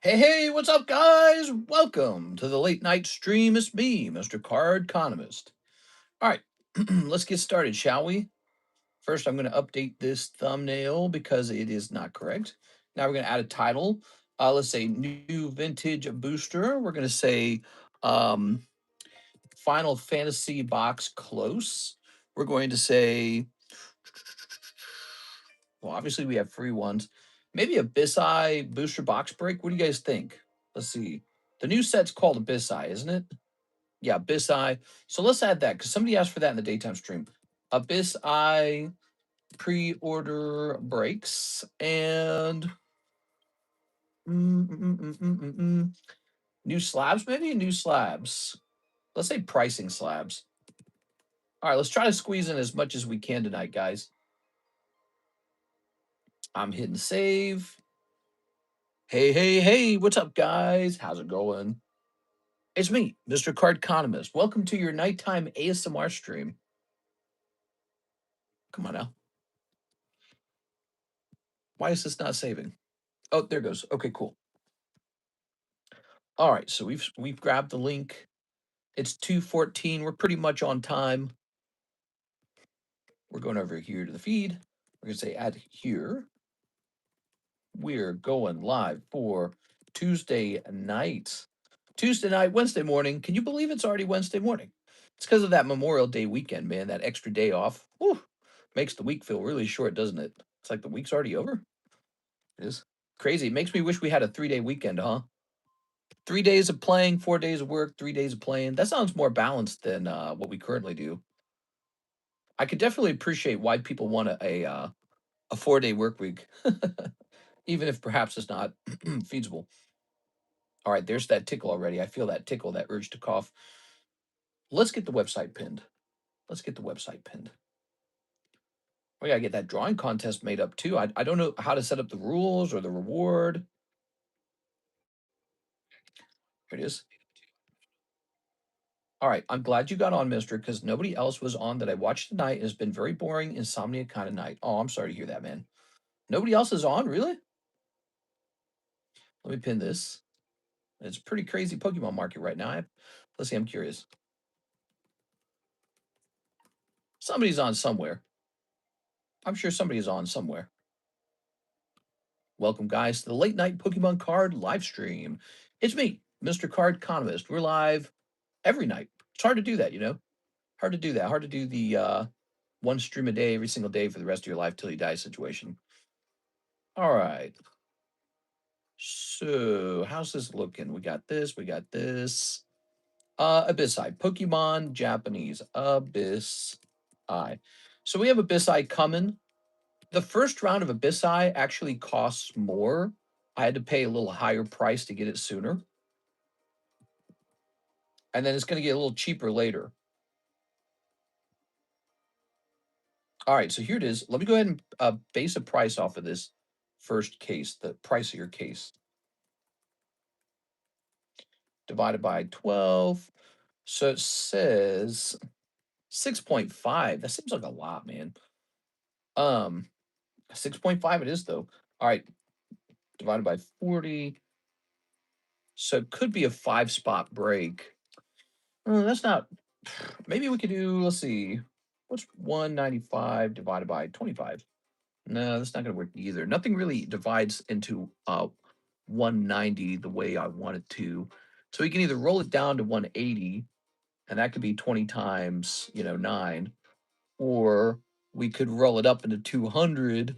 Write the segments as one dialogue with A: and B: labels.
A: Hey, what's up, guys? Welcome to the late night stream. It's me, Mr. Cardconomist. All right, let's get started, shall we? First, I'm going to update this thumbnail because it is not correct. Now we're going to add a title. Let's say new vintage booster. We're going to say um, Final Fantasy box close. We're going to say, well, obviously we have free ones. Maybe Abyss Eye booster box break. What do you guys think? Let's see. The new set's called Abyss Eye, isn't it? Yeah, Abyss Eye. So let's add that because somebody asked for that in the daytime stream. Abyss Eye pre-order breaks and new slabs, maybe new slabs. Let's say pricing slabs. All right, let's try to squeeze in as much as we can tonight, guys. I'm hitting save. Hey, what's up, guys? How's it going? It's me, Mr. Cardconomist. Welcome to your nighttime ASMR stream. Come on now. Why is this not saving? Oh, there it goes. Okay, cool. All right, so we've grabbed the link. It's 2:14. We're pretty much on time. We're going over here to the feed. We're gonna say add here. We're going live for Tuesday night. Tuesday night, Wednesday morning. Can you believe it's already Wednesday morning? It's because of that Memorial Day weekend, man. That extra day off. Whew, makes the week feel really short, doesn't it? It's like the week's already over. It is crazy. It makes me wish we had a 3-day weekend, huh? 3 days of playing, 4 days of work, 3 days of playing. That sounds more balanced than what we currently do. I could definitely appreciate why people want a 4-day work week, even if perhaps it's not feasible. All right, there's that tickle already. I feel that tickle, that urge to cough. Let's get the website pinned. Let's get the website pinned. We gotta get that drawing contest made up too. I don't know how to set up the rules or the reward. Here it is. All right, I'm glad you got on, mister, because nobody else was on that I watched tonight. It's been very boring, insomnia kind of night. Oh, I'm sorry to hear that, man. Nobody else is on, really? Let me pin this. It's a pretty crazy Pokemon market right now. Let's see, I'm curious. Somebody's on somewhere. I'm sure somebody's on somewhere. Welcome, guys, to the late night Pokemon card live stream. It's me, Mr. Cardconomist. We're live every night. It's hard to do that, you know? Hard to do that. Hard to do the one stream a day, every single day for the rest of your life till you die situation. All right. So, how's this looking? We got this, we got this. Abyss Eye, Pokemon Japanese, Abyss Eye. So we have Abyss Eye coming. The first round of Abyss Eye actually costs more. I had to pay a little higher price to get it sooner. And then it's going to get a little cheaper later. All right, so here it is. Let me go ahead and base a price off of this first case, the price of your case. Divided by 12. So it says 6.5. That seems like a lot, man. 6.5 it is, though. All right, divided by 40. So it could be a 5-spot break. That's not, maybe we could do, let's see, what's 195 divided by 25? No, that's not going to work either. Nothing really divides into 190 the way I want it to. So we can either roll it down to 180, and that could be 20 times, 9, or we could roll it up into 200.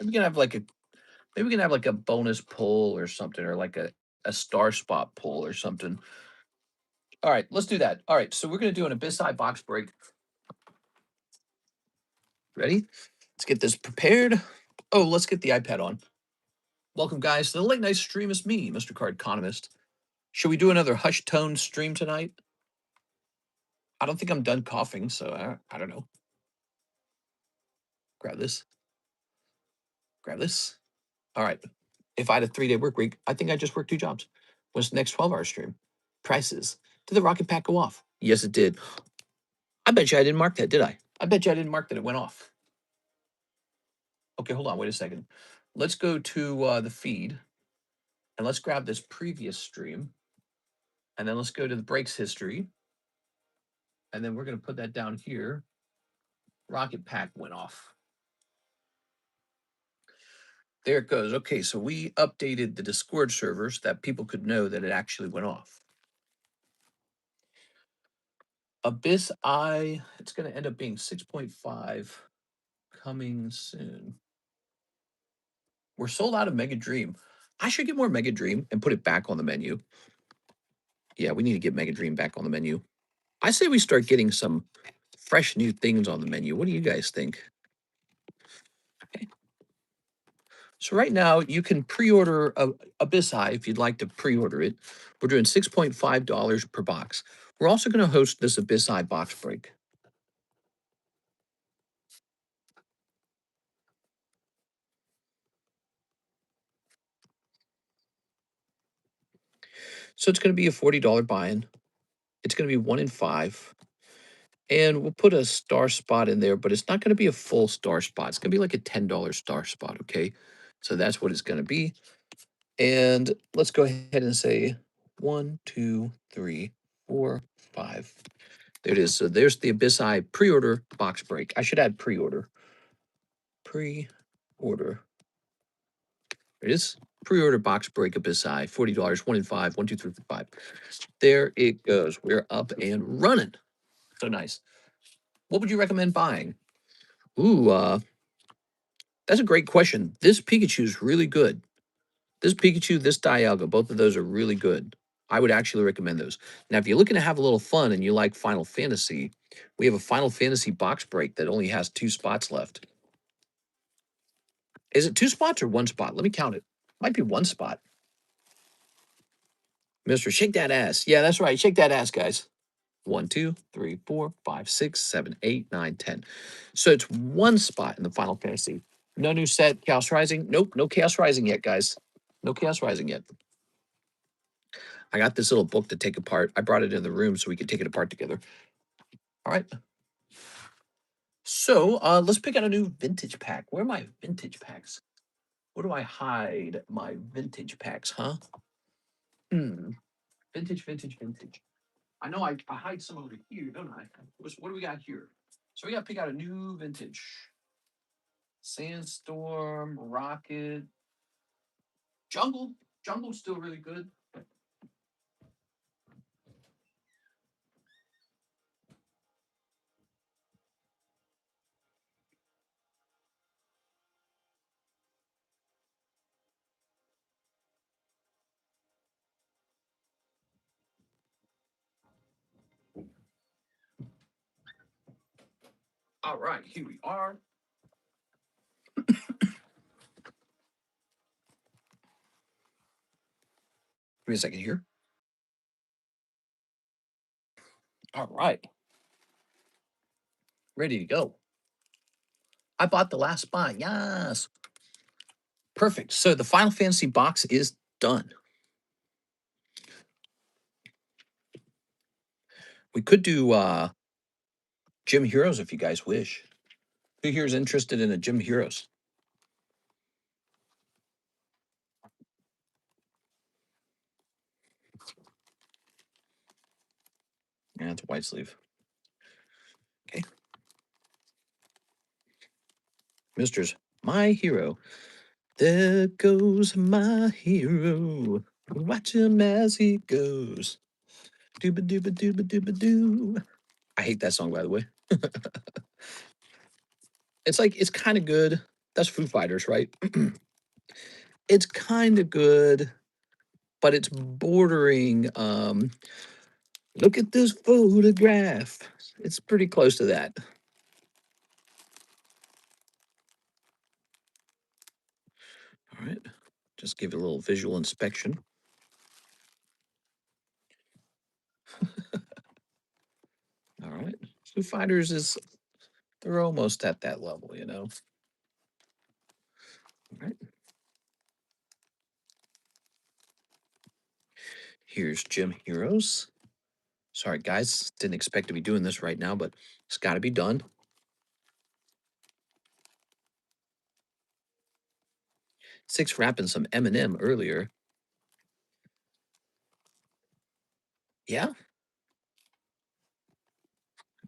A: Maybe we can have like a bonus pull or something, or like a star spot pull or something. All right, let's do that. All right, so we're going to do an Abyss Eye box break. Ready? Let's get this prepared. Oh, let's get the iPad on. Welcome, guys, to the late night stream. It's me, Mr. Cardconomist. Should we do another hushed tone stream tonight? I don't think I'm done coughing, so I don't know. Grab this. Grab this. All right. If I had a 3-day work week, I think I just worked 2 jobs. What's the next 12-hour stream? Prices. Did the rocket pack go off? Yes, it did. I bet you I didn't mark that, did I? I bet you I didn't mark that it went off. Okay, hold on. Wait a second. Let's go to the feed. And let's grab this previous stream. And then let's go to the breaks history. And then we're going to put that down here. Rocket pack went off. There it goes. Okay, so we updated the Discord servers that people could know that it actually went off. Abyss Eye, it's going to end up being 6.5 coming soon. We're sold out of Mega Dream. I should get more Mega Dream and put it back on the menu. Yeah, we need to get Mega Dream back on the menu. I say we start getting some fresh new things on the menu. What do you guys think? Okay. So right now you can pre-order Abyss Eye if you'd like to pre-order it. We're doing $6.5 per box. We're also going to host this Abyss Eye box break. So it's going to be a $40 buy-in. It's going to be 1 in 5. And we'll put a star spot in there, but it's not going to be a full star spot. It's going to be like a $10 star spot, okay? So that's what it's going to be. And let's go ahead and say 1, 2, 3, 4, 5. There it is. So there's the Abyss Eye pre-order box break. I should add pre-order. Pre-order. It is. Pre-order box break Abyss Eye. $40, 1 in 5, 1, 2, 3, 4, 5. There it goes. We're up and running. So nice. What would you recommend buying? Ooh, that's a great question. This Pikachu is really good. This Pikachu, this Dialga, both of those are really good. I would actually recommend those. Now, if you're looking to have a little fun and you like Final Fantasy, we have a Final Fantasy box break that only has 2 spots left. Is it 2 spots or 1 spot? Let me count it. Might be 1 spot. Mister, shake that ass. Yeah, that's right. Shake that ass, guys. 1, 2, 3, 4, 5, 6, 7, 8, 9, 10. So it's 1 spot in the Final Fantasy. No new set, Chaos Rising. Nope, no Chaos Rising yet, guys. No Chaos Rising yet. I got this little book to take apart. I brought it in the room so we could take it apart together. All right. So let's pick out a new vintage pack. Where are my vintage packs? Where do I hide my vintage packs, huh? Vintage, vintage, vintage. I know I hide some over here, don't I? What do we got here? So we got to pick out a new vintage. Sandstorm, Rocket, Jungle. Jungle's still really good. All right, here we are. Give me a second here. All right. Ready to go. I bought the last spot. Yes. Perfect. So the Final Fantasy box is done. We could do Gym Heroes if you guys wish. Who here is interested in a Gym Heroes? Yeah, it's a white sleeve. Okay. Mister's my hero. There goes my hero. Watch him as he goes. Dooba dooba dooba dooba doo. I hate that song, by the way. It's kind of good. That's Foo Fighters, right? It's kind of good, but it's bordering. Look at this photograph. It's pretty close to that. All right. Just give it a little visual inspection. All right. Foo Fighters they're almost at that level, you know. All right. Here's Gym Heroes. Sorry, guys. Didn't expect to be doing this right now, but it's got to be done. 6 wrapping some M&M earlier. Yeah.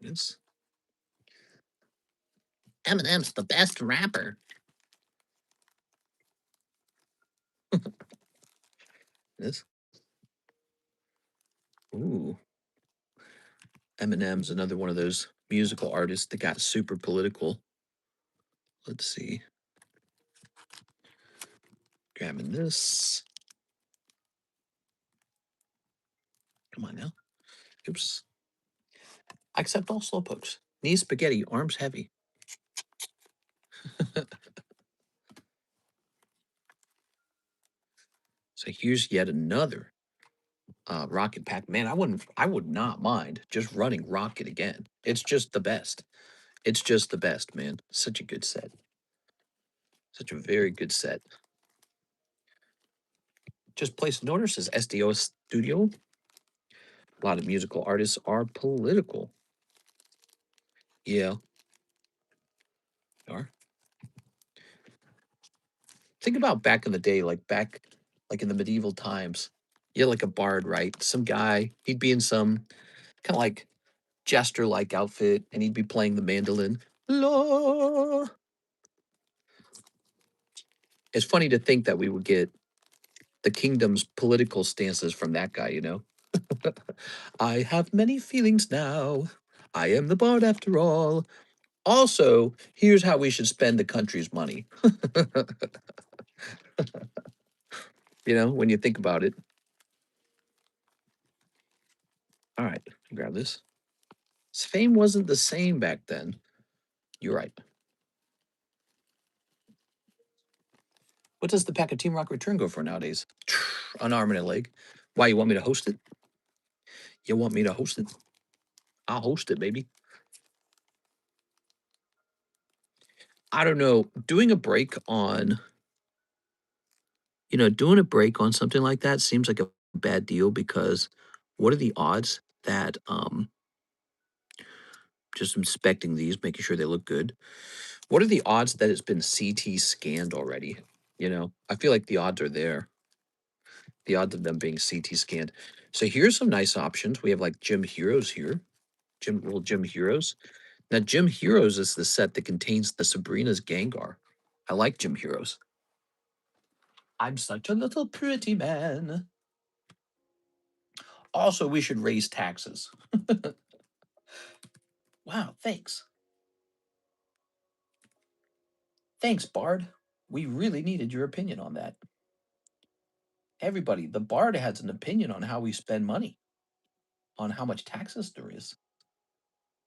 A: It's Eminem's the best rapper. This. Ooh. Eminem's another one of those musical artists that got super political. Let's see. Grabbing this. Come on now. Oops. I accept all slowpokes. Knees spaghetti, arms heavy. So here's yet another rocket pack. Man, I would not mind just running rocket again. It's just the best. It's just the best, man. Such a good set. Such a very good set. Just placed an order, says SDO Studio. A lot of musical artists are political. Yeah. Are. Think about back in the day, like in the medieval times. You had like a bard, right? Some guy, he'd be in some kind of like jester like outfit and he'd be playing the mandolin. La. It's funny to think that we would get the kingdom's political stances from that guy, you know? I have many feelings now. I am the bard after all. Also, here's how we should spend the country's money. You know, when you think about it. All right, grab this. Fame wasn't the same back then. You're right. What does the pack of Team Rock return go for nowadays? An arm and a leg. Why, you want me to host it? You want me to host it? I'll host it, baby. I don't know. Doing a break on, doing a break on something like that seems like a bad deal because what are the odds that just inspecting these, making sure they look good. What are the odds that it's been CT scanned already? I feel like the odds are there. The odds of them being CT scanned. So here's some nice options. We have like Gym Heroes here. Gym Heroes. Now, Gym Heroes is the set that contains the Sabrina's Gengar. I like Gym Heroes. I'm such a little pretty man. Also, we should raise taxes. Wow, thanks. Thanks, Bard. We really needed your opinion on that. Everybody, the Bard has an opinion on how we spend money, on how much taxes there is.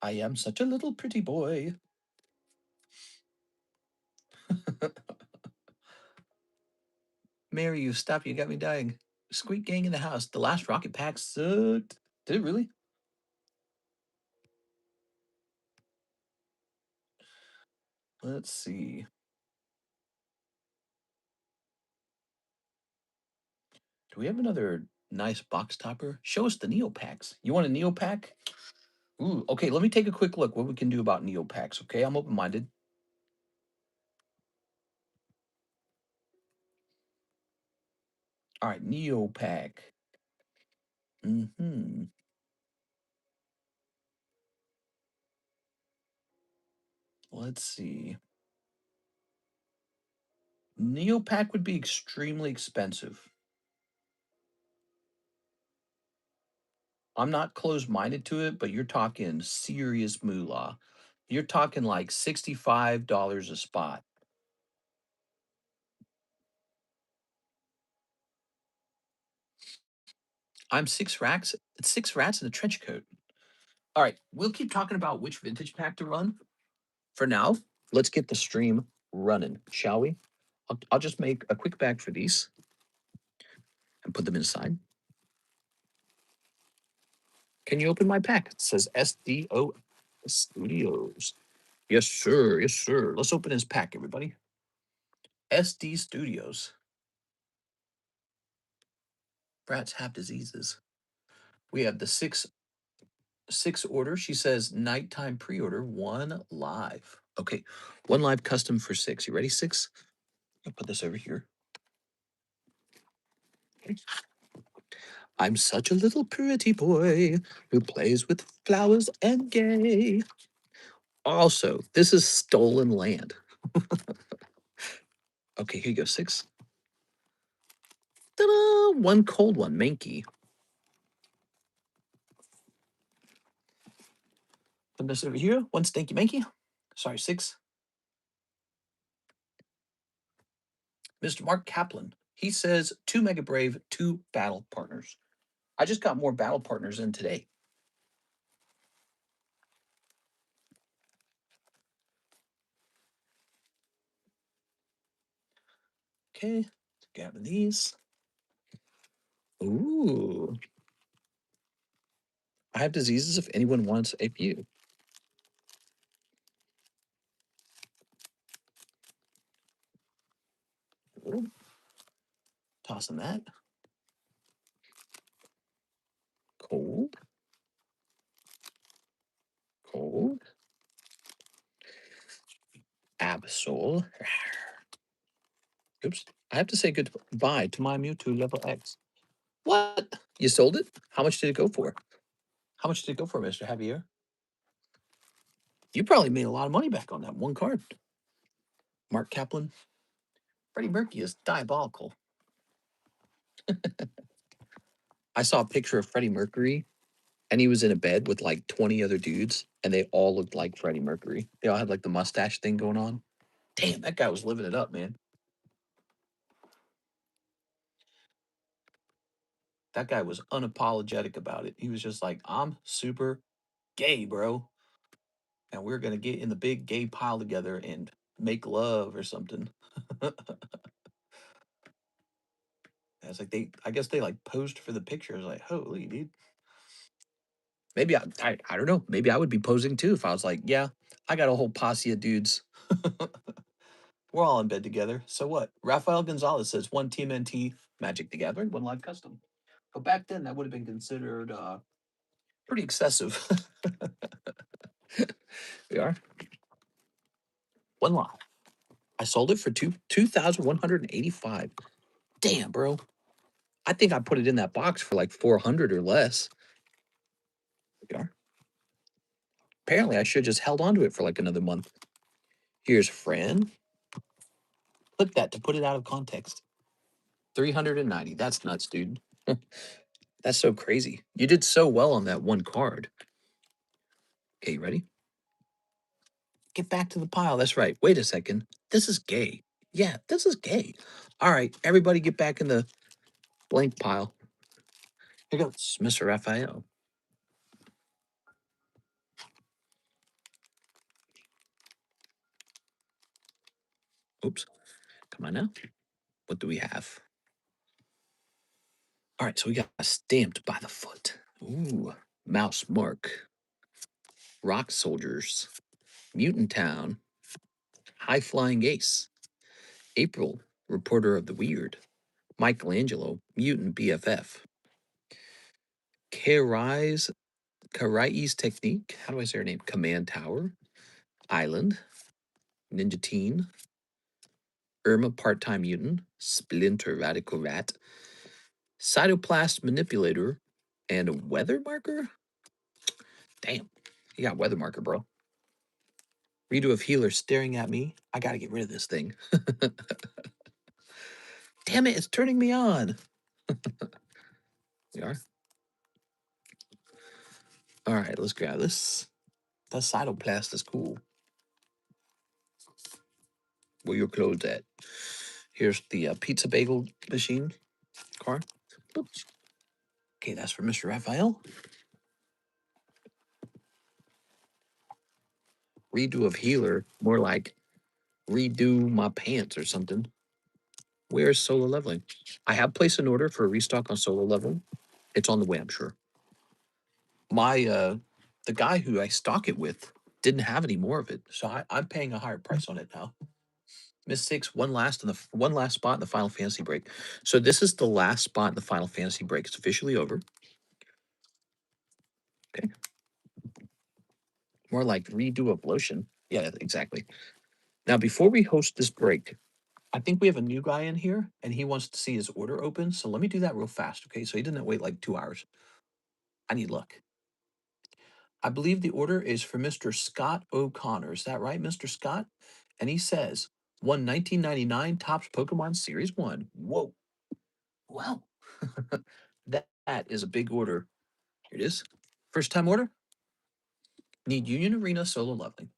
A: I am such a little pretty boy. Mary, you stop. You got me dying. Squeak Gang in the house. The last rocket pack sucked. Did it really? Let's see. Do we have another nice box topper? Show us the Neopacks. You want a Neopack? Ooh, okay, let me take a quick look what we can do about Neopacks, okay? I'm open-minded. All right, Neopack. Mm-hmm. Let's see. Neopack would be extremely expensive. I'm not closed-minded to it, but you're talking serious moolah. You're talking like $65 a spot. I'm six rats in a trench coat. All right, we'll keep talking about which vintage pack to run. For now, let's get the stream running, shall we? I'll just make a quick bag for these and put them inside. Can you open my pack? It says SDO Studios. Yes, sir. Yes, sir. Let's open his pack, everybody. SD Studios. Rats have diseases. We have the six order. She says nighttime pre-order, one live. Okay, one live custom for six. You ready, six? I'll put this over here. Okay. I'm such a little pretty boy who plays with flowers and gay. Also, this is stolen land. Okay, here you go. 6. Ta-da! One cold one, Mankey. Put this over here. One stinky Mankey. Sorry, 6. Mr. Mark Kaplan. He says 2 Mega Brave, 2 battle partners. I just got more battle partners in today. Okay, grabbing these. Ooh. I have diseases if anyone wants a few. Ooh. Tossing that. Cold. Cold. Absol. Oops. I have to say goodbye to my Mewtwo level X. What? You sold it? How much did it go for? How much did it go for, Mr. Javier? You probably made a lot of money back on that one card. Mark Kaplan. Freddie Mercury is diabolical. I saw a picture of Freddie Mercury, and he was in a bed with like 20 other dudes, and they all looked like Freddie Mercury. They all had like the mustache thing going on. Damn, that guy was living it up, man. That guy was unapologetic about it. He was just like, I'm super gay, bro. And we're going to get in the big gay pile together and make love or something. It's like I guess they like posed for the pictures. Like, holy dude. Maybe I don't know. Maybe I would be posing too if I was like, yeah, I got a whole posse of dudes. We're all in bed together. So what? Rafael Gonzalez says 1 TMNT Magic the Gathering, 1 live custom. But back then that would have been considered pretty excessive. We are. 1 live. I sold it for 2,185. Damn, bro. I think I put it in that box for like 400 or less. We are. Apparently, I should just held on to it for like another month. Here's Fran. Click that to put it out of context. 390. That's nuts, dude. That's so crazy. You did so well on that one card. Okay, you ready? Get back to the pile. That's right. Wait a second. This is gay. Yeah, this is gay. All right, everybody get back in the blank pile. Here goes Mr. Raphael. Oops. Come on now. What do we have? All right, so we got Stamped by the Foot. Ooh, Mouse Mark. Rock Soldiers. Mutant Town. High Flying Ace. April, Reporter of the Weird. Michelangelo, Mutant BFF. Karai's Technique. How do I say her name? Command Tower. Island. Ninja Teen. Irma Part-Time Mutant. Splinter Radical Rat. Cytoplast Manipulator. And Weather Marker? Damn. You got Weather Marker, bro. Redo of Healer staring at me. I gotta get rid of this thing. Damn it, it's turning me on. We are. All right, let's grab this. The Cytoplast is cool. Where your clothes at? Here's the pizza bagel machine card. Oops. Okay, that's for Mr. Raphael. Redo of Healer, more like redo my pants or something. Where's Solo Leveling? I have placed an order for a restock on Solo Leveling. It's on the way, I'm sure. My the guy who I stock it with didn't have any more of it, so I'm paying a higher price on it now. Miss 6, one last spot in the Final Fantasy break. So this is the last spot in the Final Fantasy break. It's officially over. Okay. More like redo of lotion. Yeah, exactly. Now, before we host this break, I think we have a new guy in here, and he wants to see his order open. So let me do that real fast, okay? So he didn't wait like 2 hours. I need luck. I believe the order is for Mr. Scott O'Connor. Is that right, Mr. Scott? And he says, 1999 Topps Pokemon Series 1. Whoa. Wow. that is a big order. Here it is. First time order. Need Union Arena Solo Leveling.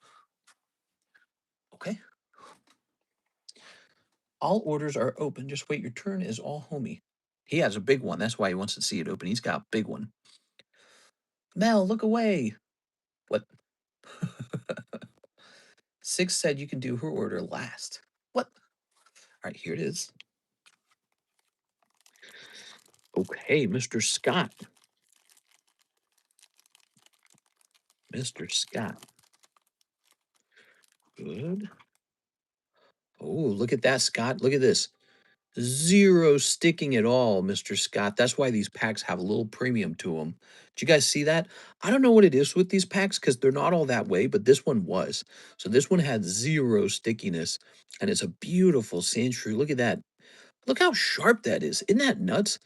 A: Okay. All orders are open. Just wait your turn is all homie. He has a big one. That's why he wants to see it open. He's got a big one. Mel, look away. What? Six said you can do her order last. What? All right, here it is. Okay, Mr. Scott. Mr. Scott. Good. Oh, look at that, Scott. Look at this. Zero sticking at all, Mr. Scott. That's why these packs have a little premium to them. Did you guys see that? I don't know what it is with these packs because they're not all that way, but this one was. So this one had zero stickiness, and it's a beautiful Sandshrew. Look at that. Look how sharp that is. Isn't that nuts?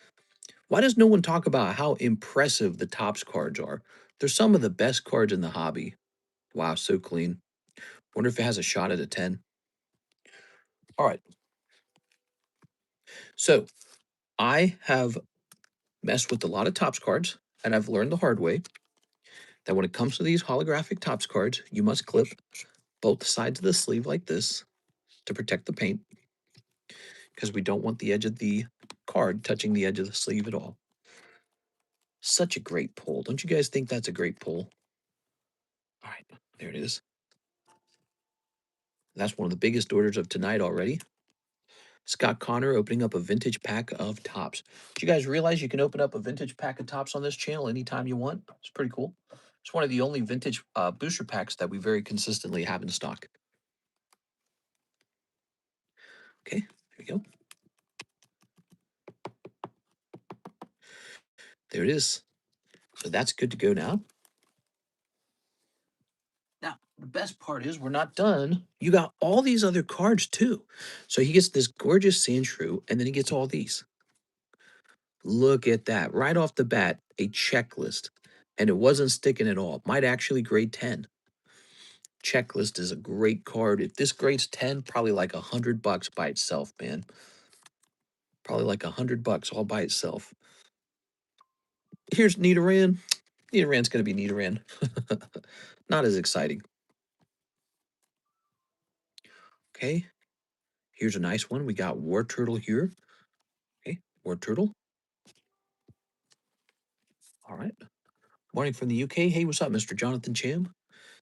A: Why does no one talk about how impressive the Topps cards are? They're some of the best cards in the hobby. Wow, so clean. Wonder if it has a shot at a 10. All right. So I have messed with a lot of Topps cards, and I've learned the hard way that when it comes to these holographic Topps cards, you must clip both sides of the sleeve like this to protect the paint because we don't want the edge of the card touching the edge of the sleeve at all. Such a great pull. Don't you guys think that's a great pull? All right, there it is. That's one of the biggest orders of tonight already. Scott Connor opening up a vintage pack of Topps. Do you guys realize you can open up a vintage pack of Topps on this channel anytime you want? It's pretty cool. It's one of the only vintage booster packs that we very consistently have in stock. Okay, there we go. There it is. So that's good to go now. Now, the best part is we're not done. You got all these other cards too. So he gets this gorgeous Sandshrew, and then he gets all these. Look at that. Right off the bat, a checklist. And it wasn't sticking at all. Might actually grade 10. Checklist is a great card. If this grades 10, probably like $100 by itself, man. Probably like $100 all by itself. Here's Nidoran. Nidoran's going to be Nidoran. Not as exciting. Okay. Here's a nice one. We got War Turtle here. Okay. War Turtle. All right. Morning from the UK. Hey, what's up, Mr. Jonathan Cham?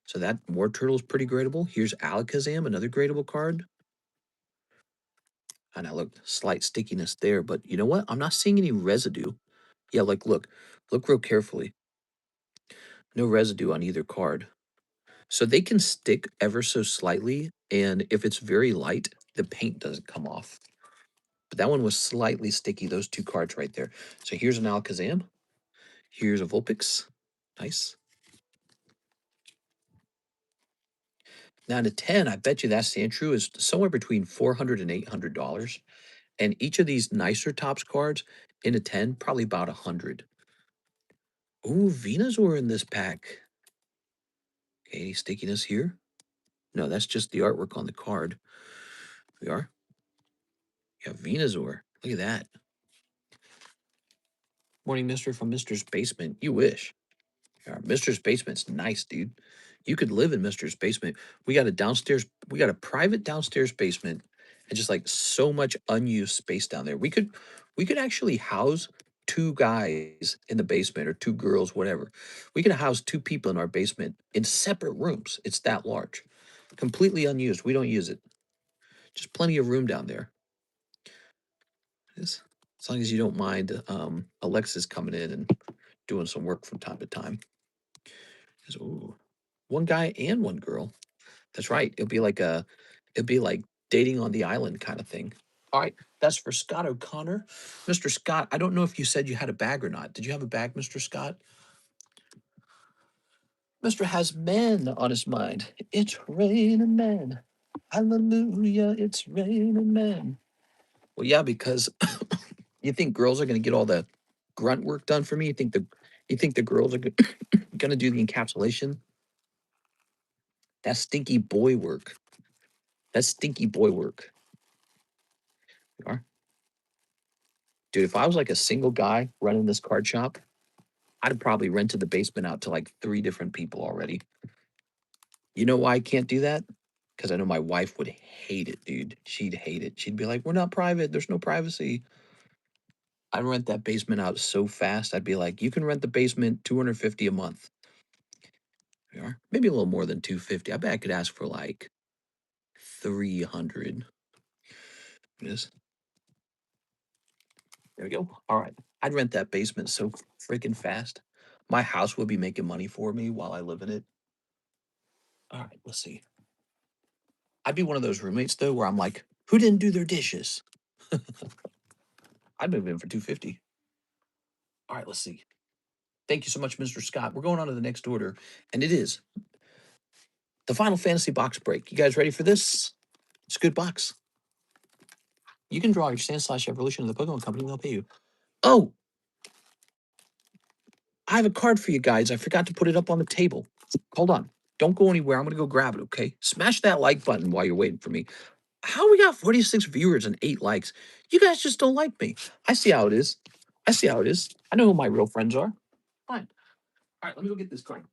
A: So that War Turtle is pretty gradable. Here's Alakazam, another gradable card. And I look, slight stickiness there, but you know what? I'm not seeing any residue. Yeah, like look real carefully. No residue on either card. So they can stick ever so slightly, and if it's very light, the paint doesn't come off. But that one was slightly sticky, those two cards right there. So here's an Alakazam. Here's a Vulpix. Nice. Now to 10, I bet you that Sandshrew is somewhere between $400 and $800. And each of these nicer Topps cards in a 10, probably about 100. Ooh, Venusaur in this pack. Okay, any stickiness here? No, that's just the artwork on the card. We are. Yeah, Venusaur. Look at that. Morning, mister, from Mister's basement. You wish. Yeah, Mister's basement's nice, dude. You could live in Mister's basement. We got a private downstairs basement and just like so much unused space down there. We could actually house two guys in the basement or two girls, whatever. We could house two people in our basement in separate rooms. It's that large. Completely unused. We don't use it. Just plenty of room down there. As long as you don't mind Alexis coming in and doing some work from time to time. Ooh, one guy and one girl. That's right. It'd be like dating on the island kind of thing. All right, that's for Scott O'Connor. Mr. Scott, I don't know if you said you had a bag or not. Did you have a bag, Mr. Scott? Mr. has men on his mind. It's raining men. Hallelujah, it's raining men. Well, yeah, because you think girls are going to get all the grunt work done for me? You think the girls are going to do the encapsulation? That's stinky boy work. That's stinky boy work. You are? Dude, if I was like a single guy running this card shop, I'd have probably rented the basement out to like 3 different people already. You know why I can't do that? Because I know my wife would hate it, dude. She'd hate it. She'd be like, "We're not private. There's no privacy." I'd rent that basement out so fast. I'd be like, "You can rent the basement 250 a month." We are maybe a little more than 250. I bet I could ask for like 300. It is. There we go. All right. I'd rent that basement so freaking fast. My house would be making money for me while I live in it. All right, let's see. I'd be one of those roommates though, where I'm like, "Who didn't do their dishes?" I'd move in for 250. All right, let's see. Thank you so much, Mr. Scott. We're going on to the next order, and it is the Final Fantasy box break. You guys ready for this? It's a good box. You can draw your Sand/Evolution of the Pokemon Company, and they'll pay you. Oh, I have a card for you guys. I forgot to put it up on the table. Hold on. Don't go anywhere. I'm going to go grab it, okay? Smash that like button while you're waiting for me. How we got 46 viewers and 8 likes? You guys just don't like me. I see how it is. I see how it is. I know who my real friends are. Fine. All right, let me go get this card.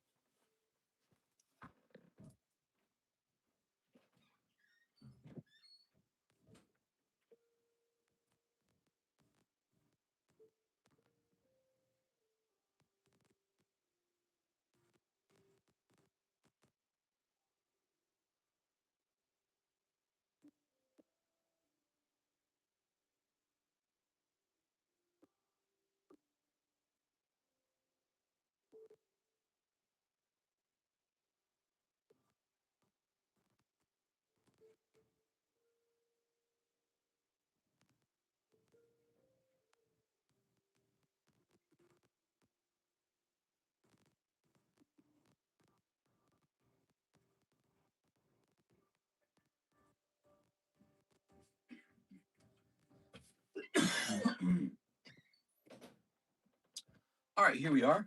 A: All right, here we are.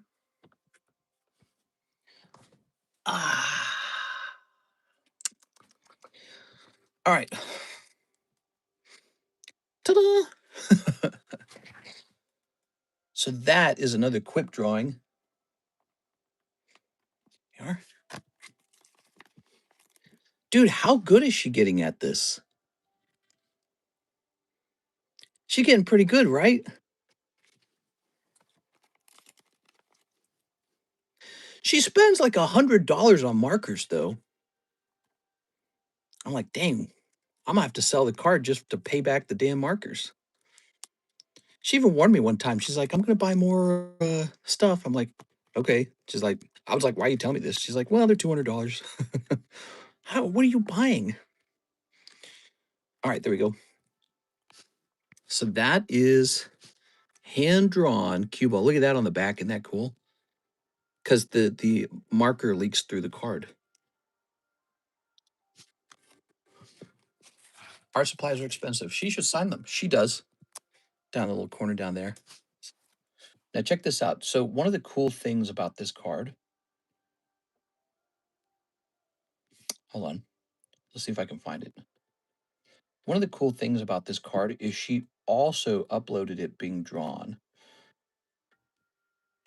A: Ah. All right. Ta-da! So that is another quip drawing. Here we are. Dude, how good is she getting at this? She's getting pretty good, right? She spends like $100 on markers, though. I'm like, dang, I'm gonna have to sell the card just to pay back the damn markers. She even warned me one time. She's like, "I'm gonna buy more stuff." I'm like, "Okay." She's like, I was like, "Why are you telling me this?" She's like, "Well, they're $200." How? What are you buying? All right, there we go. So that is hand drawn cue ball. Look at that on the back. Isn't that cool? Because the marker leaks through the card. Art supplies are expensive. She should sign them. She does. Down the little corner down there. Now check this out. So one of the cool things about this card. Hold on. Let's see if I can find it. One of the cool things about this card is she also uploaded it being drawn.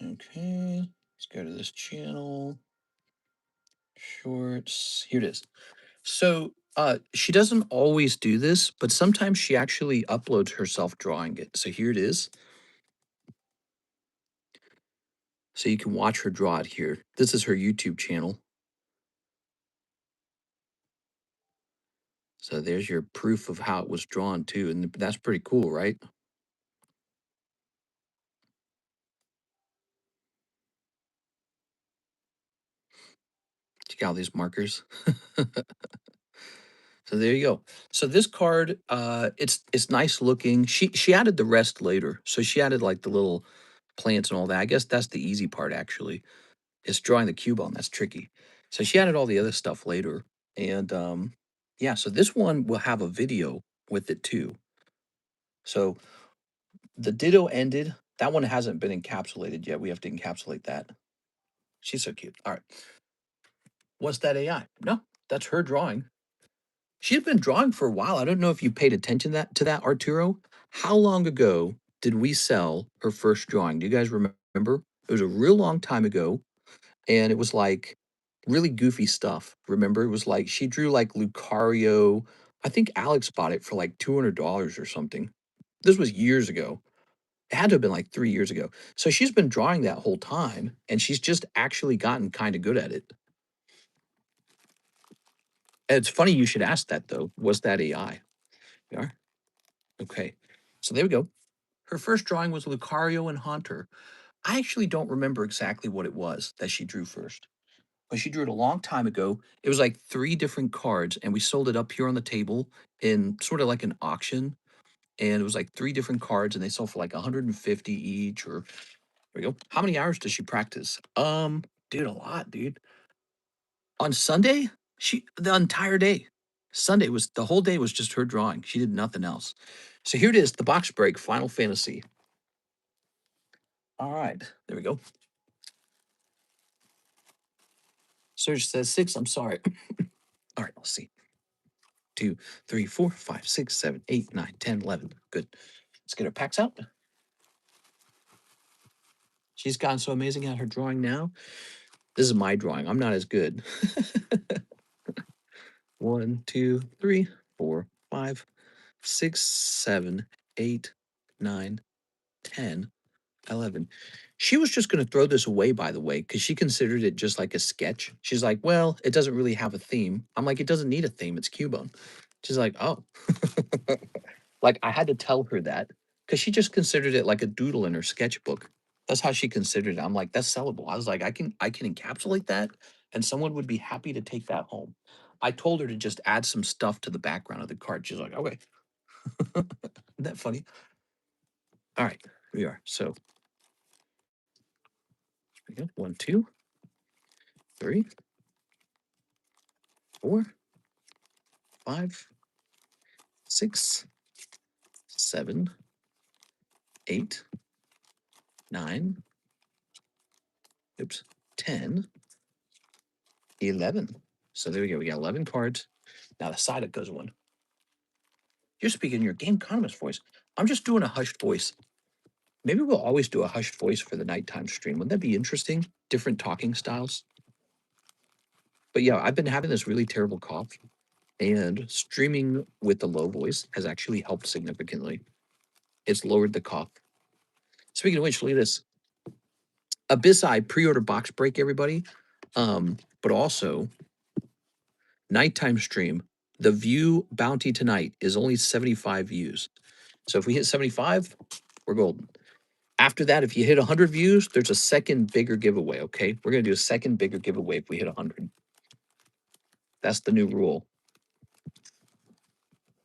A: Okay, let's go to this channel. Shorts. Here it is. So she doesn't always do this, but sometimes she actually uploads herself drawing it. So here it is. So you can watch her draw it here. This is her YouTube channel. So there's your proof of how it was drawn too. And that's pretty cool, right? Check out these markers. So there you go. So this card, it's nice looking. She added the rest later. So she added like the little plants and all that. I guess that's the easy part actually. It's drawing the cube on. That's tricky. So she added all the other stuff later. And Yeah, so this one will have a video with it too. So the ditto ended. That one hasn't been encapsulated yet. We have to encapsulate that. She's so cute. All right. What's that AI? No, that's her drawing. She's been drawing for a while. I don't know if you paid attention to that, Arturo. How long ago did we sell her first drawing? Do you guys remember? It was a real long time ago, and it was like really goofy stuff. Remember? It was like she drew like Lucario. I think Alex bought it for like $200 or something. This was years ago. It had to have been like 3 years ago. So she's been drawing that whole time, and she's just actually gotten kind of good at it. And it's funny you should ask that though. Was that AI? Yeah. Okay. So there we go. Her first drawing was Lucario and Haunter. I actually don't remember exactly what it was that she drew first, but she drew it a long time ago. It was like three different cards, and we sold it up here on the table in sort of like an auction. And it was like three different cards, and they sold for like 150 each. Or there we go. How many hours does she practice? Dude, a lot, dude. On Sunday, she the entire day. Sunday was the whole day was just her drawing. She did nothing else. So here it is, the box break, Final Fantasy. All right, there we go. Surge says 6. I'm sorry. All right, let's see. 2, 3, 4, 5, 6, 7, 8, 9, 10, 11. Good. Let's get her packs out. She's gotten so amazing at her drawing now. This is my drawing. I'm not as good. 1, 2, 3, 4, 5, 6, 7, 8, 9, 10, 11. She was just going to throw this away, by the way, because she considered it just like a sketch. She's like, well, it doesn't really have a theme. I'm like, it doesn't need a theme. It's Cubone. She's like, oh. Like, I had to tell her that because she just considered it like a doodle in her sketchbook. That's how she considered it. I'm like, that's sellable. I was like, I can encapsulate that, and someone would be happy to take that home. I told her to just add some stuff to the background of the card. She's like, okay. Isn't that funny? All right, here we are. So, here we go. 1, 2, 3, 4, 5, 6, 7, 8, 9, oops, 10, 11. So there we go. We got 11 cards. Now the side it goes one. You're speaking your game economist voice. I'm just doing a hushed voice. Maybe we'll always do a hushed voice for the nighttime stream. Wouldn't that be interesting? Different talking styles. But yeah, I've been having this really terrible cough, and streaming with the low voice has actually helped significantly. It's lowered the cough. Speaking of which, look at this. Abyssai pre-order box break, everybody. But also nighttime stream. The view bounty tonight is only 75 views. So if we hit 75, we're golden. After that, if you hit 100 views, there's a second bigger giveaway, okay? We're going to do a second bigger giveaway if we hit 100. That's the new rule.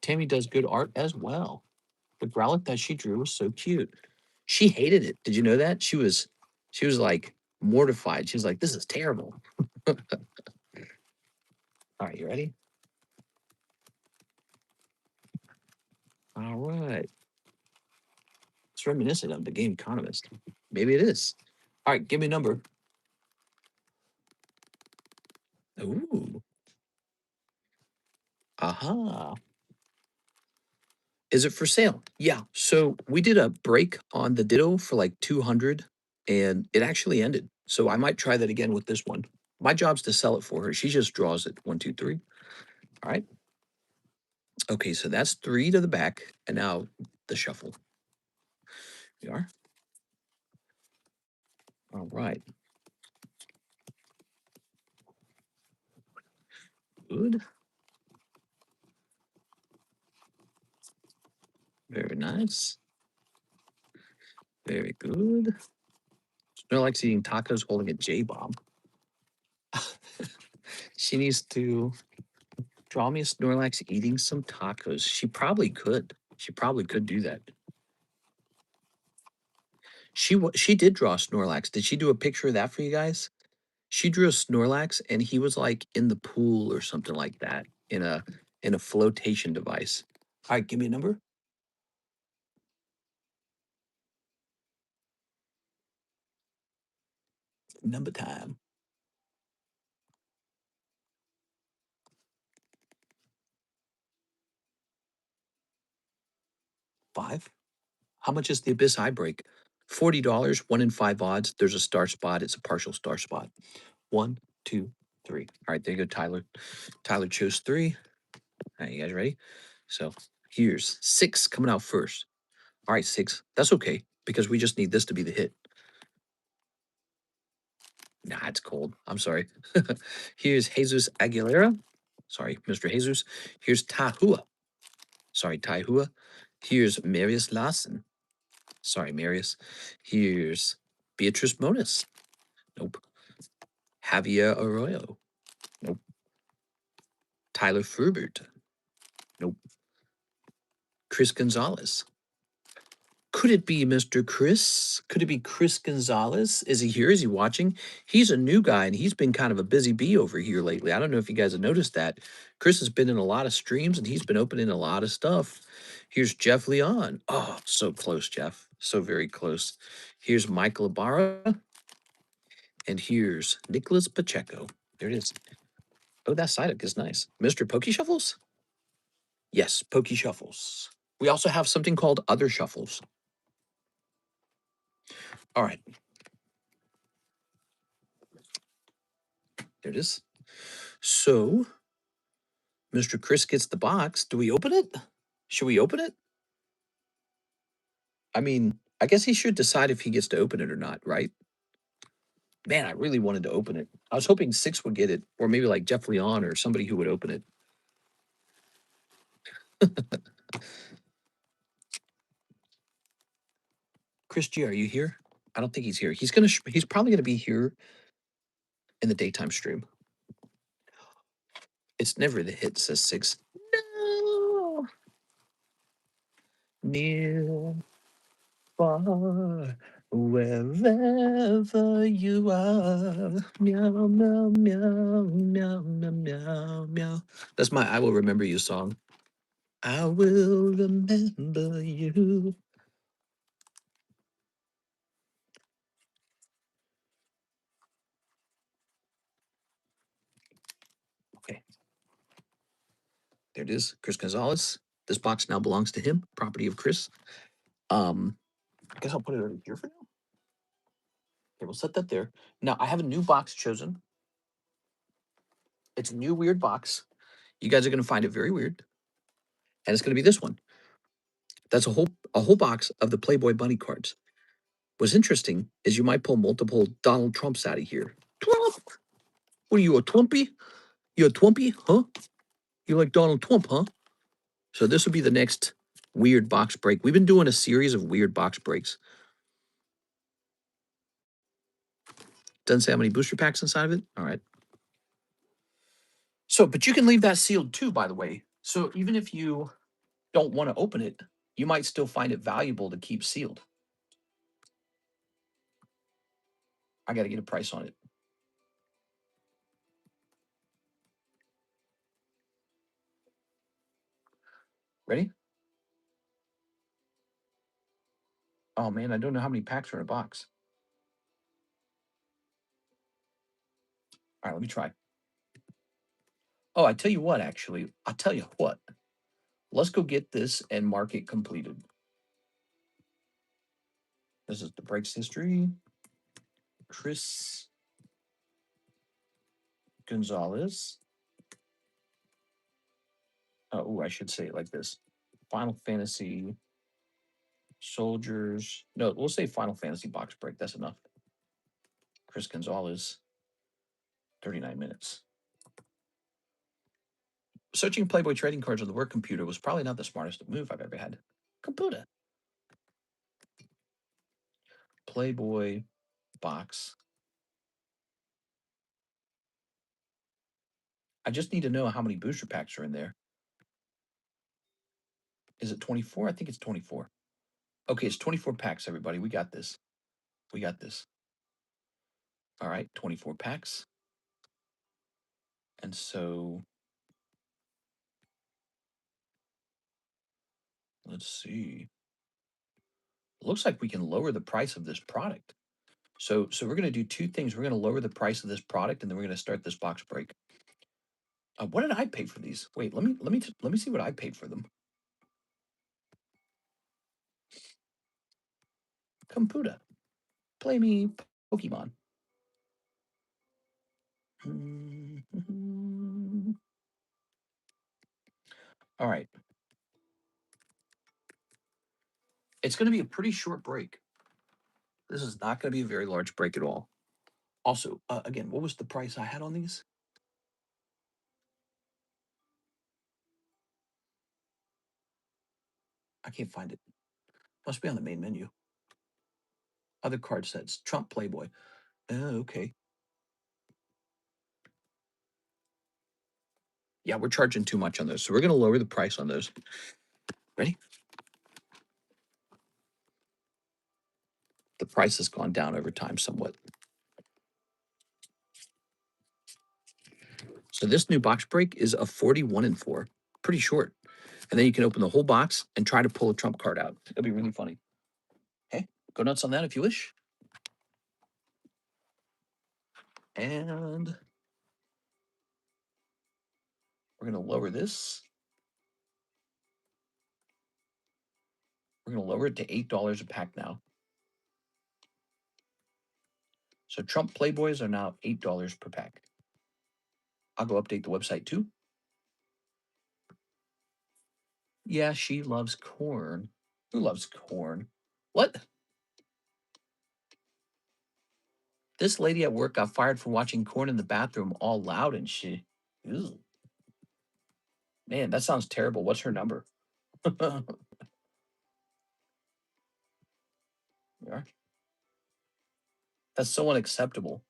A: Tammy does good art as well. The Growlithe that she drew was so cute. She hated it. Did you know that? She was like mortified. She was like, this is terrible. All right, you ready? All right. It's reminiscent of the game Economist. Maybe it is. All right, give me a number. Ooh. Aha. Is it for sale? Yeah. So we did a break on the Ditto for like 200, and it actually ended. So I might try that again with this one. My job's to sell it for her. She just draws it. 1, 2, 3. All right. Okay, so that's 3 to the back, and now the shuffle. We are. All right. Good. Very nice. Very good. Snow likes eating tacos holding a J bomb. She needs to draw me a Snorlax eating some tacos. She probably could. She probably could do that. She did draw a Snorlax. Did she do a picture of that for you guys? She drew a Snorlax, and he was like in the pool or something like that in a flotation device. All right, give me a number. Number time. 5. How much is the Abyss Eye Break? $40, 1 in 5 odds. There's a star spot. It's a partial star spot. 1, 2, 3. All right, there you go, Tyler. Tyler chose 3. All right, you guys ready? So here's 6 coming out first. All right, 6. That's okay because we just need this to be the hit. Nah, it's cold. I'm sorry. Here's Jesus Aguilera. Sorry, Mr. Jesus. Here's Tahua. Sorry, Tahua. Here's Marius Larson. Sorry, Marius. Here's Beatrice Moniz. Nope. Javier Arroyo. Nope. Tyler Furbert. Nope. Chris Gonzalez. Could it be Mr. Chris? Could it be Chris Gonzalez? Is he here? Is he watching? He's a new guy and he's been kind of a busy bee over here lately. I don't know if you guys have noticed that. Chris has been in a lot of streams and he's been opening a lot of stuff. Here's Jeff Leon. Oh, so close, Jeff. So very close. Here's Michael Ibarra. And here's Nicholas Pacheco. There it is. Oh, that side is nice. Mr. Pokey Shuffles? Yes, Pokey Shuffles. We also have something called Other Shuffles. All right. There it is. So, Mr. Chris gets the box. Do we open it? Should we open it? I mean, I guess he should decide if he gets to open it or not, right? Man, I really wanted to open it. I was hoping 6 would get it, or maybe like Jeff Leon or somebody who would open it. Chris G, are you here? I don't think he's here. He's probably gonna be here in the daytime stream. It's never the hit, says 6. No. Near, far, wherever you are. Meow, meow, meow, meow, meow, meow, meow. That's my I Will Remember You song. I will remember you. Okay. There it is. Chris Gonzalez. This box now belongs to him, property of Chris. I guess I'll put it over here for now. Okay, we'll set that there. Now I have a new box chosen. It's a new weird box. You guys are gonna find it very weird. And it's gonna be this one. That's a whole box of the Playboy Bunny cards. What's interesting is you might pull multiple Donald Trumps out of here. Trump! What are you, a Twimpy? You a Twimpy, huh? You like Donald Trump, huh? So this would be the next weird box break. We've been doing a series of weird box breaks. Doesn't say how many booster packs inside of it. All right. So, but you can leave that sealed too, by the way. So even if you don't want to open it, you might still find it valuable to keep sealed. I got to get a price on it. Ready? Oh man, I don't know how many packs are in a box. All right, let me try. Oh, I tell you what, actually, I'll tell you what. Let's go get this and mark it completed. This is the breaks history. Chris Gonzalez. Oh, I should say it like this. Final Fantasy Soldiers. No, we'll say Final Fantasy box break. That's enough. Chris Gonzalez, 39 minutes. Searching Playboy trading cards on the work computer was probably not the smartest move I've ever had. Computer. Playboy box. I just need to know how many booster packs are in there. Is it 24? I think it's 24. Okay, it's 24 packs, everybody. We got this. We got this. All right, 24 packs. And so Let's see. Looks like we can lower the price of this product. So we're going to do two things. We're going to lower the price of this product, and then we're going to start this box break. What did I pay for these? Wait, let me see what I paid for them. Computer, play me Pokemon. All right. It's going to be a pretty short break. This is not going to be a very large break at all. Also, again, what was the price I had on these? I can't find it. Must be on the main menu. Other card sets. Trump Playboy. Oh, okay. Yeah, we're charging too much on those. So we're going to lower the price on those. Ready? The price has gone down over time somewhat. So this new box break is a 41 and 4. Pretty short. And then you can open the whole box and try to pull a Trump card out. It'll be really funny. Okay, go nuts on that if you wish. And we're going to lower this. We're going to lower it to $8 a pack now. So Trump Playboys are now $8 per pack. I'll go update the website too. Yeah, she loves corn. Who loves corn? What? This lady at work got fired for watching corn in the bathroom all loud and shit. Ew. Man, that sounds terrible. What's her number? Yeah. That's so unacceptable.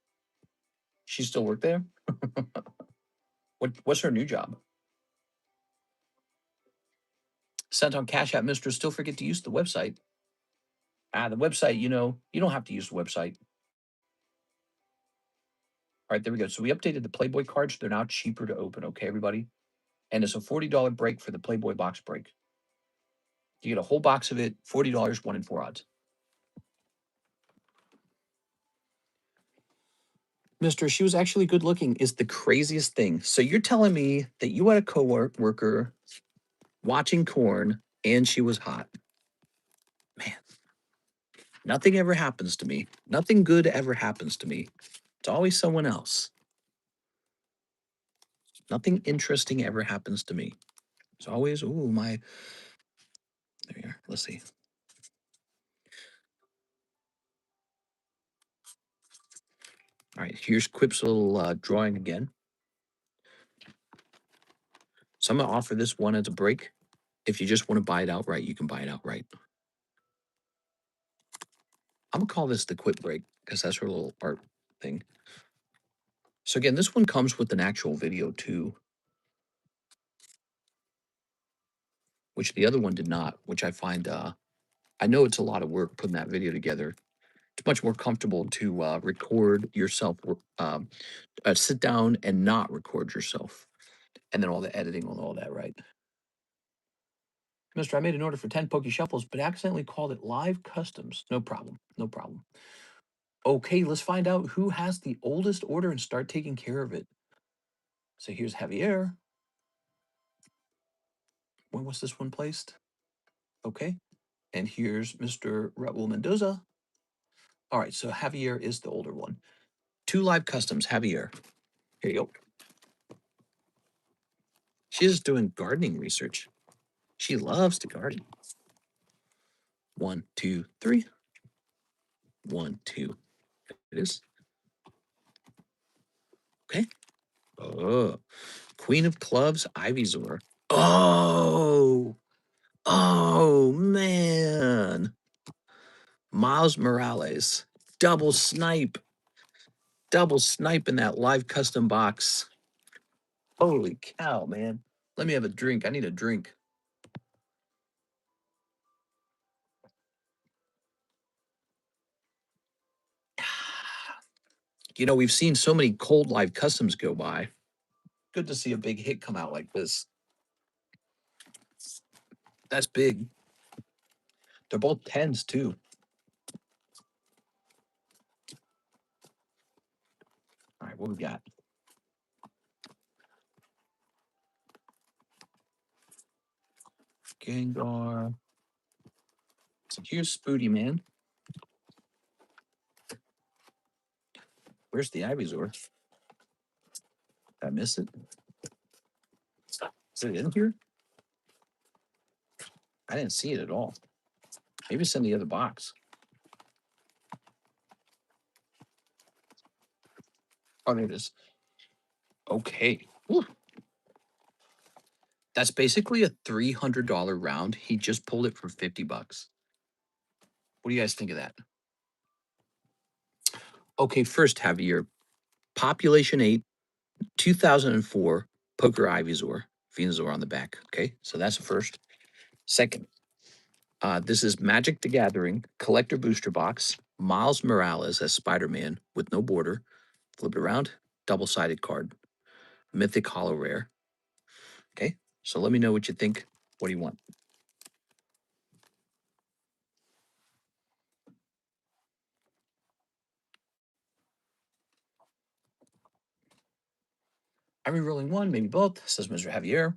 A: She still work there? What's her new job? Sent on Cash App, Mister. Still forget to use the website. The website, you don't have to use the website. All right, there we go. So we updated the Playboy cards. They're now cheaper to open, okay, everybody? And it's a $40 break for the Playboy box break. You get a whole box of it, $40, 1 in 4 odds. Mister, she was actually good looking is the craziest thing. So you're telling me that you had a coworker watching corn and she was hot. Man, nothing ever happens to me. Nothing good ever happens to me. It's always someone else. Nothing interesting ever happens to me. It's always, ooh, there you are. Let's see. All right, here's Quip's little drawing again. So I'm going to offer this one as a break. If you just want to buy it outright, you can buy it outright. I'm going to call this the Quip break because that's her little art thing. So again, this one comes with an actual video too, which the other one did not, which I find, I know it's a lot of work putting that video together. It's much more comfortable to record yourself, sit down and not record yourself. And then all the editing on all that, right? Mister, I made an order for 10 Poke Shuffles, but accidentally called it Live Customs. No problem. No problem. Okay, let's find out who has the oldest order and start taking care of it. So here's Javier. When was this one placed? Okay. And here's Mr. Raul Mendoza. All right, so Javier is the older one. 2 live customs, Javier. Here you go. She's doing gardening research. She loves to garden. 1, 2, 3. 1, 2. It is. Okay. Oh, Queen of Clubs, Ivysaur. Oh, man. Miles Morales. Double snipe. Double snipe in that live custom box. Holy cow, man. Let me have a drink. I need a drink. We've seen so many cold live customs go by. Good to see a big hit come out like this. That's big. They're both 10s too. All right, what we got? Gengar. So here's Spooty Man. Where's the Ivysaur? Did I miss it? Is it in here? I didn't see it at all. Maybe it's in the other box. Oh, there it is. Okay. Whew. That's basically a $300 round. He just pulled it for 50 bucks. What do you guys think of that? Okay, first, Javier. Population 8, 2004, Poker Ivysaur, Venusaur on the back. Okay, so that's the first. Second, this is Magic the Gathering Collector Booster Box, Miles Morales as Spider-Man with no border. Flip it around, double-sided card. Mythic Hollow Rare. Okay, so let me know what you think. What do you want? I'm re-rolling one, maybe both, says Mr. Javier.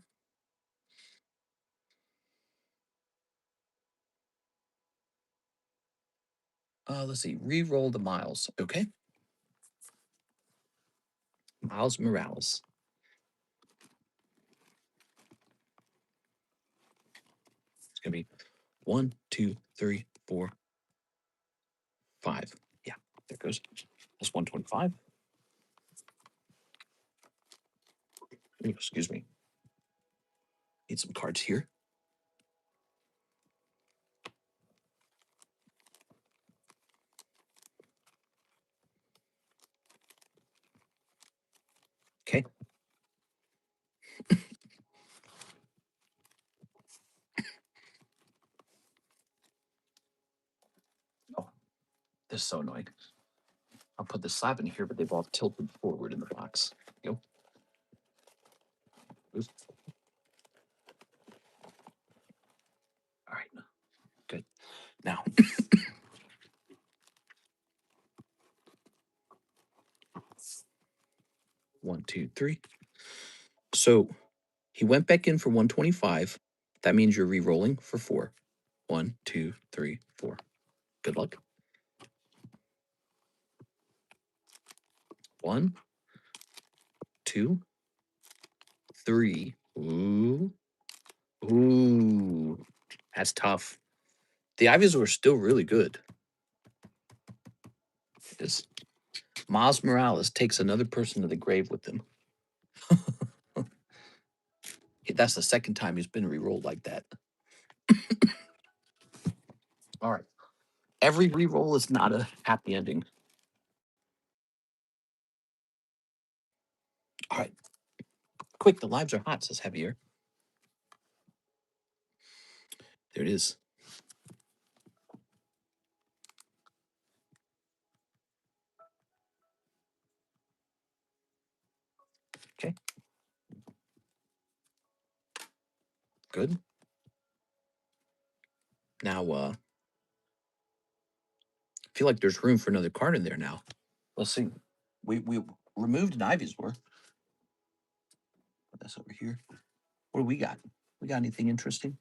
A: Let's see, re-roll the Miles. Okay. Miles Morales. It's gonna be 1, 2, 3, 4, 5. Yeah, there goes. That's 125. Ooh, excuse me. Need some cards here. Okay. Oh, this is so annoying. I'll put the slab in here, but they've all tilted forward in the box. Go. Oops. All right. Good. Now, 1, 2, 3. So he went back in for 125. That means you're re-rolling for 4. 1, 2, 3, 4. Good luck. 1, 2, 3. Ooh. Ooh. That's tough. The Ivysaur are still really good. This Miles Morales takes another person to the grave with him. That's the second time he's been re-rolled like that. All right. Every re-roll is not a happy ending. All right. Quick, the lives are hot, says Heavier. There it is. Okay. Good. Now, I feel like there's room for another card in there now. Let's see. We removed an Ivysaur. Put this over here. What do we got? We got anything interesting?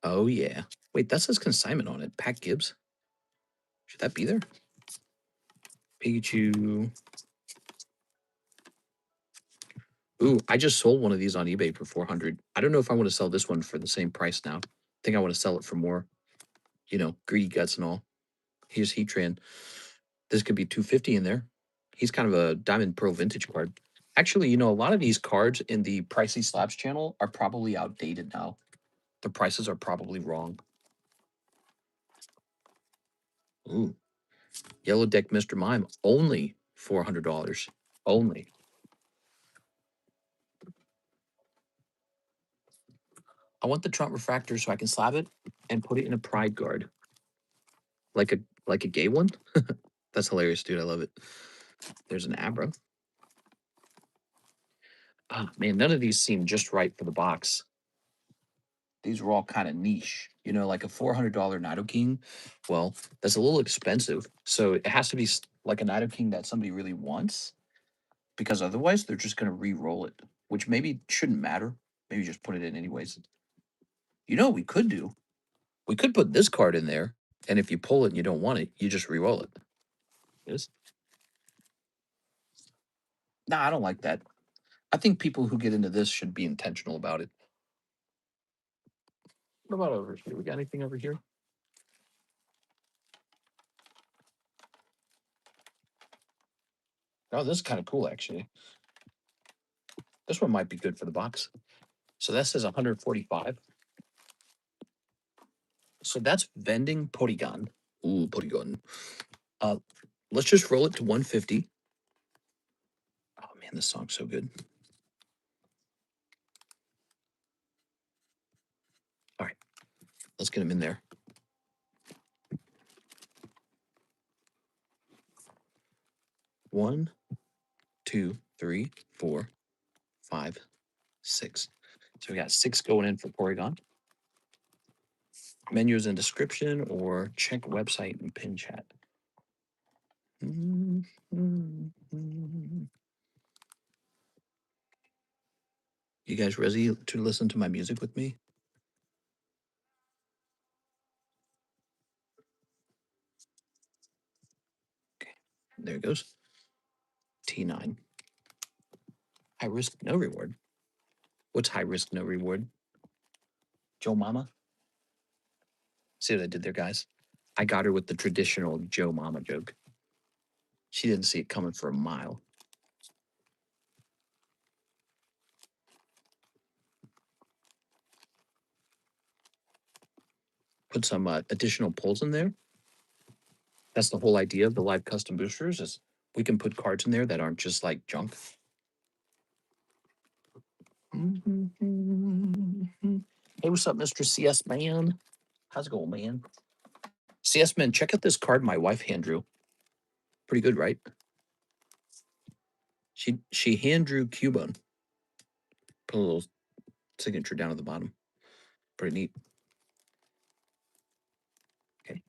A: Oh, yeah. Wait, that says consignment on it. Pat Gibbs. Should that be there? Pikachu. Ooh, I just sold one of these on eBay for 400. I don't know if I want to sell this one for the same price now. I think I want to sell it for more, greedy guts and all. Here's Heatran. This could be 250 in there. He's kind of a Diamond Pearl vintage card. Actually, a lot of these cards in the Pricey Slabs channel are probably outdated now. The prices are probably wrong. Ooh. Yellow Deck Mr. Mime, only $400. Only. I want the Trump Refractor so I can slab it and put it in a Pride guard. Like a gay one? That's hilarious, dude. I love it. There's an Abra. Ah, man, none of these seem just right for the box. These are all kind of niche, you know, like a $400 Nido King. Well, that's a little expensive. So it has to be like a Nido King that somebody really wants, because otherwise they're just going to re-roll it, which maybe shouldn't matter. Maybe just put it in anyways. You know what we could do? We could put this card in there, and if you pull it and you don't want it, you just re-roll it. Yes. Nah, I don't like that. I think people who get into this should be intentional about it. What about over here? We got anything over here? Oh, this is kind of cool, actually. This one might be good for the box. So that says 145. So that's vending Porygon. Ooh, Porygon. Let's just roll it to 150. Oh man, this song's so good. All right, let's get him in there. One, two, three, 4, 5, 6. So we got 6 going in for Porygon. Menus in description or check website and pin chat. You guys ready to listen to my music with me? Okay, there it goes. T9. High risk, no reward. What's high risk, no reward? Joe Mama? See what I did there, guys? I got her with the traditional Joe Mama joke. She didn't see it coming for a mile. Put some additional pulls in there. That's the whole idea of the live custom boosters, is we can put cards in there that aren't just like junk. Hey, what's up, Mr. CS Man? How's it going, man? CS Man, check out this card my wife hand drew. Pretty good, right? She hand drew Cubone. Put a little signature down at the bottom. Pretty neat. Okay.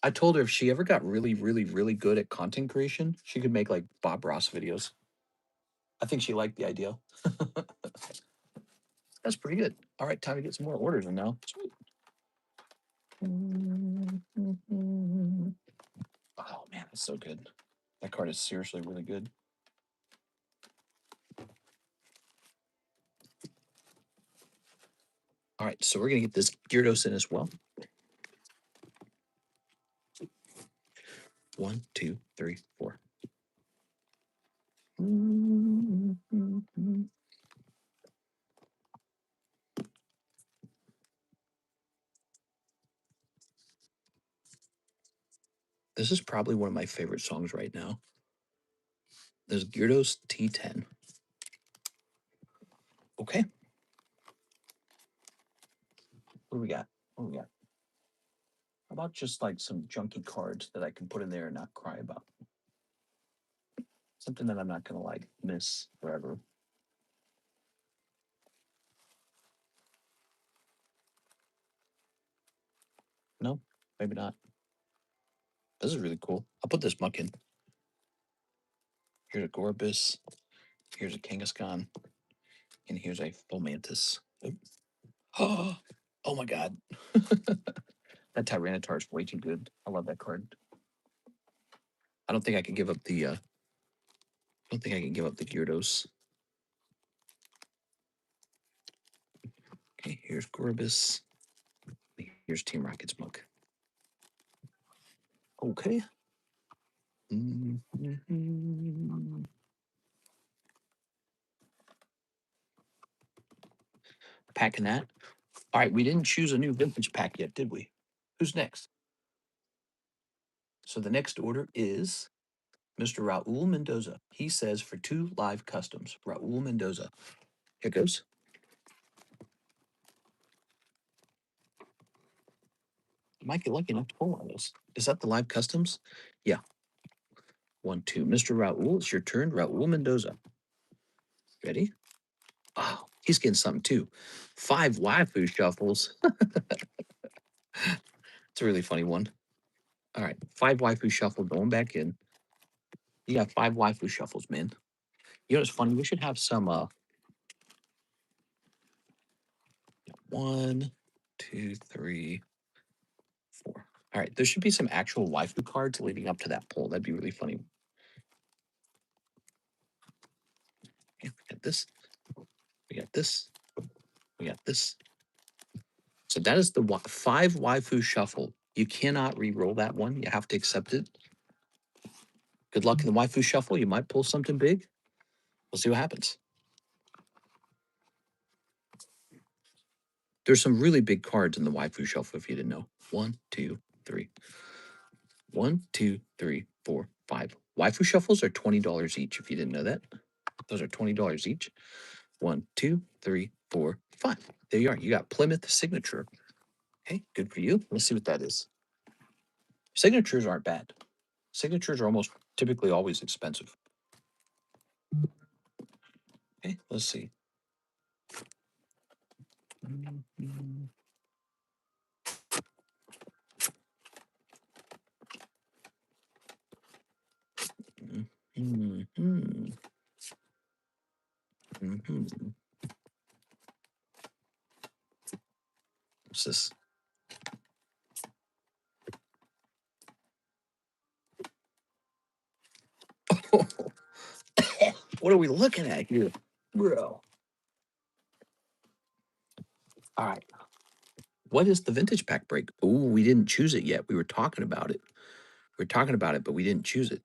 A: I told her if she ever got really, really, really good at content creation, she could make like Bob Ross videos. I think she liked the idea. That's pretty good. All right, time to get some more orders in now. Sweet. Oh man, it's so good. That card is seriously really good. All right, so we're gonna get this Gyarados in as well. 1, 2, 3, 4. This is probably one of my favorite songs right now. There's Gyarados T10. Okay. What do we got? What do we got? How about just like some junky cards that I can put in there and not cry about? Something that I'm not gonna like miss forever. No, maybe not. This is really cool. I'll put this muck in. Here's a Gorbis. Here's a Kangaskhan. And here's a Fomantis. Oh, oh my god. That Tyranitar is way too good. I love that card. I don't think I can give up the Gyarados. Okay, here's Gorbis. Here's Team Rocket's muck. Okay. Packing that. All right, we didn't choose a new vintage pack yet, did we? Who's next? So the next order is Mr. Raul Mendoza. He says for 2 live customs. Raul Mendoza. Here goes. Might get lucky enough to pull one of those. Is that the live customs? Yeah. 1, 2. Mr. Raul, it's your turn. Raul Mendoza. Ready? Oh, He's getting something too. 5 Waifu shuffles. It's a really funny one. All right, 5 Waifu shuffle going back in. You got 5 Waifu shuffles, man. You know what's funny? We should have some 1, 2, 3, 4. All right, there should be some actual Waifu cards leading up to that poll. That'd be really funny. Okay, we got this. We got this. We got this. So that is the 5 Waifu shuffle. You cannot re-roll that one. You have to accept it. Good luck in the Waifu shuffle. You might pull something big. We'll see what happens. There's some really big cards in the Waifu shuffle if you didn't know. 1, 2, 3. 1, 2, 3, 4, 5. Waifu shuffles are $20 each if you didn't know that. Those are $20 each. 1, 2, 3, 4, 5. There you are. You got Plymouth signature. Okay, good for you. Let's see what that is. Signatures aren't bad. Signatures are almost typically always expensive. Okay, let's see. What's this? What are we looking at here, bro? All right. What is the vintage pack break? Oh, we didn't choose it yet. We were talking about it. We were talking about it, but we didn't choose it.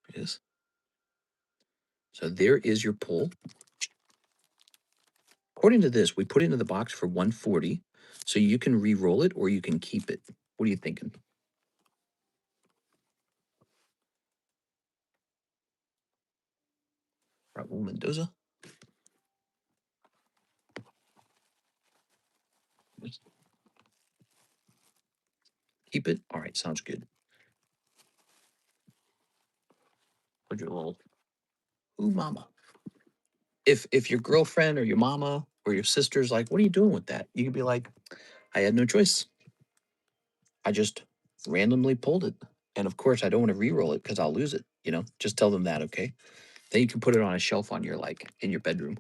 A: It is. So there is your pull. According to this, we put it into the box for 140. So you can re-roll it or you can keep it. What are you thinking? Raul Mendoza. Keep it. All right, sounds good. Put your little ooh mama. If your girlfriend or your mama or your sister's like, what are you doing with that? You could be like, I had no choice. I just randomly pulled it. And of course I don't want to re-roll it because I'll lose it. You know, just tell them that, okay? Then you can put it on a shelf on your in your bedroom.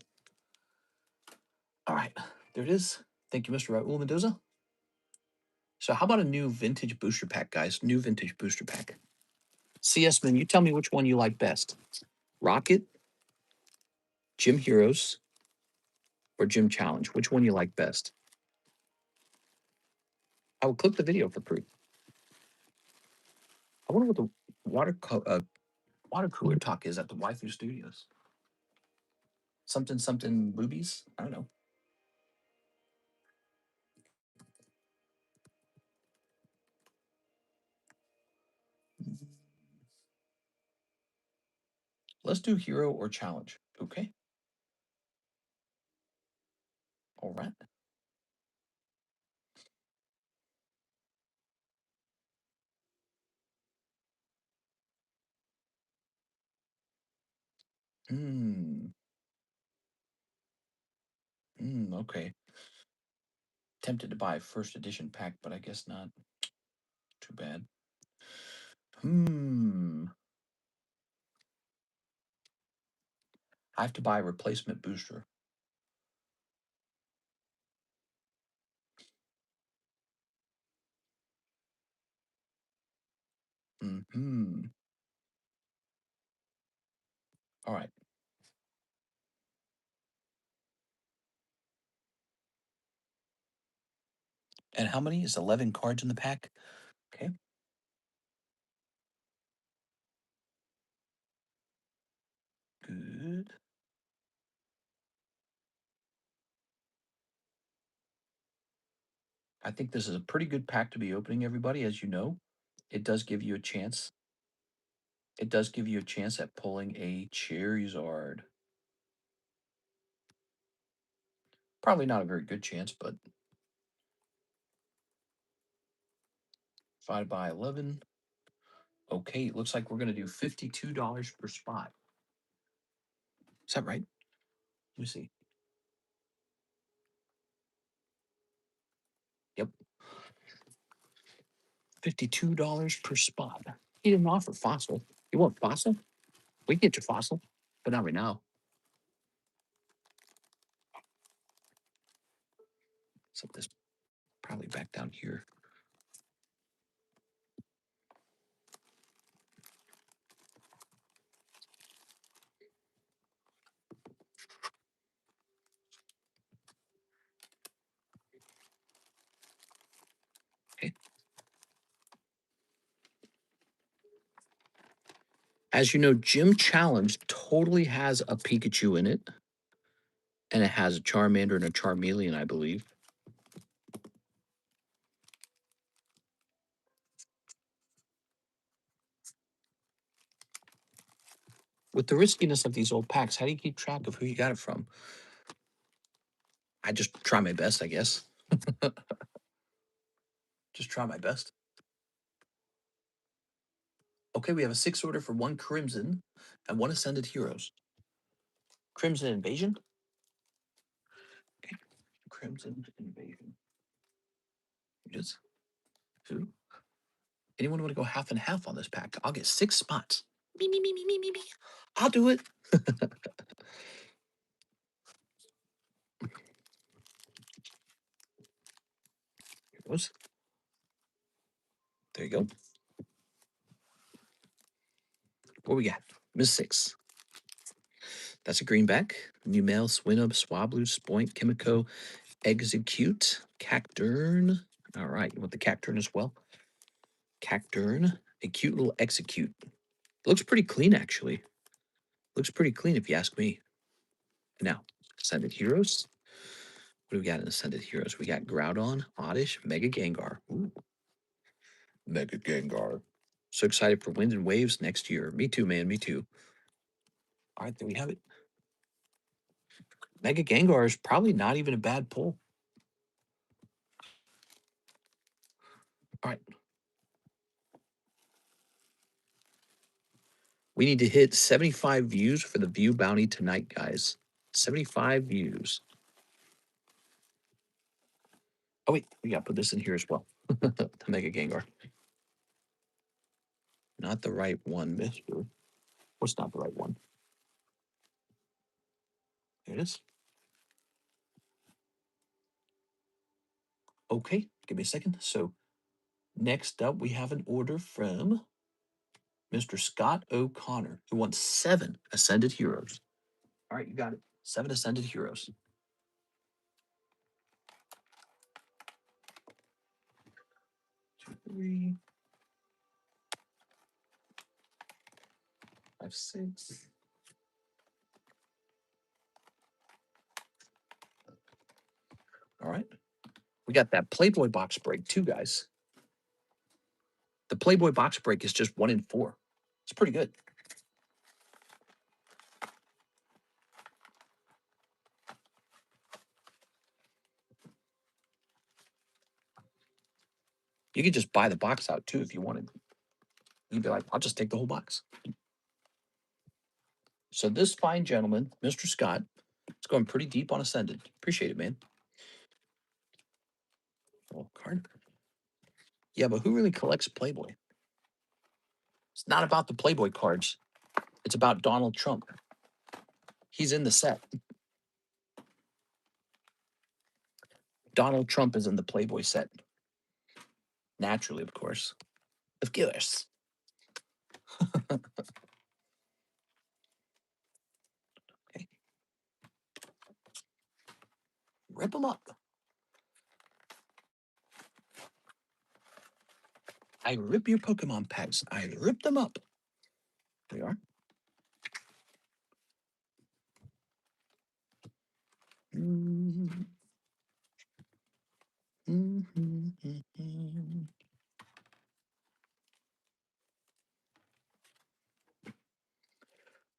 A: All right, there it is. Thank you, Mr. Raul Mendoza. So how about a new vintage booster pack, guys? New vintage booster pack. CS Man, you tell me which one you like best. Rocket, Gym Heroes, or Gym Challenge? Which one you like best? I will clip the video for proof. I wonder what the water cooler talk is at the Waifu Studios. Something boobies? I don't know. Let's do hero or challenge. Okay. All right. Okay. Tempted to buy a first edition pack, but I guess not. Too bad. I have to buy a replacement booster. All right. And how many? Is 11 cards in the pack? Okay. Good. I think this is a pretty good pack to be opening, everybody. As you know, it does give you a chance. It does give you a chance at pulling a Charizard. Probably not a very good chance, but 5 by 11. Okay, looks like we're going to do $52 per spot. Is that right? Let me see. Yep. $52 per spot. He didn't offer fossil. You want fossil? We can get you fossil, but not right now. So this probably back down here. Okay. As you know, Gym Challenge totally has a Pikachu in it. And it has a Charmander and a Charmeleon, I believe. With the riskiness of these old packs, how do you keep track of who you got it from? I just try my best, I guess. Just try my best. Okay, we have a 6 order for 1 Crimson and 1 Ascended Heroes. Crimson Invasion? Okay. Crimson Invasion. Just who? Anyone want to go half and half on this pack? I'll get 6 spots. Me. I'll do it. Here it goes. There you go. What we got? Miss 6. That's a greenback. Numel, Swinub, Swablu, Spoink, Kimiko, Execute, Cacturn. All right, you want the Cacturn as well? Cacturn, a cute little Execute. Looks pretty clean, actually. Looks pretty clean, if you ask me. Now, Ascended Heroes. What do we got in Ascended Heroes? We got Groudon, Oddish, Mega Gengar. Ooh. Mega Gengar. So excited for Wind and Waves next year. Me too, man. Me too. All right, there we have it. Mega Gengar is probably not even a bad pull. All right. We need to hit 75 views for the view bounty tonight, guys. 75 views. Oh, wait. We got to put this in here as well. The Mega Gengar. Not the right one, mister. What's not the right one? There it is. Okay. Give me a second. So next up, we have an order from Mr. Scott O'Connor, who wants 7 Ascended Heroes. All right, you got it. 7 Ascended Heroes. 2, 3, 5, 6. All right. We got that Playboy box break too, guys. The Playboy box break is just 1 in 4. It's pretty good. You could just buy the box out too if you wanted. You'd be like, I'll just take the whole box. So this fine gentleman, Mr. Scott, is going pretty deep on Ascended. Appreciate it, man. Oh, card. Yeah, but who really collects Playboy? It's not about the Playboy cards. It's about Donald Trump. He's in the set. Donald Trump is in the Playboy set. Naturally, of course. Of course. Okay. Rip them up. I rip your Pokemon packs. I rip them up. There you are.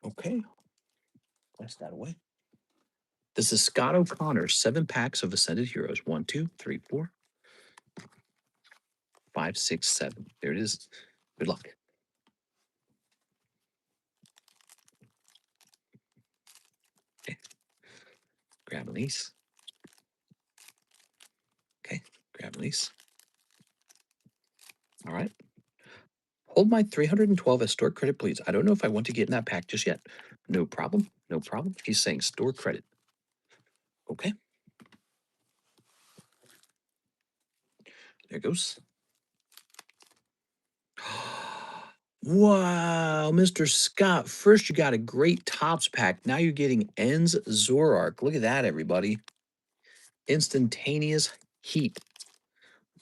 A: Okay. Place that away. This is Scott O'Connor, 7 packs of Ascended Heroes. 1, 2, 3, 4, 5, 6, 7. There it is. Good luck. Okay. Grab release. Okay, grab release. All right. Hold my 312 as store credit, please. I don't know if I want to get in that pack just yet. No problem. No problem. He's saying store credit. Okay. There goes. Wow, Mr. Scott. First, you got a great tops pack. Now you're getting Ends Zorark. Look at that, everybody. Instantaneous heat.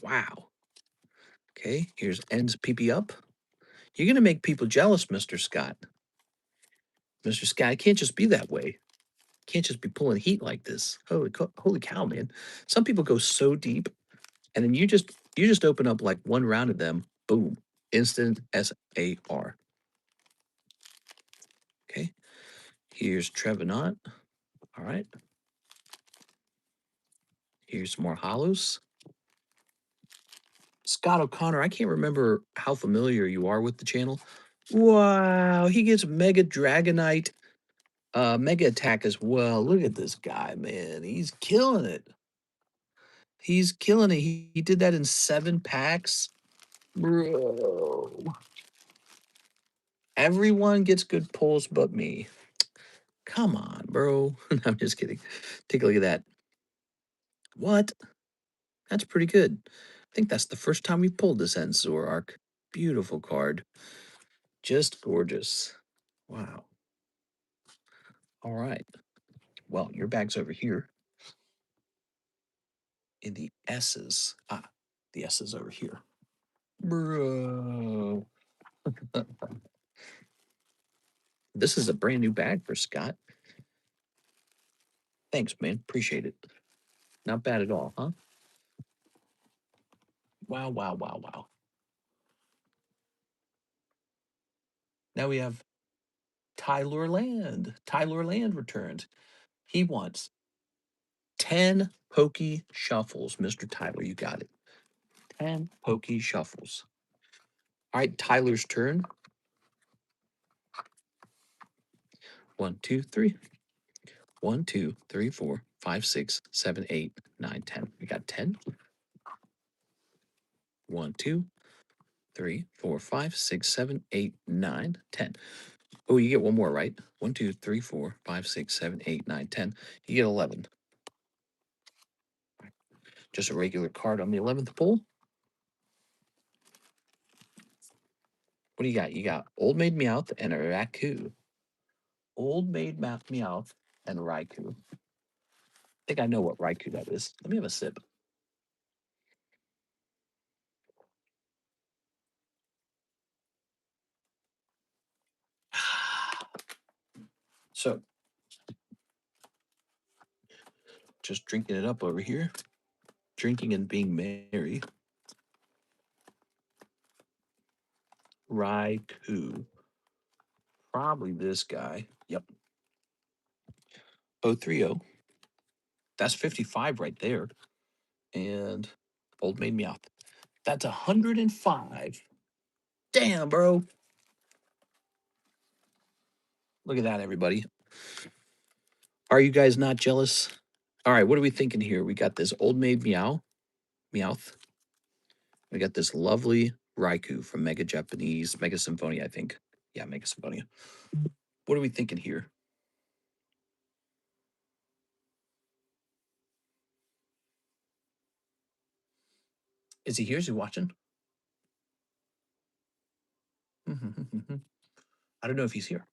A: Wow. Okay, here's Ends PP up. You're going to make people jealous, Mr. Scott. Mr. Scott, it can't just be that way. Can't just be pulling heat like this. Holy cow, man. Some people go so deep, and then you just open up like one round of them. Boom. Instant SAR. Okay. Here's Trevenant. All right. Here's more hollows. Scott O'Connor, I can't remember how familiar you are with the channel. Wow, he gets Mega Dragonite, Mega Attack as well. Look at this guy, man. He's killing it. He's killing it. He did that in 7 packs. Bro. Everyone gets good pulls but me. Come on, bro. I'm just kidding. Take a look at that. What? That's pretty good. I think that's the first time we pulled this Enzor arc. Beautiful card. Just gorgeous. Wow. All right. Well, your bag's over here in the S's. The S is over here. Bro. This is a brand new bag for Scott. Thanks, man. Appreciate it. Not bad at all, huh? Wow, wow, wow, wow. Now we have Tyler Land. Tyler Land returned. He wants 10 pokey shuffles. Mr. Tyler, you got it. 10 pokey shuffles. All right, Tyler's turn. 1, 2, 3. 1, 2, 3, 4, 5, 6, 7, 8, 9, 10. We got 10. 1, 2, 3, 4, 5, 6, 7, 8, 9, 10. Oh, you get one more, right? 1, 2, 3, 4, 5, 6, 7, 8, 9, 10. You get 11. Just a regular card on the 11th pull. What do you got? You got Old Maid Meowth and a Raikou. Old Maid Meowth and Raikou. I think I know what Raikou that is. Let me have a sip. So, just drinking it up over here. Drinking and being merry. Raikou. Probably this guy. Yep. 030. That's 55 right there. And Old Maid Meowth. That's 105. Damn, bro. Look at that, everybody. Are you guys not jealous? All right, what are we thinking here? We got this Old Maid Meowth. We got this lovely Raikou from Mega Japanese, Mega Symphonia, I think. Yeah, Mega Symphonia. What are we thinking here? Is he here? Is he watching? I don't know if he's here.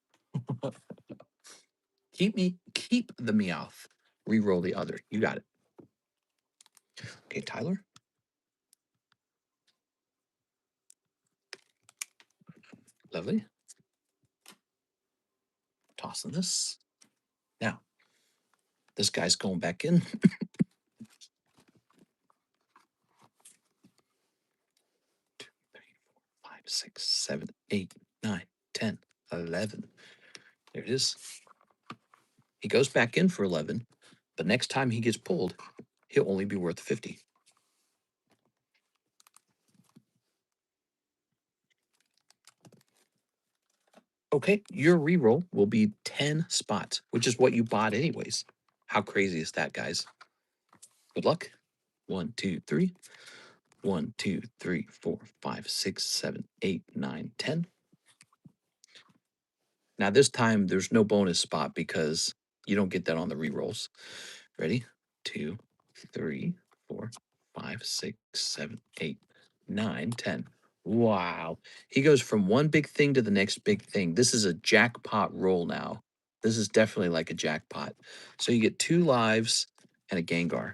A: Keep the Meowth. Reroll the other. You got it. Okay, Tyler. Lovely. Tossing this. Now, this guy's going back in. 2, 3, 4, 5, 6, 7, 8, 9, 10, 11. There it is. He goes back in for 11, but next time he gets pulled, he'll only be worth 50. Okay, your reroll will be 10 spots, which is what you bought anyways. How crazy is that, guys? Good luck. 1, 2, 3. 1, 2, 3, 4, 5, 6, 7, 8, 9, 10. Now this time there's no bonus spot because you don't get that on the rerolls. Ready? 2, 3, 4, 5, 6, 7, 8, 9, 10. Wow. He goes from one big thing to the next big thing. This is a jackpot roll now. This is definitely like a jackpot. So you get 2 lives and a Gengar.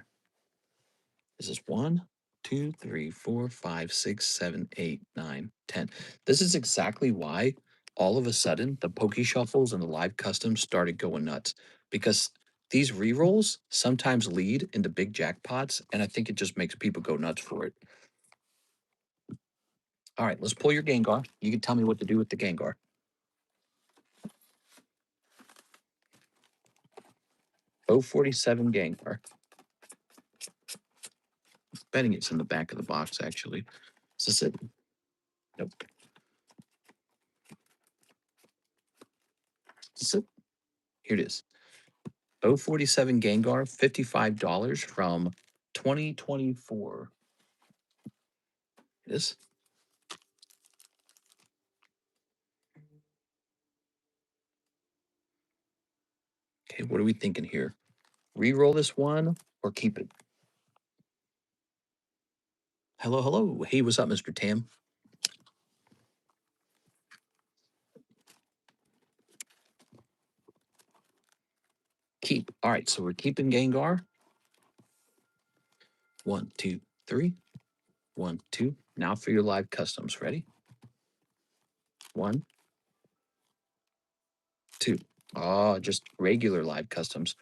A: This is 1, 2, 3, 4, 5, 6, 7, 8, 9, 10. This is exactly why all of a sudden the Poke Shuffles and the live customs started going nuts because these rerolls sometimes lead into big jackpots, and I think it just makes people go nuts for it. All right, let's pull your Gengar. You can tell me what to do with the Gengar. O47 Gengar. Betting it's in the back of the box, actually. Is this it? Nope. Is this it? Here it is. 047 Gengar, $55 from 2024. This. Okay, what are we thinking here? Reroll this one or keep it? Hello, hello. Hey, what's up, Mr. Tam? Keep. All right, so we're keeping Gengar. 1, 2, 3. 1, 2. Now for your live customs. Ready? 1, 2. Oh, just regular live customs.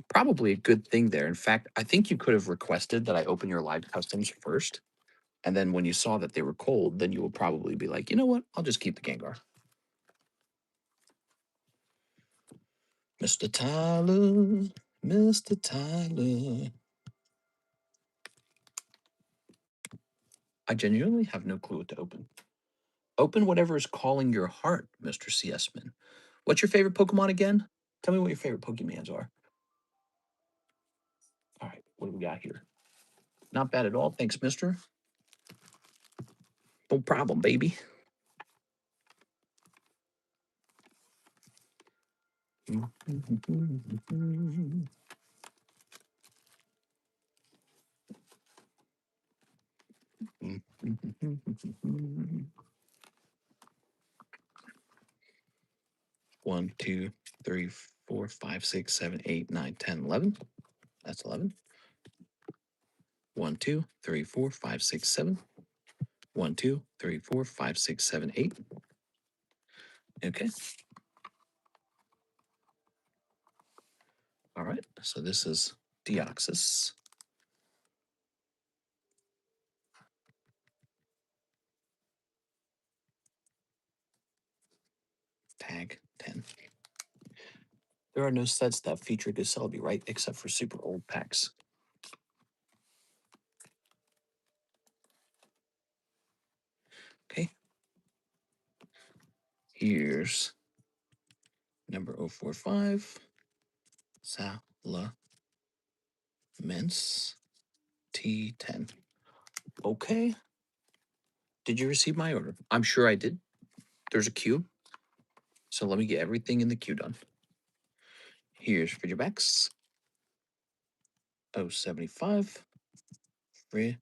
A: Probably a good thing there. In fact, I think you could have requested that I open your live customs first. And then when you saw that they were cold, then you will probably be like, you know what? I'll just keep the Gengar. Mr. Tyler, Mr. Tyler. I genuinely have no clue what to open. Open whatever is calling your heart, Mr. CSman. What's your favorite Pokemon again? Tell me what your favorite Pokemons are. All right, what do we got here? Not bad at all. Thanks, mister. No problem, baby. One, 2, 3, 4, 5, 6, 7, 8, 9, 10, 11. That's 11. 1, 2, 3, 4, 5, 6, 7. 1, 2, 3, 4, 5, 6, 7, 8. Okay. All right. So this is Deoxys. Tag 10. There are no sets that feature good Celebi, right? Except for super old packs. Okay. Here's number 045. Salamence T10. Okay. Did you receive my order? I'm sure I did. There's a queue. So let me get everything in the queue done. Here's Frigibax. 075. Frigibax.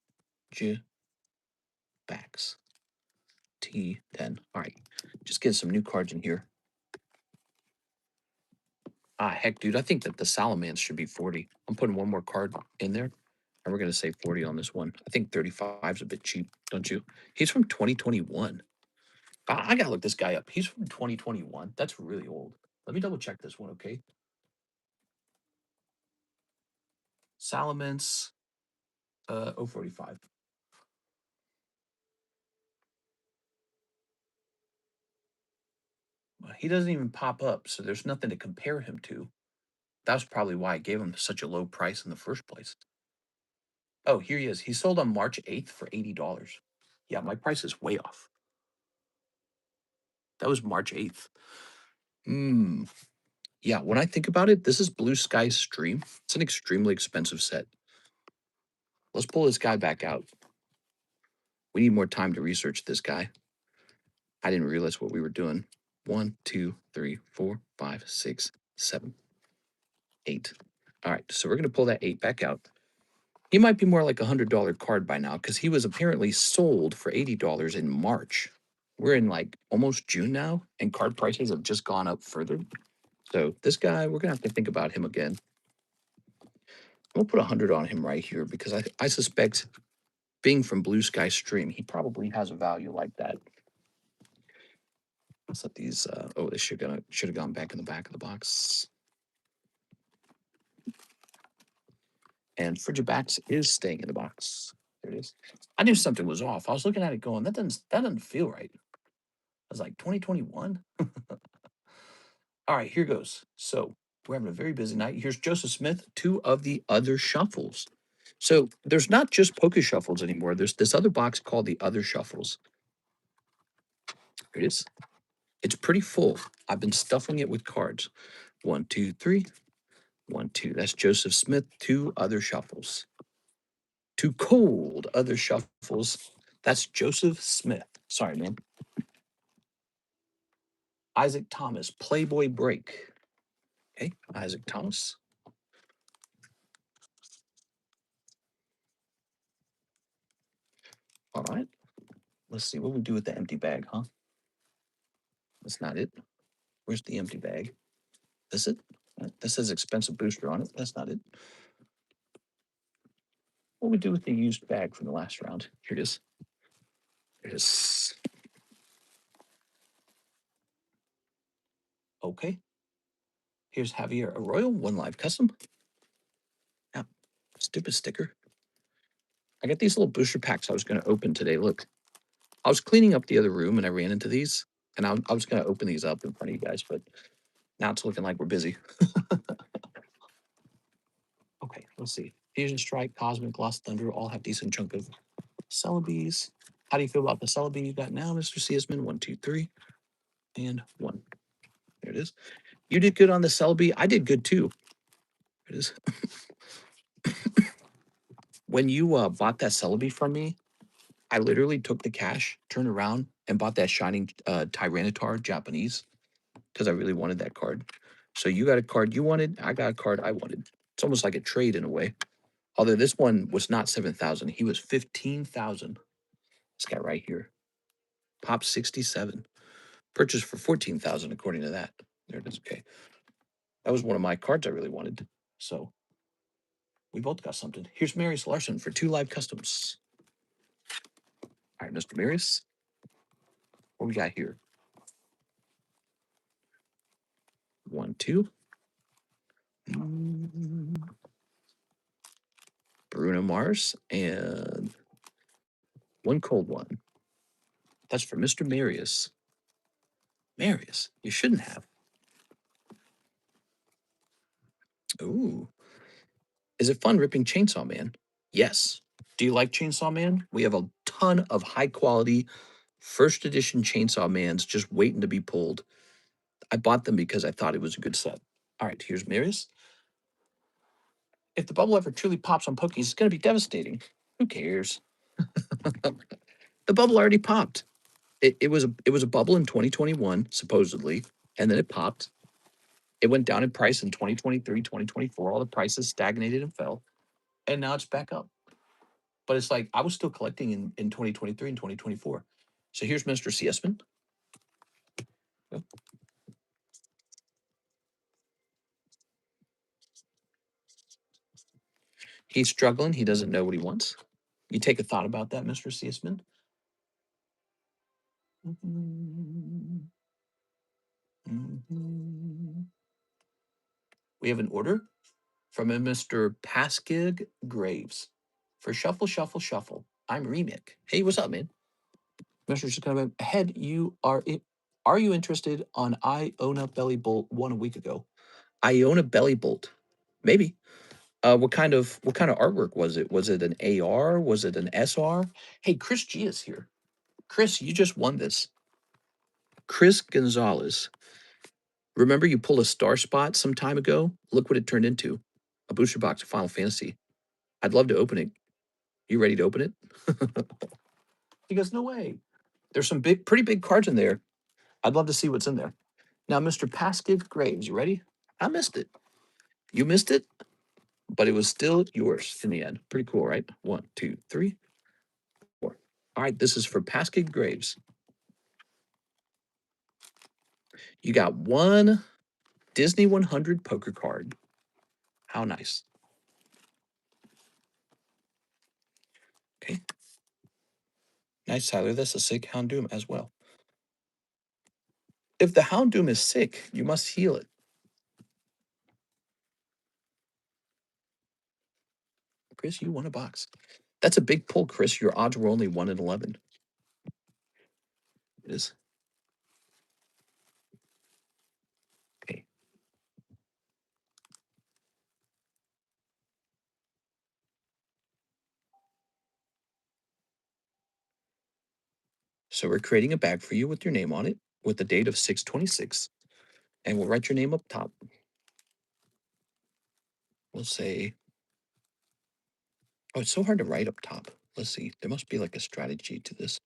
A: T10. All right. Just get some new cards in here. Ah, heck, dude. I think that the Salamence should be 40. I'm putting one more card in there. And we're going to say 40 on this one. I think 35 is a bit cheap, don't you? He's from 2021. I got to look this guy up. He's from 2021. That's really old. Let me double check this one, okay? Salamence 045. Well, he doesn't even pop up, so there's nothing to compare him to. That's probably why I gave him such a low price in the first place. Oh, here he is. He sold on March 8th for $80. Yeah, my price is way off. That was March 8th. Hmm. Yeah, when I think about it, this is Blue Sky Stream. It's an extremely expensive set. Let's pull this guy back out. We need more time to research this guy. I didn't realize what we were doing. 1, 2, 3, 4, 5, 6, 7, 8. All right, so we're going to pull that 8 back out. He might be more like a $100 card by now because he was apparently sold for $80 in March. We're in like almost June now, and card prices have just gone up further. So this guy, we're going to have to think about him again. We'll put 100 on him right here because I suspect, being from Blue Sky Stream, he probably has a value like that. Let's let these, oh, this should have gone back in the back of the box. And Frigibax is staying in the box. There it is. I knew something was off. I was looking at it going, that doesn't feel right. I was like, 2021? All right, here goes. So we're having a very busy night. Here's Joseph Smith, 2 of the other shuffles. So there's not just Poké Shuffles anymore. There's this other box called the Other Shuffles. Here it is. It's pretty full. I've been stuffing it with cards. 1, 2, 3. 1, 2. That's Joseph Smith, 2 other shuffles. 2 cold other shuffles. That's Joseph Smith. Sorry, man. Isaac Thomas, Playboy Break. Okay, Isaac Thomas. All right. Let's see what we do with the empty bag, huh? That's not it. Where's the empty bag? This it? This says expensive booster on it. That's not it. What we do with the used bag from the last round? Here it is. Here it is. Okay. Here's Javier Arroyo, 1 live custom. Yeah, stupid sticker. I got these little booster packs I was going to open today. Look, I was cleaning up the other room and I ran into these, and I was going to open these up in front of you guys, but now it's looking like we're busy. Okay, let's see. Fusion Strike, Cosmic, Lost Thunder all have decent chunk of Celebes. How do you feel about the Celebi you got now, Mr. Seisman? 1, 2, 3, and 1. There it is. You did good on the Celebi. I did good too. There it is. When you bought that Celebi from me, I literally took the cash, turned around, and bought that Shining Tyranitar Japanese because I really wanted that card. So you got a card you wanted, I got a card I wanted. It's almost like a trade in a way. Although this one was not 7,000, he was 15,000. This guy right here, Pop 67, purchased for 14,000 according to that. There it is. Okay, that was one of my cards I really wanted. So we both got something. Here's Marius Larson for 2 live customs. All right, Mr. Marius, what we got here? 1, 2. Bruno Mars and 1 cold one. That's for Mr. Marius. Marius, you shouldn't have. Ooh. Is it fun ripping Chainsaw Man? Yes. Do you like Chainsaw Man? We have a ton of high quality first edition Chainsaw Mans just waiting to be pulled. I bought them because I thought it was a good set. All right, here's Marius. If the bubble ever truly pops on Pokies, it's going to be devastating. Who cares? The bubble already popped. It was a bubble in 2021, supposedly, and then it popped. It went down in price in 2023, 2024. All the prices stagnated and fell, and now it's back up. But it's like I was still collecting in 2023 and 2024. So here's Mr. Seisman. He's struggling. He doesn't know what he wants. You take a thought about that, Mr. Seisman. We have an order from a Mr. Paskig Graves for Shuffle, Shuffle, Shuffle. I'm Remick. Hey, what's up, man? Mr. Chicago, ahead, are you interested on Iona Belly Bolt 1 a week ago? Iona Belly Bolt. Maybe. What kind of artwork was it? Was it an AR? Was it an SR? Hey, Chris G is here. Chris, you just won this. Chris Gonzalez. Remember you pulled a star spot some time ago? Look what it turned into. A booster box of Final Fantasy. I'd love to open it. You ready to open it? He goes, no way. There's some pretty big cards in there. I'd love to see what's in there. Now, Mr. Passive Graves, you ready? I missed it. You missed it, but it was still yours in the end. Pretty cool, right? 1, 2, 3, 4. All right, this is for Passive Graves. You got one Disney 100 poker card. How nice. Okay. Nice, Tyler. That's a sick Houndoom as well. If the Houndoom is sick, you must heal it. Chris, you won a box. That's a big pull, Chris. Your odds were only 1 in 11. It is. Okay. So we're creating a bag for you with your name on it, with the date of 6/26, and we'll write your name up top. We'll say, oh, it's so hard to write up top. Let's see. There must be like a strategy to this.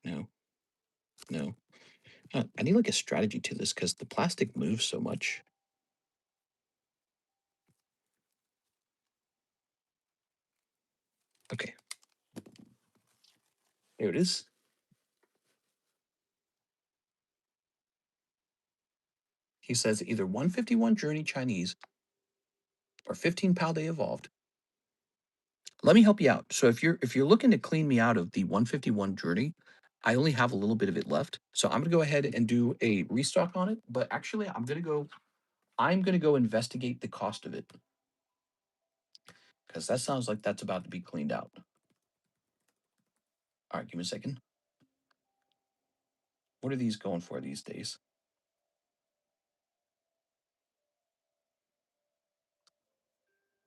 A: No, no. I need like a strategy to this because the plastic moves so much. Okay. Here it is. He says either 151 Journey Chinese or 15 Pal Day Evolved. Let me help you out. So if you're looking to clean me out of the 151 Journey, I only have a little bit of it left. So I'm gonna go ahead and do a restock on it. But actually, I'm gonna go investigate the cost of it because that sounds like that's about to be cleaned out. All right, give me a second. What are these going for these days?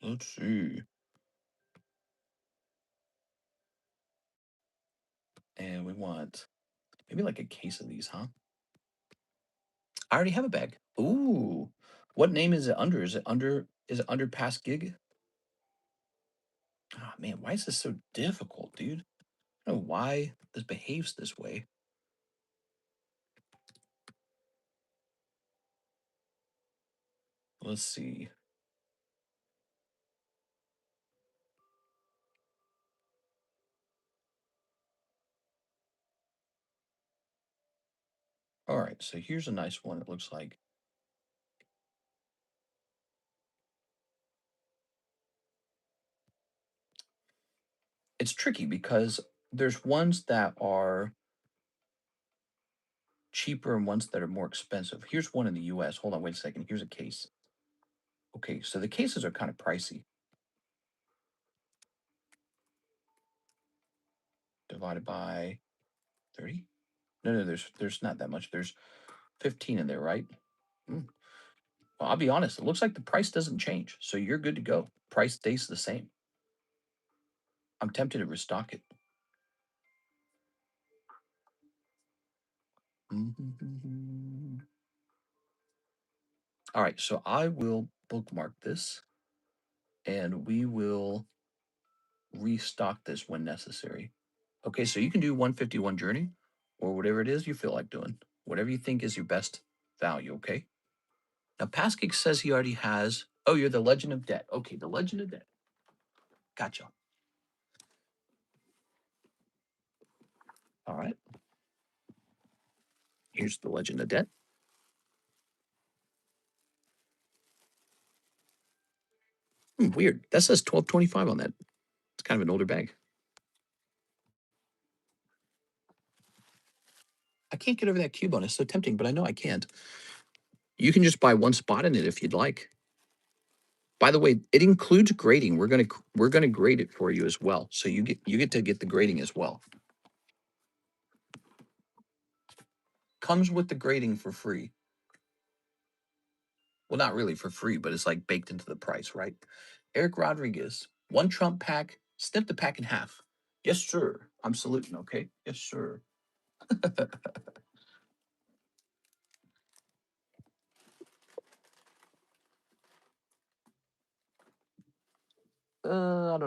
A: Let's see. And we want maybe like a case of these, huh? I already have a bag. Ooh. What name is it under? Is it under past gig? Oh man, why is this so difficult, dude? I don't know why this behaves this way. Let's see. All right, so here's a nice one, it looks like. It's tricky because there's ones that are cheaper and ones that are more expensive. Here's one in the US. Hold on, wait a second. Here's a case. Okay, so the cases are kind of pricey. Divided by 30? No, there's not that much. There's 15 in there, right? Hmm. Well, I'll be honest. It looks like the price doesn't change, so you're good to go. Price stays the same. I'm tempted to restock it. All right, so I will bookmark this, and we will restock this when necessary. Okay, so you can do 151 Journey, or whatever it is you feel like doing. Whatever you think is your best value, okay? Now, Paskik says he already has. Oh, you're the Legend of Debt. Okay, the Legend of Debt. Gotcha. All right. Here's the Legend of Debt. Weird. That says 1225 on that. It's kind of an older bag. I can't get over that cube on it. It's so tempting, but I know I can't. You can just buy one spot in it if you'd like. By the way, it includes grading. We're gonna grade it for you as well. So you get to get the grading as well. Comes with the grading for free. Well, not really for free, but it's like baked into the price, right? Eric Rodriguez, one Trump pack, snip the pack in half. Yes, sir. I'm saluting, okay? Yes, sir.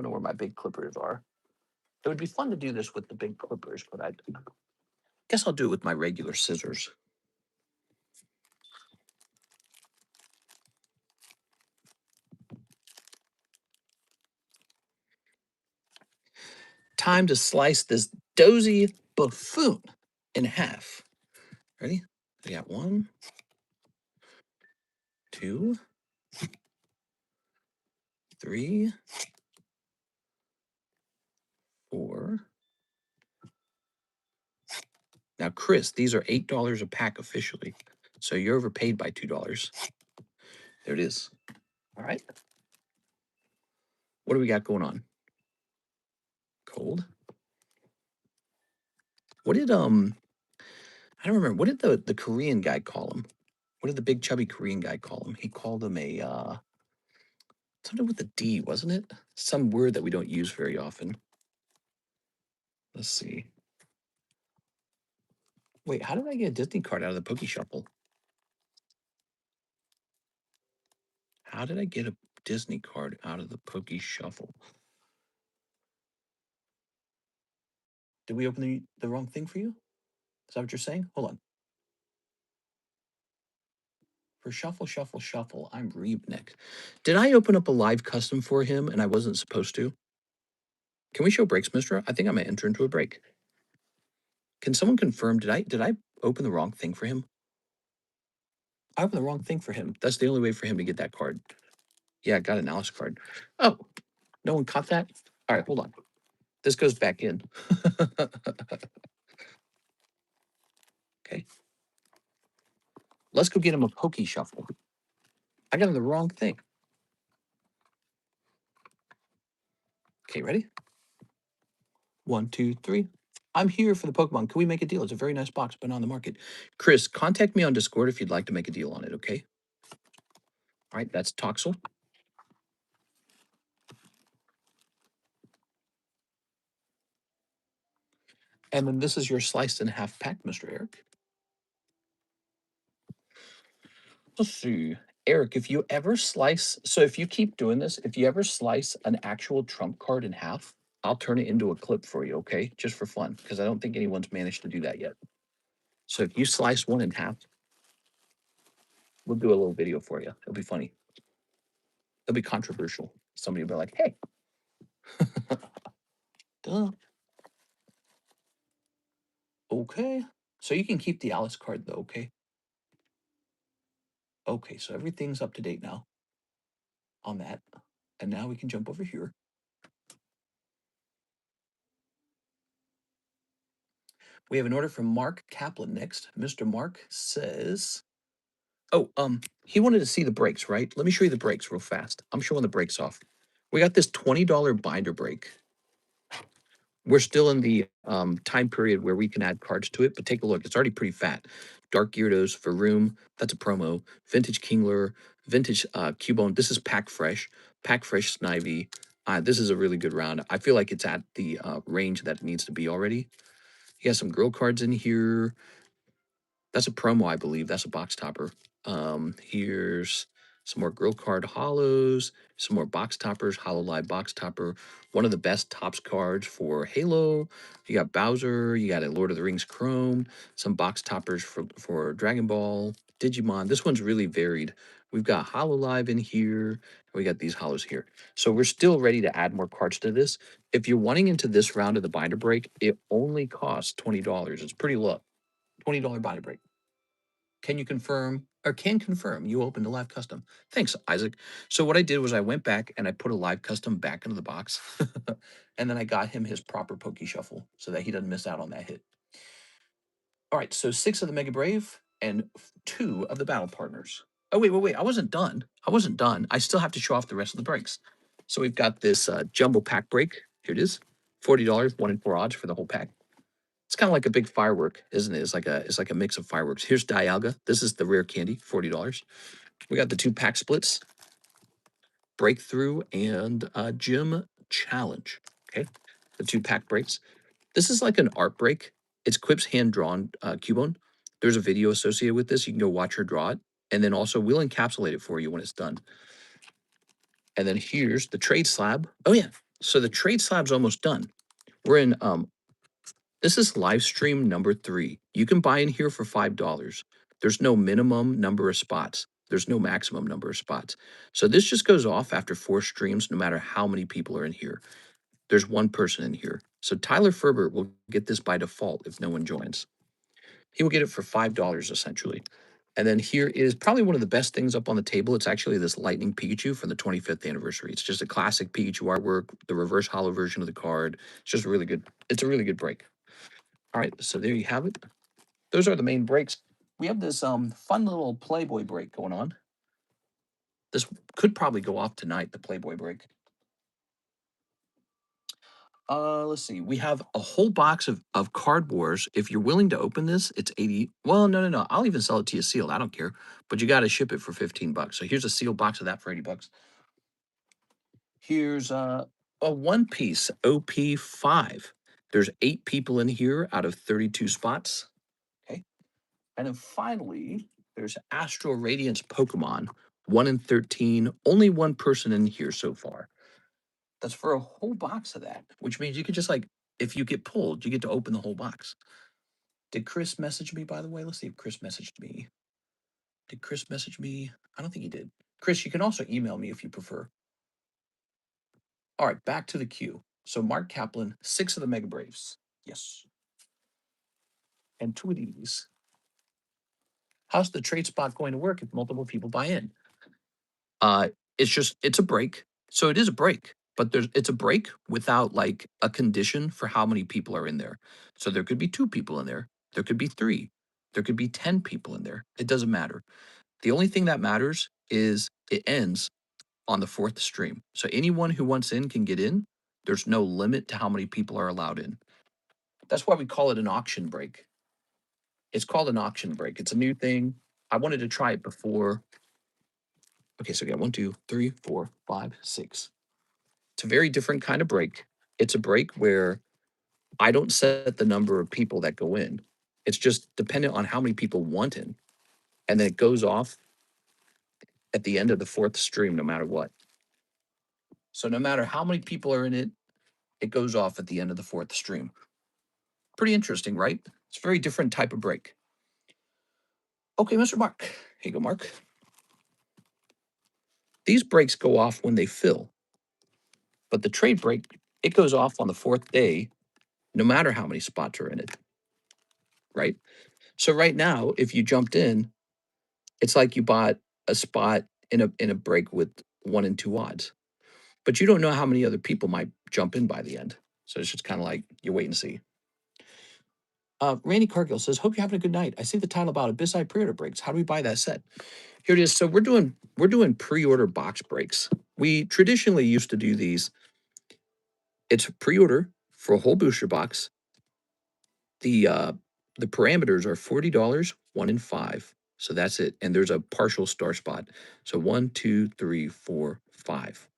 A: don't know where my big clippers are. It would be fun to do this with the big clippers, but I guess I'll do it with my regular scissors. Time to slice this dozy buffoon in half. Ready? I got 1, 2, 3, 4. Now, Chris, these are $8 a pack officially. So you're overpaid by $2. There it is. All right. What do we got going on? Cold. What did I don't remember. What did the Korean guy call him? What did the big chubby Korean guy call him? He called him a something with a D, wasn't it? Some word that we don't use very often. Let's see. Wait, how did I get a Disney card out of the Poke Shuffle? How did I get a Disney card out of the Poke Shuffle? Did we open the wrong thing for you? Is that what you're saying? Hold on. For Shuffle, Shuffle, Shuffle, I'm Reebnick. Did I open up a live custom for him and I wasn't supposed to? Can we show breaks, mister? I think I might enter into a break. Can someone confirm, did I open the wrong thing for him? I opened the wrong thing for him. That's the only way for him to get that card. Yeah, I got an Alice card. Oh, no one caught that? All right, hold on. This goes back in. Okay. Let's go get him a Poke Shuffle. I got him the wrong thing. Okay, ready? 1, 2, 3. I'm here for the Pokemon. Can we make a deal? It's a very nice box, but not on the market. Chris, contact me on Discord if you'd like to make a deal on it, okay? All right, that's Toxel. And then this is your sliced in half pack, Mr. Eric. Let's see. Eric, if you ever slice, so if you keep doing this, if you ever slice an actual trump card in half, I'll turn it into a clip for you, okay? Just for fun, because I don't think anyone's managed to do that yet. So if you slice one in half, we'll do a little video for you. It'll be funny. It'll be controversial. Somebody will be like, hey. Duh. Okay. So you can keep the Alice card though, okay? Okay, so everything's up to date now on that. And now we can jump over here. We have an order from Mark Kaplan next. Mr. Mark says, oh, he wanted to see the breaks, right? Let me show you the breaks real fast. I'm showing the breaks off. We got this $20 binder break. We're still in the time period where we can add cards to it, but take a look. It's already pretty fat. Dark Gyarados for Room. That's a promo. Vintage Kingler. Vintage Cubone. This is Pack Fresh. Pack Fresh Snivy. This is a really good round. I feel like it's at the range that it needs to be already. You got some girl cards in here. That's a promo, I believe. That's a box topper. Here's some more girl card hollows, some more box toppers, hollow live box topper. One of the best tops cards for Halo. You got Bowser, you got a Lord of the Rings Chrome, some box toppers for Dragon Ball, Digimon. This one's really varied. We've got hollow live in here. We got these hollows here. So we're still ready to add more cards to this. If you're wanting into this round of the binder break, it only costs $20. It's pretty low. $20 binder break. Can you confirm or can confirm you opened a live custom? Thanks, Isaac. So what I did was I went back and I put a live custom back into the box. And then I got him his proper Poke Shuffle so that he doesn't miss out on that hit. All right, so 6 of the Mega Brave and 2 of the Battle Partners. Oh, wait. I wasn't done. I still have to show off the rest of the breaks. So we've got this jumbo pack break. Here it is. $40, 1 in 4 odds for the whole pack. It's kind of like a big firework, isn't it? It's like a mix of fireworks. Here's Dialga. This is the rare candy, $40. We got the 2 pack splits, Breakthrough and Gym Challenge. Okay, the 2 pack breaks. This is like an art break. It's Quip's hand drawn Cubone. There's a video associated with this. You can go watch her draw it, and then also we'll encapsulate it for you when it's done. And then here's the trade slab. Oh yeah, So the trade slab's almost done. We're in this is live stream number 3. You can buy in here for $5. There's no minimum number of spots. There's no maximum number of spots. So this just goes off after 4 streams, no matter how many people are in here. There's 1 person in here. So Tyler Ferbert will get this by default if no one joins. He will get it for $5 essentially. And then here is probably one of the best things up on the table. It's actually this Lightning Pikachu from the 25th anniversary. It's just a classic Pikachu artwork, the reverse hollow version of the card. It's just really good. It's a really good break. All right, so there you have it. Those are the main breaks. We have this fun little Playboy break going on. This could probably go off tonight, the Playboy break. Let's see. We have a whole box of Card Wars. If you're willing to open this, it's 80. Well, no. I'll even sell it to you sealed. I don't care. But you got to ship it for 15 bucks. So here's a sealed box of that for 80 bucks. Here's a One Piece OP5. There's 8 people in here out of 32 spots. Okay. And then finally, there's Astral Radiance Pokemon, 1 in 13. Only 1 person in here so far. That's for a whole box of that, which means you could just like, if you get pulled, you get to open the whole box. Did Chris message me, by the way? Let's see if Chris messaged me. Did Chris message me? I don't think he did. Chris, you can also email me if you prefer. All right, back to the queue. So Mark Kaplan, 6 of the Mega Braves. Yes. And 2 of these. How's the trade spot going to work if multiple people buy in? It's a break. So it is a break, but it's a break without like a condition for how many people are in there. So there could be 2 people in there. There could be 3. There could be 10 people in there. It doesn't matter. The only thing that matters is it ends on the 4th stream. So anyone who wants in can get in. There's no limit to how many people are allowed in. That's why we call it an auction break. It's called an auction break. It's a new thing. I wanted to try it before. Okay, so we got 1, 2, 3, 4, 5, 6. It's a very different kind of break. It's a break where I don't set the number of people that go in. It's just dependent on how many people want in. And then it goes off at the end of the 4th stream, no matter what. So no matter how many people are in it, it goes off at the end of the 4th stream. Pretty interesting, right? It's a very different type of break. Okay, Mr. Mark. Here you go, Mark. These breaks go off when they fill. But the trade break, it goes off on the 4th day, no matter how many spots are in it. Right? So right now, if you jumped in, it's like you bought a spot in a break with 1 and 2 odds. But you don't know how many other people might jump in by the end. So it's just kind of like you wait and see. Randy Cargill says, "Hope you're having a good night. I see the title about Abyssite pre-order breaks. How do we buy that set?" Here it is. So we're doing pre-order box breaks. We traditionally used to do these. It's pre-order for a whole booster box. The parameters are $40, 1 in 5. So that's it. And there's a partial star spot. So 1, 2, 3, 4, 5.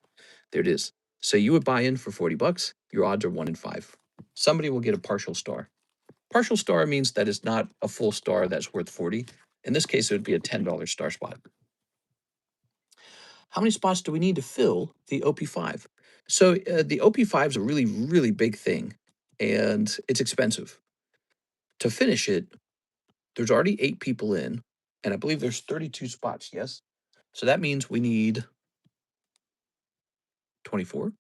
A: There it is. So you would buy in for 40 bucks. Your odds are 1 in 5. Somebody will get a partial star. Partial star means that it's not a full star that's worth 40. In this case, it would be a $10 star spot. How many spots do we need to fill the OP5? So the OP5 is a really, really big thing, and it's expensive. To finish it, there's already 8 people in, and I believe there's 32 spots, yes? So that means we need 24.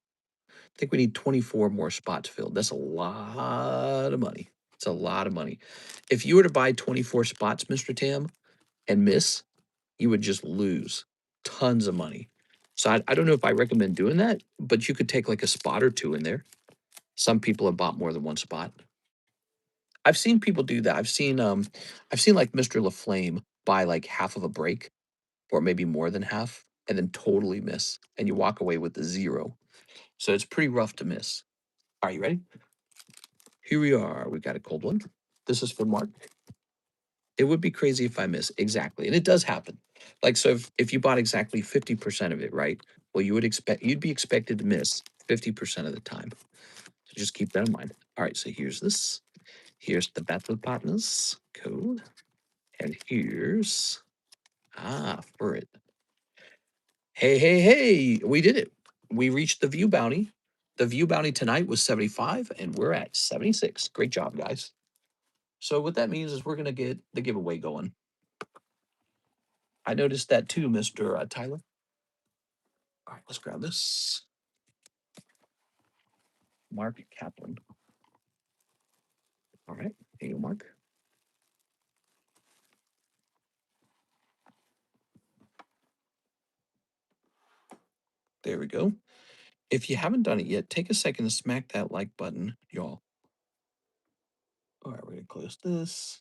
A: I think we need 24 more spots filled. That's a lot of money. It's a lot of money. If you were to buy 24 spots, Mr. Tam, and miss, you would just lose tons of money. So I don't know if I recommend doing that, but you could take like a spot or 2 in there. Some people have bought more than 1 spot. I've seen people do that. I've seen like Mr. LaFlame buy like half of a break or maybe more than half and then totally miss. And you walk away with the 0. So it's pretty rough to miss. Are you ready? Here we are. We got a cold one. This is for Mark. It would be crazy if I miss. Exactly. And it does happen. Like, so if you bought exactly 50% of it, right? Well, you'd be expected to miss 50% of the time. So just keep that in mind. All right, so here's this. Here's the Battle Partners code. And here's for it. Hey, we did it. We reached the view bounty. The view bounty tonight was 75, and we're at 76. Great job, guys. So what that means is we're going to get the giveaway going. I noticed that too, Mr. Tyler. All right, let's grab this. Mark Kaplan. All right, here you go, Mark. There we go. If you haven't done it yet, take a second to smack that like button, y'all. All right, we're going to close this.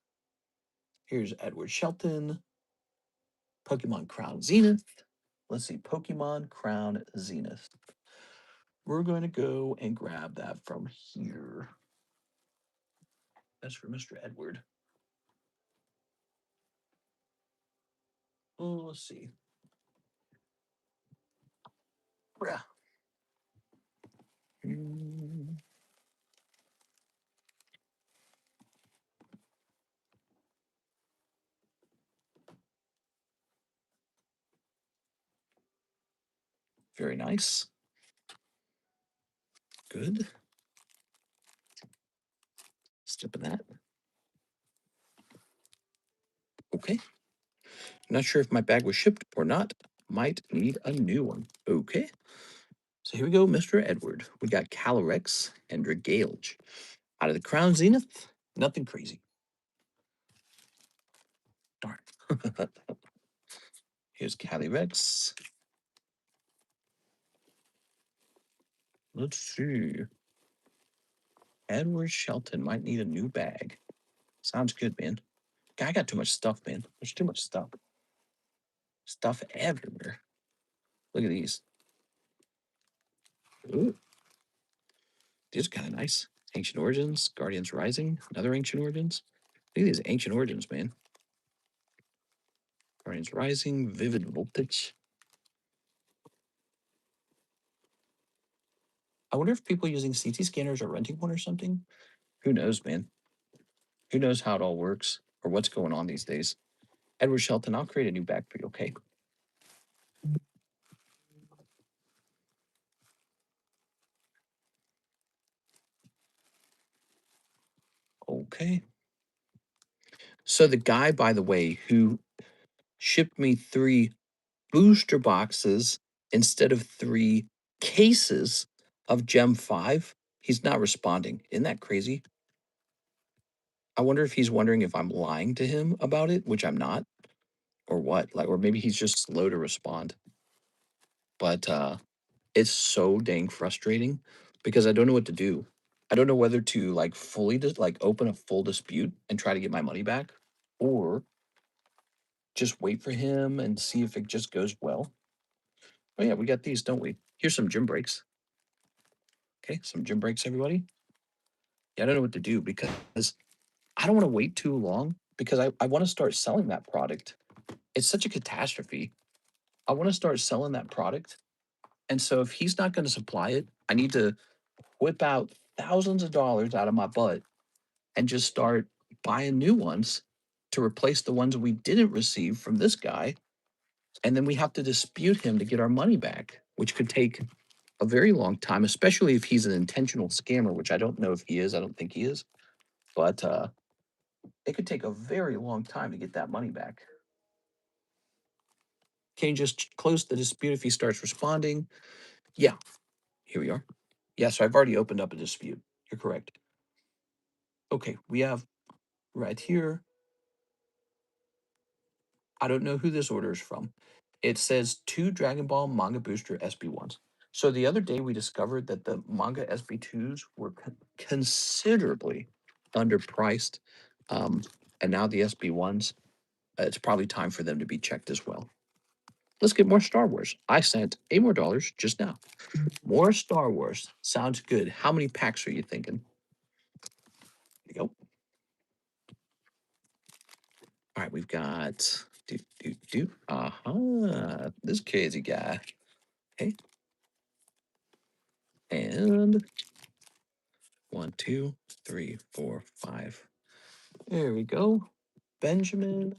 A: Here's Edward Shelton. Pokemon Crown Zenith. Let's see, Pokemon Crown Zenith. We're going to go and grab that from here. That's for Mr. Edward. Oh, let's see. Yeah. Very nice. Good. Step in that. Okay. Not sure if my bag was shipped or not. Might need a new one. Okay. So here we go, Mr. Edward. We got Calyrex and Dragalge. Out of the Crown Zenith, nothing crazy. Darn. Here's Calyrex. Let's see. Edward Shelton might need a new bag. Sounds good, man. I got too much stuff, man. There's too much stuff. Stuff everywhere. Look at these. Ooh, these are kind of nice. Ancient Origins, Guardians Rising, another Ancient Origins. Look at these Ancient Origins, man. Guardians Rising, Vivid Voltage. I wonder if people using CT scanners are renting one or something. Who knows, man? Who knows how it all works or what's going on these days? Edward Shelton, I'll create a new bag for you, okay? Okay. So the guy, by the way, who shipped me 3 booster boxes instead of 3 cases of Gem 5, he's not responding. Isn't that crazy? I wonder if he's wondering if I'm lying to him about it, which I'm not, or what. Like, or maybe he's just slow to respond. But it's so dang frustrating because I don't know what to do. I don't know whether to like fully like open a full dispute and try to get my money back, or just wait for him and see if it just goes well. Oh yeah, we got these, don't we? Here's some gym breaks. Okay, some gym breaks, everybody. Yeah, I don't know what to do because I don't want to wait too long because I want to start selling that product. It's such a catastrophe. I want to start selling that product. And so if he's not going to supply it, I need to whip out thousands of dollars out of my butt and just start buying new ones to replace the ones we didn't receive from this guy. And then we have to dispute him to get our money back, which could take a very long time, especially if he's an intentional scammer, which I don't know if he is. I don't think he is. But it could take a very long time to get that money back. Can you just close the dispute if he starts responding? Yeah, here we are. Yeah, so I've already opened up a dispute. You're correct. Okay, we have right here. I don't know who this order is from. It says 2 Dragon Ball Manga Booster SB1s. So the other day we discovered that the manga SB2s were considerably underpriced. And now the SB1s, it's probably time for them to be checked as well. Let's get more Star Wars. I sent $8 more just now. More Star Wars. Sounds good. How many packs are you thinking? There you go. All right, we've got this crazy guy. Okay. And 1, 2, 3, 4, 5. There we go. Benjamin.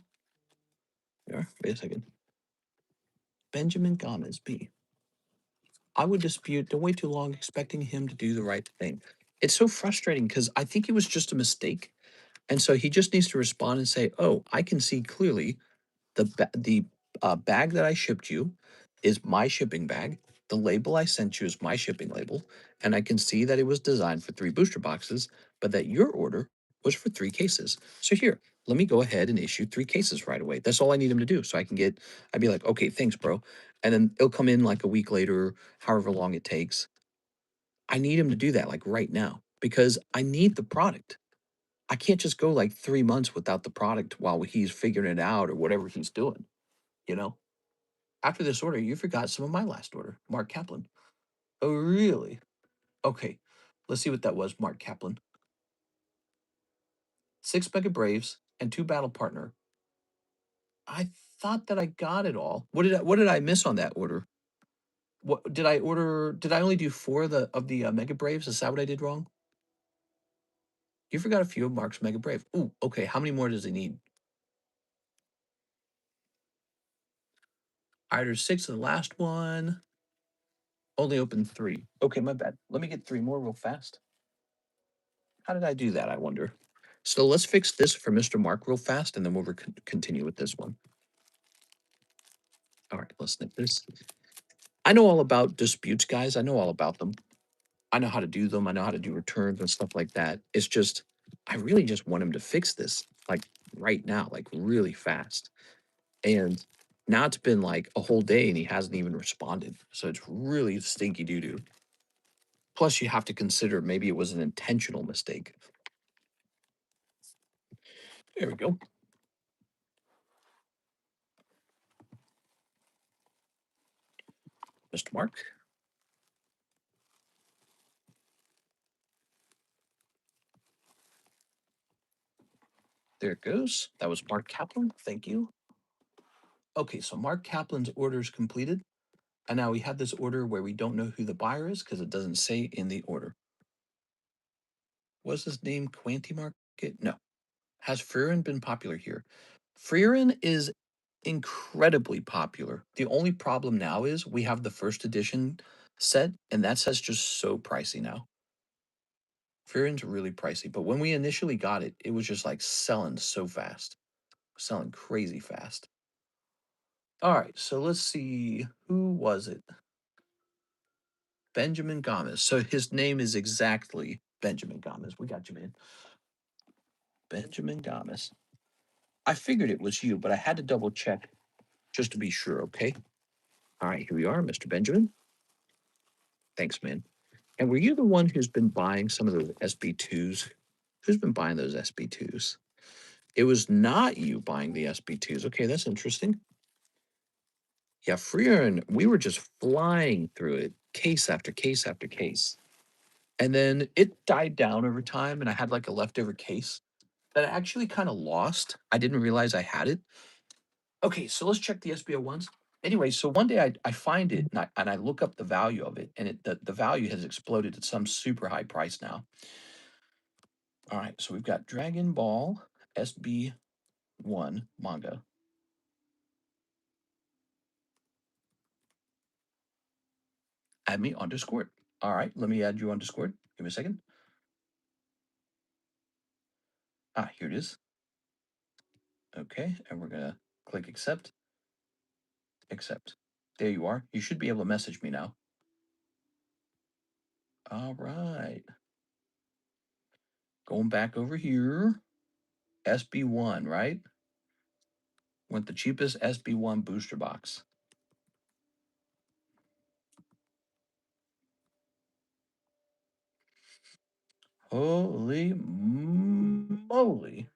A: There. Wait a second. Benjamin Gomez B. I would dispute. Don't wait too long expecting him to do the right thing. It's so frustrating because I think it was just a mistake. And so he just needs to respond and say, "Oh, I can see clearly the bag that I shipped you is my shipping bag. The label I sent you is my shipping label, and I can see that it was designed for 3 booster boxes, but that your order was for 3 cases. So here, let me go ahead and issue 3 cases right away." That's all I need him to do, so I can get I'd be like, "Okay, thanks, bro." And then it'll come in like a week later, however long it takes. I need him to do that like right now because I need the product. I can't just go like 3 months without the product while he's figuring it out or whatever he's doing, you know? After this order, you forgot some of my last order, Mark Kaplan. Oh, really? Okay. Let's see what that was, Mark Kaplan. 6 Mega Braves and 2 Battle Partner. I thought that I got it all. What did I miss on that order? What did I order? Did I only do 4 of the Mega Braves? Is that what I did wrong? You forgot a few of Mark's Mega Brave. Ooh, okay. How many more does he need? I ordered 6 of the last one. Only opened 3. Okay, my bad. Let me get 3 more real fast. How did I do that, I wonder? So let's fix this for Mr. Mark real fast, and then we'll continue with this one. All right, let's snip this. I know all about disputes, guys. I know all about them. I know how to do them. I know how to do returns and stuff like that. It's just, I really just want him to fix this like right now, like really fast. And now it's been like a whole day and he hasn't even responded. So it's really stinky doo doo. Plus, you have to consider maybe it was an intentional mistake. There we go. Mr. Mark. There it goes. That was Mark Kaplan. Thank you. Okay, so Mark Kaplan's order is completed. And now we have this order where we don't know who the buyer is because it doesn't say in the order. Was his name Quanti Market? No. Has Freerin been popular here? Freerin is incredibly popular. The only problem now is we have the first edition set, and that set's just so pricey now. Freerin's really pricey, but when we initially got it, it was just like selling so fast, selling crazy fast. All right, so let's see. Who was it? Benjamin Gomez. So his name is exactly Benjamin Gomez. We got you, man. Benjamin Gomez. I figured it was you, but I had to double check just to be sure, okay? All right, here we are, Mr. Benjamin. Thanks, man. And were you the one who's been buying some of those SB2s? Who's been buying those SB2s? It was not you buying the SB2s. Okay, that's interesting. Yeah, Freer, we were just flying through it, case after case after case. And then it died down over time, and I had like a leftover case that I actually kind of lost. I didn't realize I had it. Okay, so let's check the SBO ones. Anyway, so one day I find it and I look up the value of it, and the value has exploded at some super high price now. All right, so we've got Dragon Ball SB1 manga. Add me on Discord. All right, let me add you on Discord. Give me a second. Ah, here it is. Okay, and we're gonna click accept. Accept. There you are. You should be able to message me now. All right. Going back over here. SB1, right? Want the cheapest SB1 booster box. Holy moly.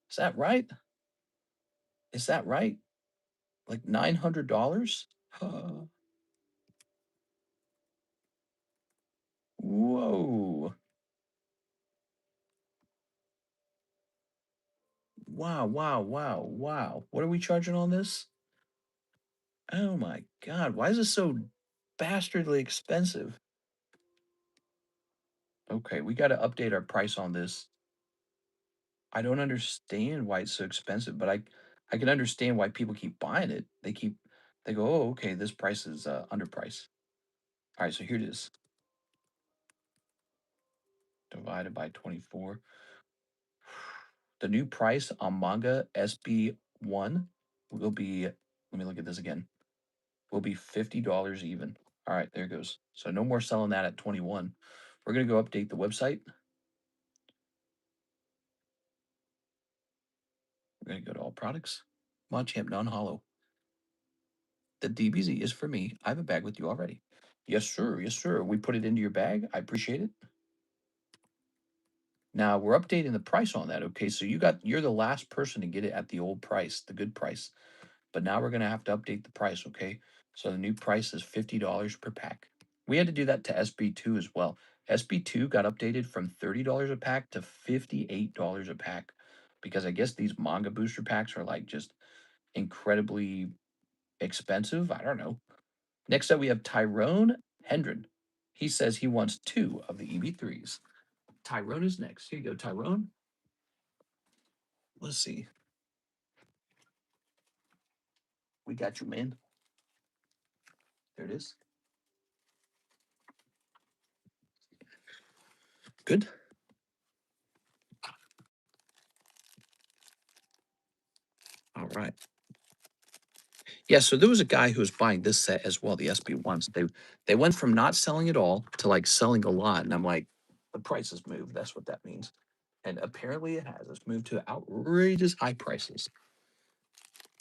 A: Is that right? Is that right? Like $900? Whoa. Wow, wow, wow, wow. What are we charging on this? Oh my God. Why is it so bastardly expensive? Okay, we got to update our price on this. I don't understand why it's so expensive, but I can understand why people keep buying it. They go, oh, okay, this price is underpriced. All right, so here it is. Divided by 24. The new price on manga SB1 will be, let me look at this again, will be $50 even. All right, there it goes. So no more selling that at 21. We're going to go update the website. We're going to go to all products. Machamp non-hollow. The DBZ is for me. I have a bag with you already. Yes, sir. Yes, sir. We put it into your bag. I appreciate it. Now we're updating the price on that. Okay, so you're the last person to get it at the old price, the good price. But now we're gonna have to update the price. Okay, so the new price is $50 per pack. We had to do that to SB2 as well. SB2 got updated from $30 a pack to $58 a pack because I guess these manga booster packs are like just incredibly expensive. I don't know. Next up, we have Tyrone Hendren. He says he wants 2 of the EV3s. Tyrone is next. Here you go, Tyrone. Let's see. We got you, man. There it is. Good. All right. Yeah, so there was a guy who was buying this set as well, the SB1s. They went from not selling at all to like selling a lot. And I'm like, the price has moved. That's what that means. And apparently it has. It's moved to outrageous high prices.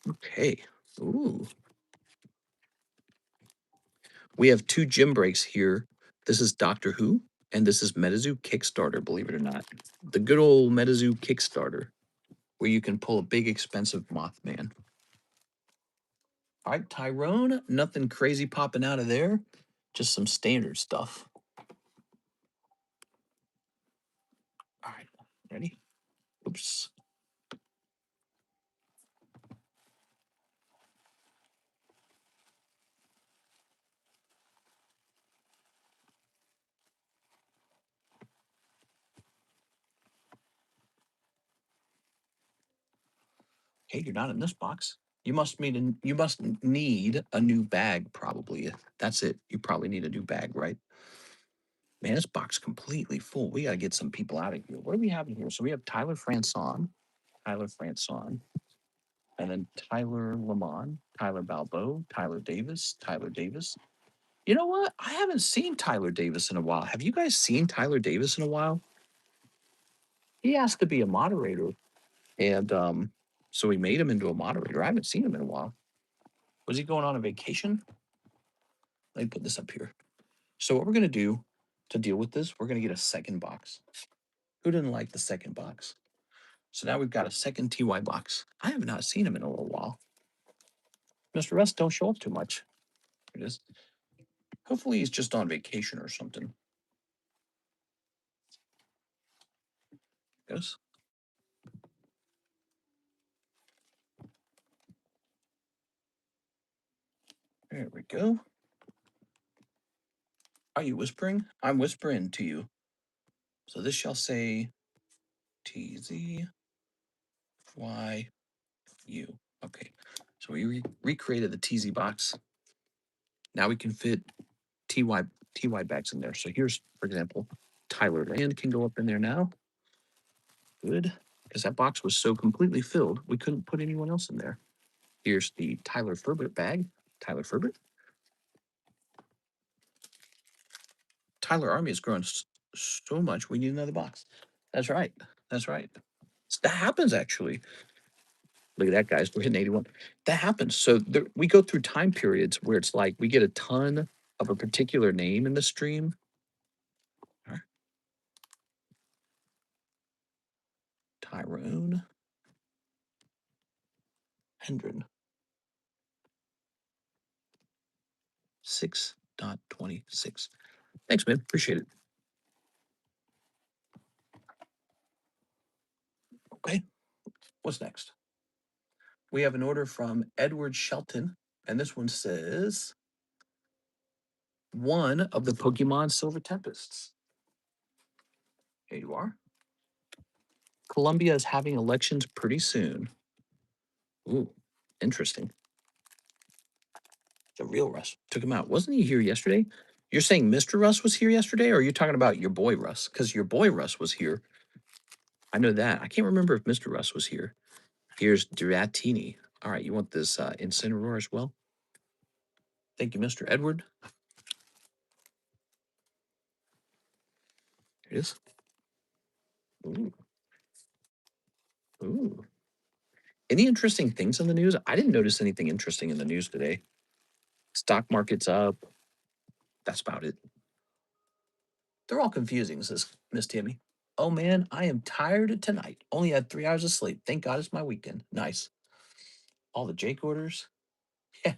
A: Okay. Ooh. We have 2 gym breaks here. This is Doctor Who, and this is Metazoo Kickstarter, believe it or not. The good old Metazoo Kickstarter, where you can pull a big, expensive Mothman. All right, Tyrone, nothing crazy popping out of there. Just some standard stuff. All right, ready? Oops. Hey, you're not in this box. You must need a new bag, probably. That's it. You probably need a new bag, right? Man, this box completely full. We gotta get some people out of here. What do we have in here? So we have Tyler Franson, and then Tyler Lamont, Tyler Balbo, Tyler Davis, Tyler Davis. You know what? I haven't seen Tyler Davis in a while. Have you guys seen Tyler Davis in a while? He asked to be a moderator, and so we made him into a moderator. I haven't seen him in a while. Was he going on a vacation? Let me put this up here. So what we're gonna do to deal with this, we're gonna get a second box. Who didn't like the second box? So now we've got a second TY box. I have not seen him in a little while. Mr. Rust don't show up too much. Here it is. Hopefully he's just on vacation or something. Yes. There we go. Are you whispering? I'm whispering to you. So this shall say TZYU. Okay. So we recreated the TZ box. Now we can fit TY bags in there. So here's, for example, Tyler Land can go up in there now. Good. Because that box was so completely filled, we couldn't put anyone else in there. Here's the Tyler Ferbert bag. Tyler Ferbert. Tyler Army has grown so much, we need another box. That's right. That's right. That happens, actually. Look at that, guys. We're hitting 81. That happens. So we go through time periods where it's like we get a ton of a particular name in the stream. All right. Tyrone Hendren. 6.26. Thanks, man. Appreciate it. Okay. What's next? We have an order from Edward Shelton, and this one says one of the Pokemon Silver Tempests. Here you are. Colombia is having elections pretty soon. Ooh, interesting. The real Russ took him out. Wasn't he here yesterday? You're saying Mr. Russ was here yesterday, or are you talking about your boy Russ? Because your boy Russ was here. I know that. I can't remember if Mr. Russ was here. Here's Duratini. All right, you want this Incineroar as well? Thank you, Mr. Edward. Here it is. Ooh. Ooh. Any interesting things in the news? I didn't notice anything interesting in the news today. Stock market's up. That's about it. They're all confusing, says Miss Timmy. Oh man, I am tired of tonight. Only had 3 hours of sleep. Thank God it's my weekend. Nice. All the Jake orders. Yeah.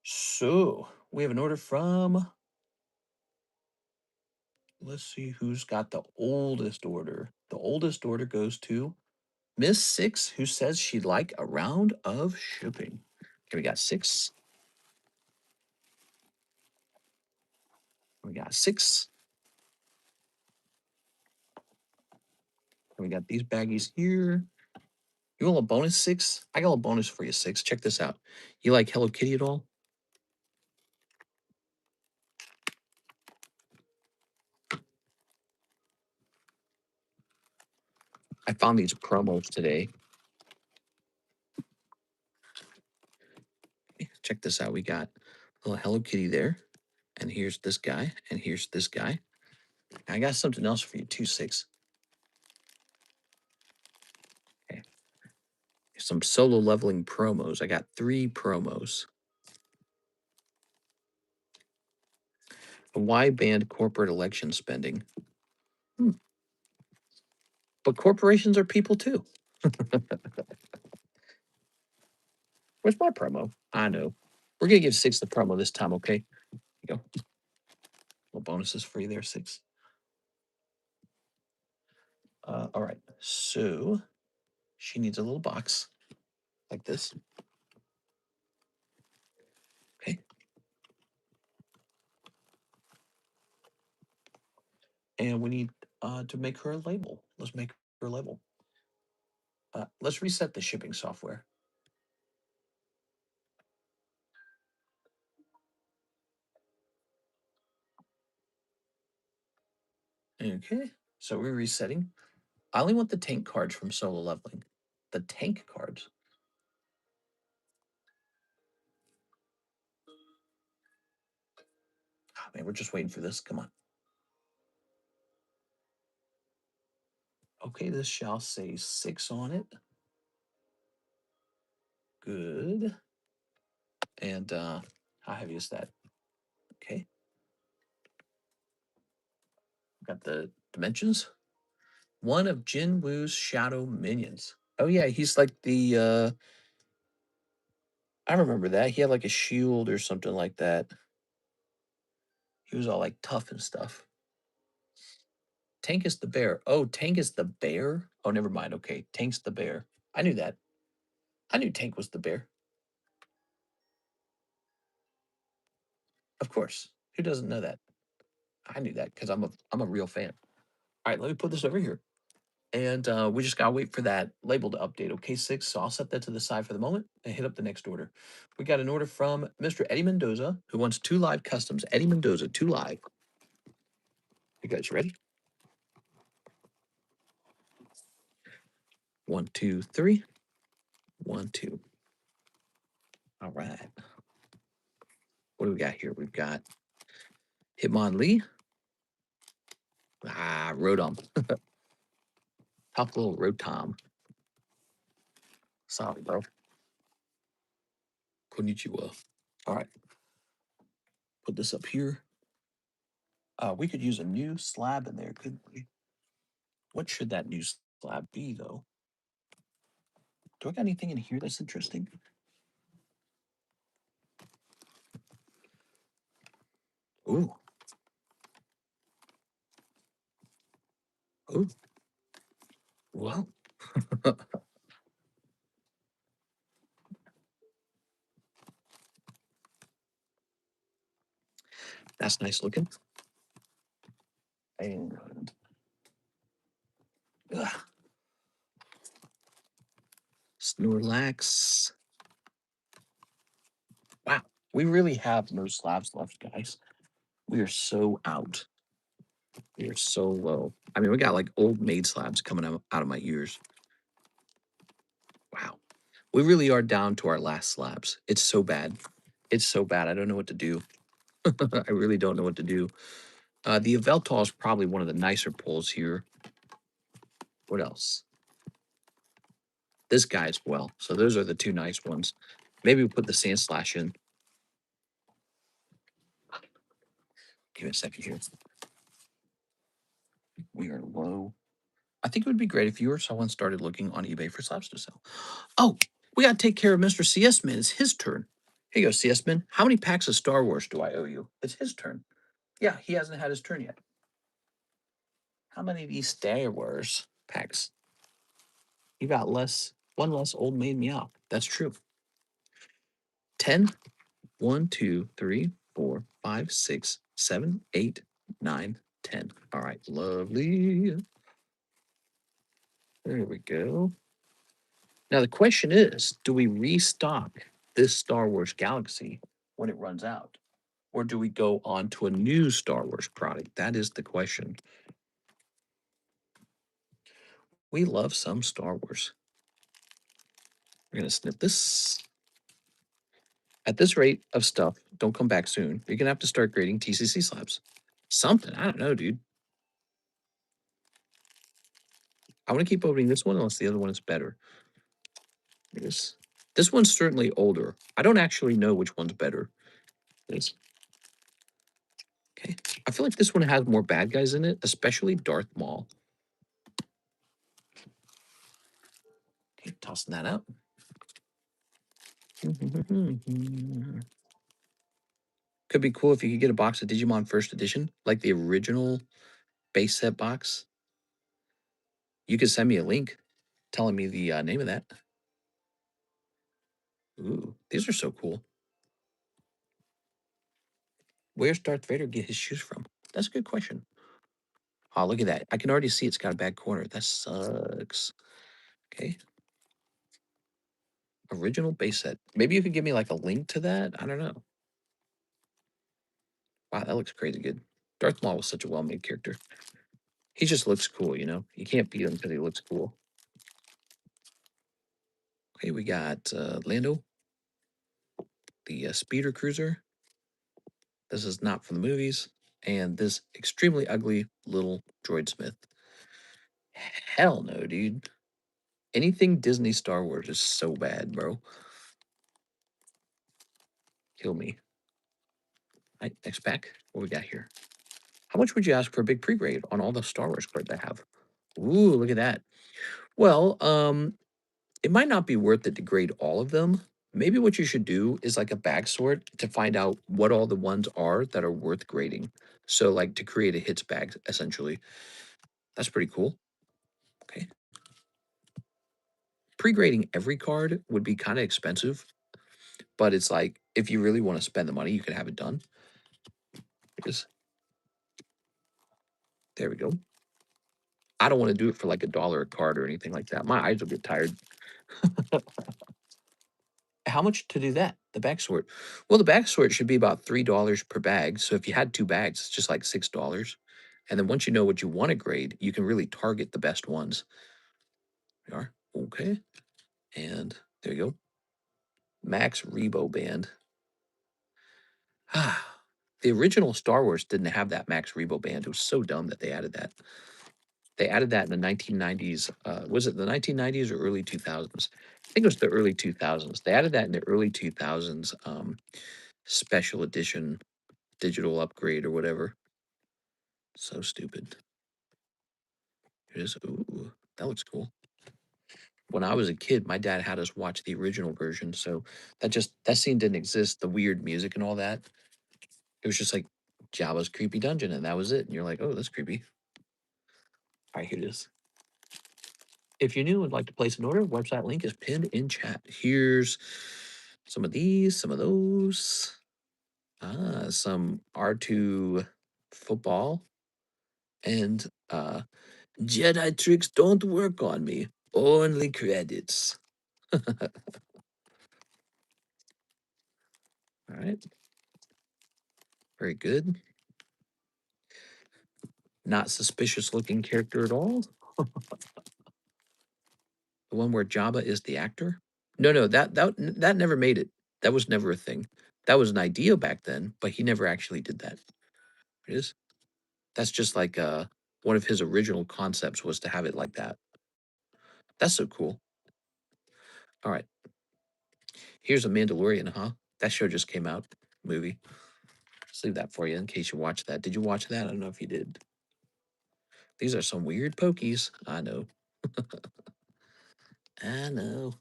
A: So we have an order from, let's see who's got the oldest order. The oldest order goes to Miss Six, who says she'd like a round of shipping. Okay, we got 6. We got 6. And we got these baggies here. You want a bonus 6? I got a bonus for you, 6. Check this out. You like Hello Kitty at all? I found these promos today. Check this out. We got a little Hello Kitty there. And here's this guy. And here's this guy. I got something else for you, 2, 6. Okay. Some solo leveling promos. I got 3 promos. Why banned corporate election spending? But corporations are people too. Where's my promo? I know. We're going to give 6 the promo this time, okay? Here you go. Little bonuses for you there, 6. All right. So she needs a little box like this. Okay. And we need to make her a label. Let's make her a label. Let's reset the shipping software. Okay. So we're resetting. I only want the tank cards from solo leveling. The tank cards. Oh, man, we're just waiting for this. Come on. Okay, this shall say 6 on it. Good. And how heavy is that? Okay. Got the dimensions. One of Jin Woo's shadow minions. Oh yeah, he's like the I remember that. He had like a shield or something like that. He was all like tough and stuff. Tank is the bear. Oh, Tank is the bear? Oh, never mind. Okay. Tank's the bear. I knew that. I knew Tank was the bear. Of course. Who doesn't know that? I knew that because I'm a real fan. All right, let me put this over here. And we just gotta wait for that label to update. Okay, 6. So I'll set that to the side for the moment and hit up the next order. We got an order from Mr. Eddie Mendoza, who wants 2 live customs. Eddie Mendoza, 2 live. You guys ready? 1, 2, 3. 1, 2. All right. What do we got here? We've got Hitmonlee. Rotom. Top little Rotom. Sorry, bro. Konnichiwa. All right. Put this up here. We could use a new slab in there, couldn't we? What should that new slab be, though? Do I got anything in here that's interesting? Ooh. Ooh. Well. That's nice looking. And Snorlax. Wow. We really have no slabs left, guys. We are so out. We are so low. I mean, we got like old maid slabs coming out of my ears. Wow. We really are down to our last slabs. It's so bad. It's so bad. I don't know what to do. I really don't know what to do. The Yveltal is probably one of the nicer pulls here. What else? This guy as well. So those are the two nice ones. Maybe we put the Sand Slash in. Give me a second here. We are low. I think it would be great if you or someone started looking on eBay for slabs to sell. Oh, we got to take care of Mr. CS Man. It's his turn. Here you go, CS Man. How many packs of Star Wars do I owe you? It's his turn. Yeah, he hasn't had his turn yet. How many of these Star Wars packs? You got one less old maid meow. That's true. 10. 1, 2, 3, 4, 5, 6, 7, 8, 9, 10. All right, lovely. There we go. Now the question is, do we restock this Star Wars Galaxy when it runs out? Or do we go on to a new Star Wars product? That is the question. We love some Star Wars. We're going to snip this. At this rate of stuff, don't come back soon. You're going to have to start grading TCC slabs. Something. I don't know, dude. I want to keep opening this one unless the other one is better. This one's certainly older. I don't actually know which one's better. This. Okay. I feel like this one has more bad guys in it, especially Darth Maul. Okay, tossing that out. Could be cool if you could get a box of Digimon First Edition, like the original base set box. You could send me a link telling me the name of that. Ooh, these are so cool. Where's Darth Vader get his shoes from? That's a good question. Oh, look at that. I can already see it's got a bad corner. That sucks. Okay. Original base set. Maybe you could give me like a link to that. I don't know. Wow, that looks crazy good. Darth Maul was such a well-made character. He just looks cool, you know? You can't beat him because he looks cool. Okay, we got Lando, the speeder cruiser. This is not from the movies. And this extremely ugly little droid smith. Hell no, dude. Anything Disney Star Wars is so bad, bro. Kill me. All right, next pack. What we got here? How much would you ask for a big pre-grade on all the Star Wars cards I have? Ooh, look at that. Well, it might not be worth it to grade all of them. Maybe what you should do is like a bag sort to find out what all the ones are that are worth grading. So like to create a hits bag, essentially. That's pretty cool. Okay. Pre-grading every card would be kind of expensive, but it's like if you really want to spend the money, you can have it done. Because there we go. I don't want to do it for like $1 a card or anything like that. My eyes will get tired. How much to do that? The bag sort. Well, the bag sort should be about $3 per bag. So if you had 2 bags, it's just like $6. And then once you know what you want to grade, you can really target the best ones. We are. Okay. And there you go. Max Rebo Band. Ah. The original Star Wars didn't have that Max Rebo Band. It was so dumb that they added that. They added that in the 1990s. Was it the 1990s or early 2000s? I think it was the early 2000s. They added that in the early 2000s special edition digital upgrade or whatever. So stupid. It is. Ooh, that looks cool. When I was a kid, my dad had us watch the original version. So that scene didn't exist. The weird music and all that. It was just like Jabba's creepy dungeon, and that was it. And you're like, oh, that's creepy. All right, here it is. If you're new and would like to place an order, website link is pinned in chat. Here's some of these, some of those. Some R2 football. And Jedi tricks don't work on me. Only credits. All right. Very good. Not suspicious looking character at all. The one where Jabba is the actor? No, no, that never made it. That was never a thing. That was an idea back then, but he never actually did that. It is. That's just like one of his original concepts was to have it like that. That's so cool. All right. Here's a Mandalorian, huh? That show just came out. Movie. Let's leave that for you in case you watched that. Did you watch that? I don't know if you did. These are some weird pokies. I know. I know.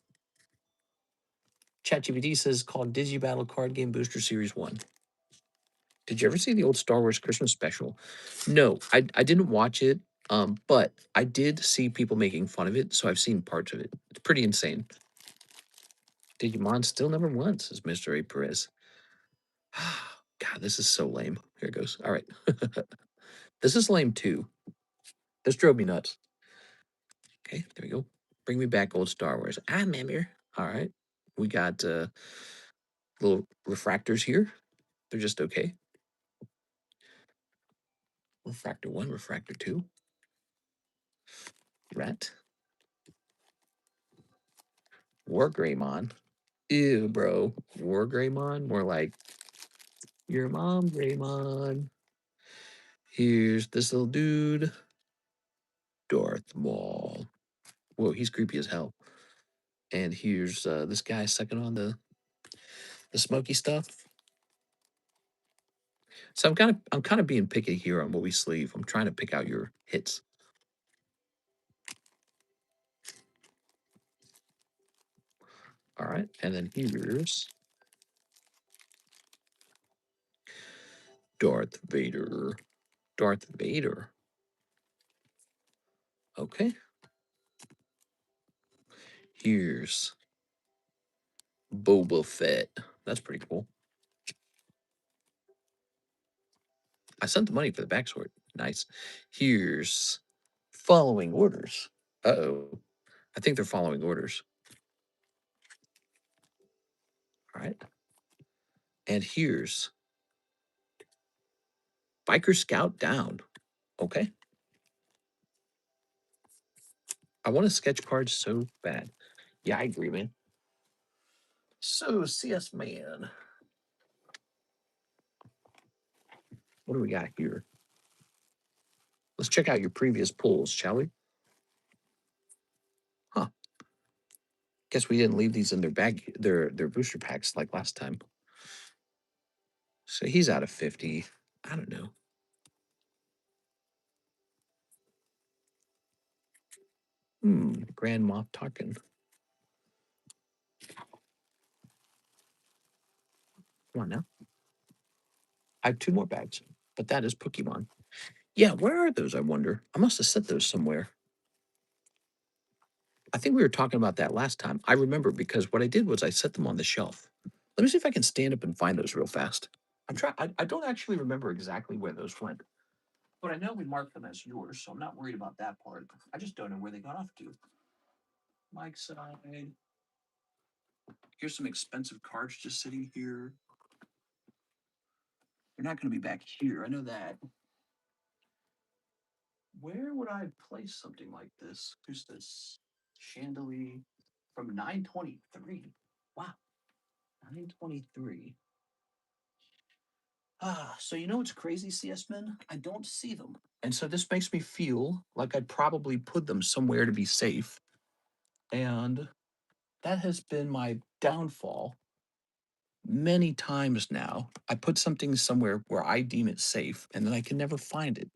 A: ChatGPT says called Digibattle Card Game Booster Series 1. Did you ever see the old Star Wars Christmas special? No, I didn't watch it, but I did see people making fun of it, so I've seen parts of it. It's pretty insane. Digimon still number one, says Mr. A. Perez. God, this is so lame. Here it goes. All right. This is lame too. This drove me nuts. Okay, there we go. Bring me back old Star Wars. I remember. All right. We got little refractors here. They're just okay. Refractor 1, refractor 2. Rat. War Greymon. Ew, bro. War Greymon? More like your mom, Greymon. Here's this little dude. Darth Maul. Whoa, he's creepy as hell. And here's this guy sucking on the smoky stuff. So I'm kind of being picky here on what we sleeve. I'm trying to pick out your hits. All right, and then here's Darth Vader. Darth Vader. Okay. Here's Boba Fett. That's pretty cool. I sent the money for the backsword. Nice. Here's following orders. Uh-oh. I think they're following orders. All right. And here's Biker Scout down. Okay. I want to sketch cards so bad. Yeah, I agree, man. So, CS Man. What do we got here? Let's check out your previous pulls, shall we? Huh. Guess we didn't leave these in their bag, their booster packs like last time. So he's out of 50. I don't know. Grand Moff Tarkin. Come on now. I have 2 more bags, but that is Pokemon. Yeah, where are those, I wonder? I must have set those somewhere. I think we were talking about that last time. I remember because what I did was I set them on the shelf. Let me see if I can stand up and find those real fast. I'm trying. I don't actually remember exactly where those went, but I know we marked them as yours, so I'm not worried about that part. I just don't know where they got off to. Mike's side. Here's some expensive cards just sitting here. They're not going to be back here. I know that. Where would I place something like this? Who's this? Chandelier from 923. Wow, 923. So you know what's crazy, CS Men? I don't see them. And so this makes me feel like I'd probably put them somewhere to be safe. And that has been my downfall many times now. I put something somewhere where I deem it safe, and then I can never find it.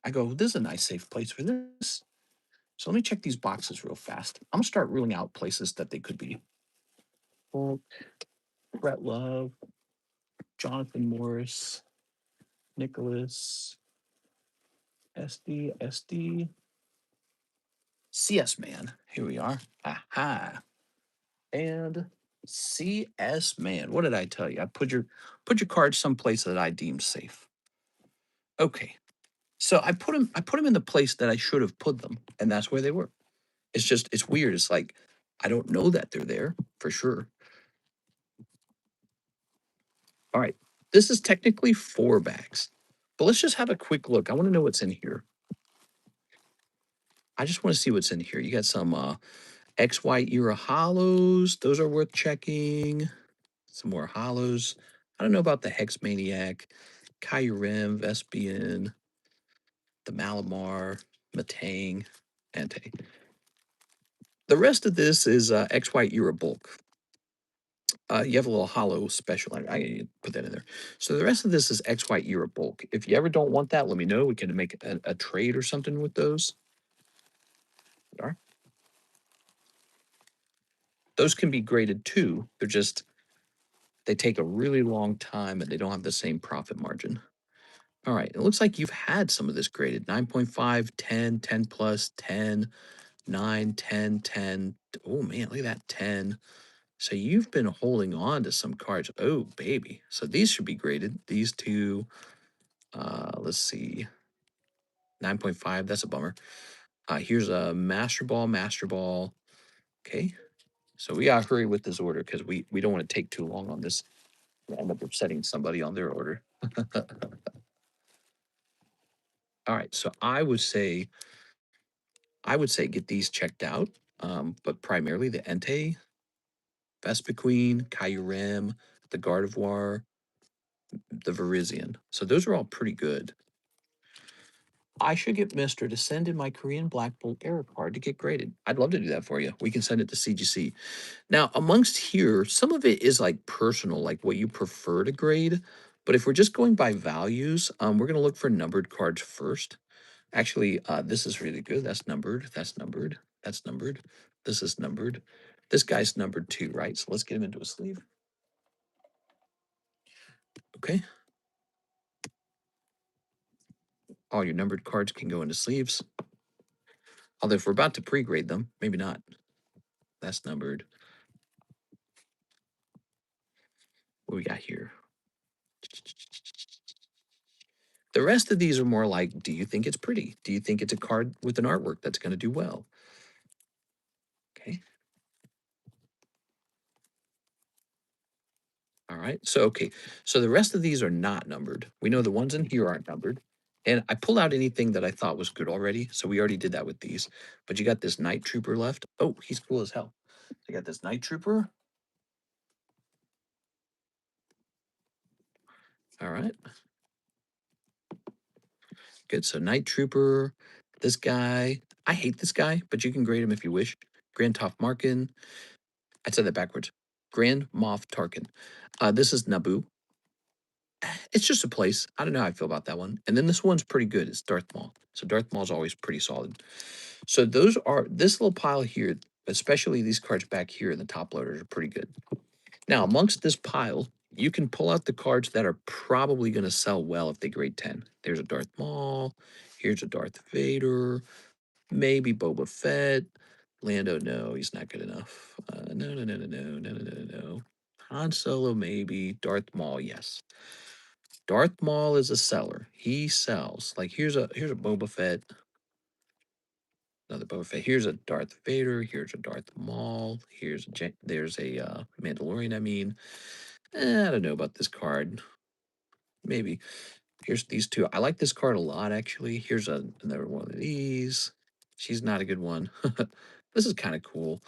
A: I go, this is a nice safe place for this. So let me check these boxes real fast. I'm gonna start ruling out places that they could be. Well, Brett Love, Jonathan Morris, Nicholas, SD, CS Man. Here we are. Aha. And CS Man. What did I tell you? I put your cards someplace that I deem safe. Okay. So I put them in the place that I should have put them, and that's where they were. It's weird. It's like I don't know that they're there for sure. All right. This is technically 4 bags, but let's just have a quick look. I want to know what's in here. I just want to see what's in here. You got some XY era hollows. Those are worth checking. Some more hollows. I don't know about the Hex Maniac, Kyurem, Vespian, the Malamar, Matang, Ante. The rest of this is XY era bulk. You have a little hollow special. I put that in there. So the rest of this is XY era bulk. If you ever don't want that, let me know. We can make a trade or something with those. All right. Those can be graded too. They're just, they take a really long time and they don't have the same profit margin. All right. It looks like you've had some of this graded 9.5, 10, 10 plus, 10, 9, 10, 10. Oh man, look at that 10. So you've been holding on to some cards. Oh, baby. So these should be graded. These two, let's see, 9.5. That's a bummer. Here's a Master Ball, Master Ball. Okay. So we got to hurry with this order because we don't want to take too long on this. We'll end up upsetting somebody on their order. All right. So I would say get these checked out. But primarily the Entei, Vespiquen, Kyurem, the Gardevoir, the Virizion. So those are all pretty good. I should get Mister to send in my Korean Black Bolt error card to get graded. I'd love to do that for you. We can send it to CGC. Now, amongst here, some of it is like personal, like what you prefer to grade. But if we're just going by values, we're going to look for numbered cards first. Actually, this is really good. That's numbered. That's numbered. That's numbered. This is numbered. This guy's numbered too, right? So let's get him into a sleeve. Okay. All your numbered cards can go into sleeves. Although if we're about to pre-grade them, maybe not. That's numbered. What we got here? The rest of these are more like, do you think it's pretty? Do you think it's a card with an artwork that's going to do well? Okay. All right. So the rest of these are not numbered. We know the ones in here aren't numbered. And I pulled out anything that I thought was good already. So we already did that with these. But you got this Night Trooper left. Oh, he's cool as hell. So you got this Night Trooper. All right. Good. So Night Trooper, this guy. I hate this guy, but you can grade him if you wish. Grand Toph Markin. I said that backwards. Grand Moff Tarkin. This is Naboo. It's just a place. I don't know how I feel about that one. And then this one's pretty good. It's Darth Maul. So Darth Maul's always pretty solid. So those are, this little pile here, especially these cards back here in the top loaders are pretty good. Now, amongst this pile, you can pull out the cards that are probably going to sell well if they grade 10. There's a Darth Maul. Here's a Darth Vader. Maybe Boba Fett. Lando, no, he's not good enough. No, no, no, no, no, no, no, no, no, no. Han Solo, maybe. Darth Maul, yes. Darth Maul is a seller. He sells. Like here's a Boba Fett. Another Boba Fett. Here's a Darth Vader. Here's a Darth Maul. There's a Mandalorian. I mean, I don't know about this card. Maybe. Here's these two. I like this card a lot, actually. Here's another one of these. She's not a good one. This is kind of cool.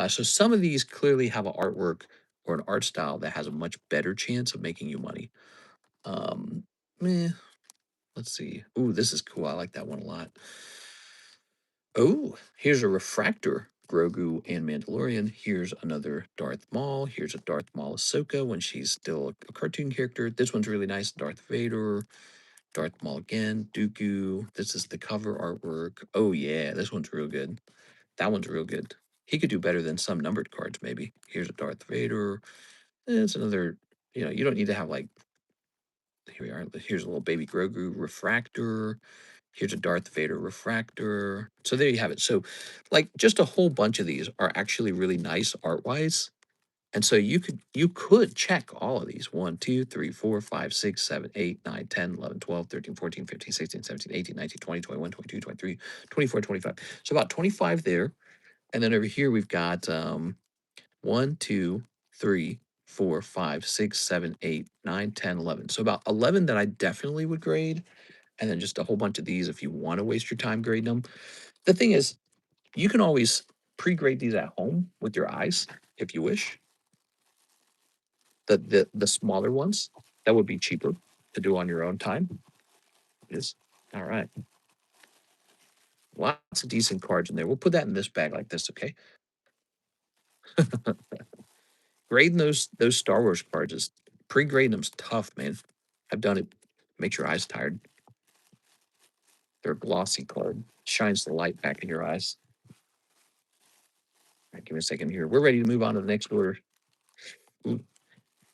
A: So some of these clearly have an artwork or an art style that has a much better chance of making you money. Meh. Let's see. Ooh, this is cool. I like that one a lot. Oh, here's a refractor Grogu and Mandalorian. Here's another Darth Maul. Here's a Darth Maul Ahsoka when she's still a cartoon character. This one's really nice. Darth Vader, Darth Maul again, Dooku. This is the cover artwork. Oh yeah, this one's real good. That one's real good. He could do better than some numbered cards, maybe. Here's a Darth Vader. It's another, you don't need to have like, here we are. Here's a little baby Grogu refractor. Here's a Darth Vader refractor. So there you have it. So like just a whole bunch of these are actually really nice art-wise. And so you could check all of these 1, 2, 3, 4, 5, 6, 7, 8, 9, 10, 11, 12, 13, 14, 15, 16, 17, 18, 19, 20, 21, 22, 23, 24, 25. So about 25 there. And then over here we've got 1, 2, 3, 4, 5, 6, 7, 8, 9, 10, 11. So about 11 that I definitely would grade, and then just a whole bunch of these if you want to waste your time grading them. The thing is, you can always pre-grade these at home with your eyes if you wish. The smaller ones, that would be cheaper to do on your own time. Is all right. Lots of decent cards in there. We'll put that in this bag like this, okay? Grading those Star Wars cards is pre-grading them's tough, man. I've done it. Makes your eyes tired. They're a glossy card. Shines the light back in your eyes. All right, give me a second here. We're ready to move on to the next order. Ooh.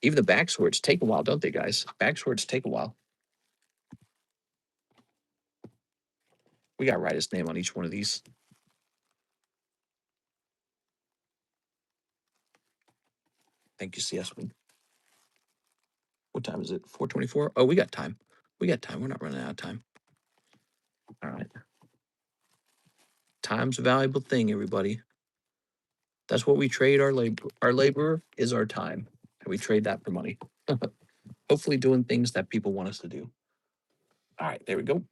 A: Even the back swords take a while, don't they, guys? Back swords take a while. We got to write his name on each one of these. Thank you, CS Wing. What time is it? 4:24? Oh, we got time. We got time. We're not running out of time. All right. Time's a valuable thing, everybody. That's what we trade our labor. Our labor is our time, and we trade that for money. Hopefully doing things that people want us to do. All right, there we go.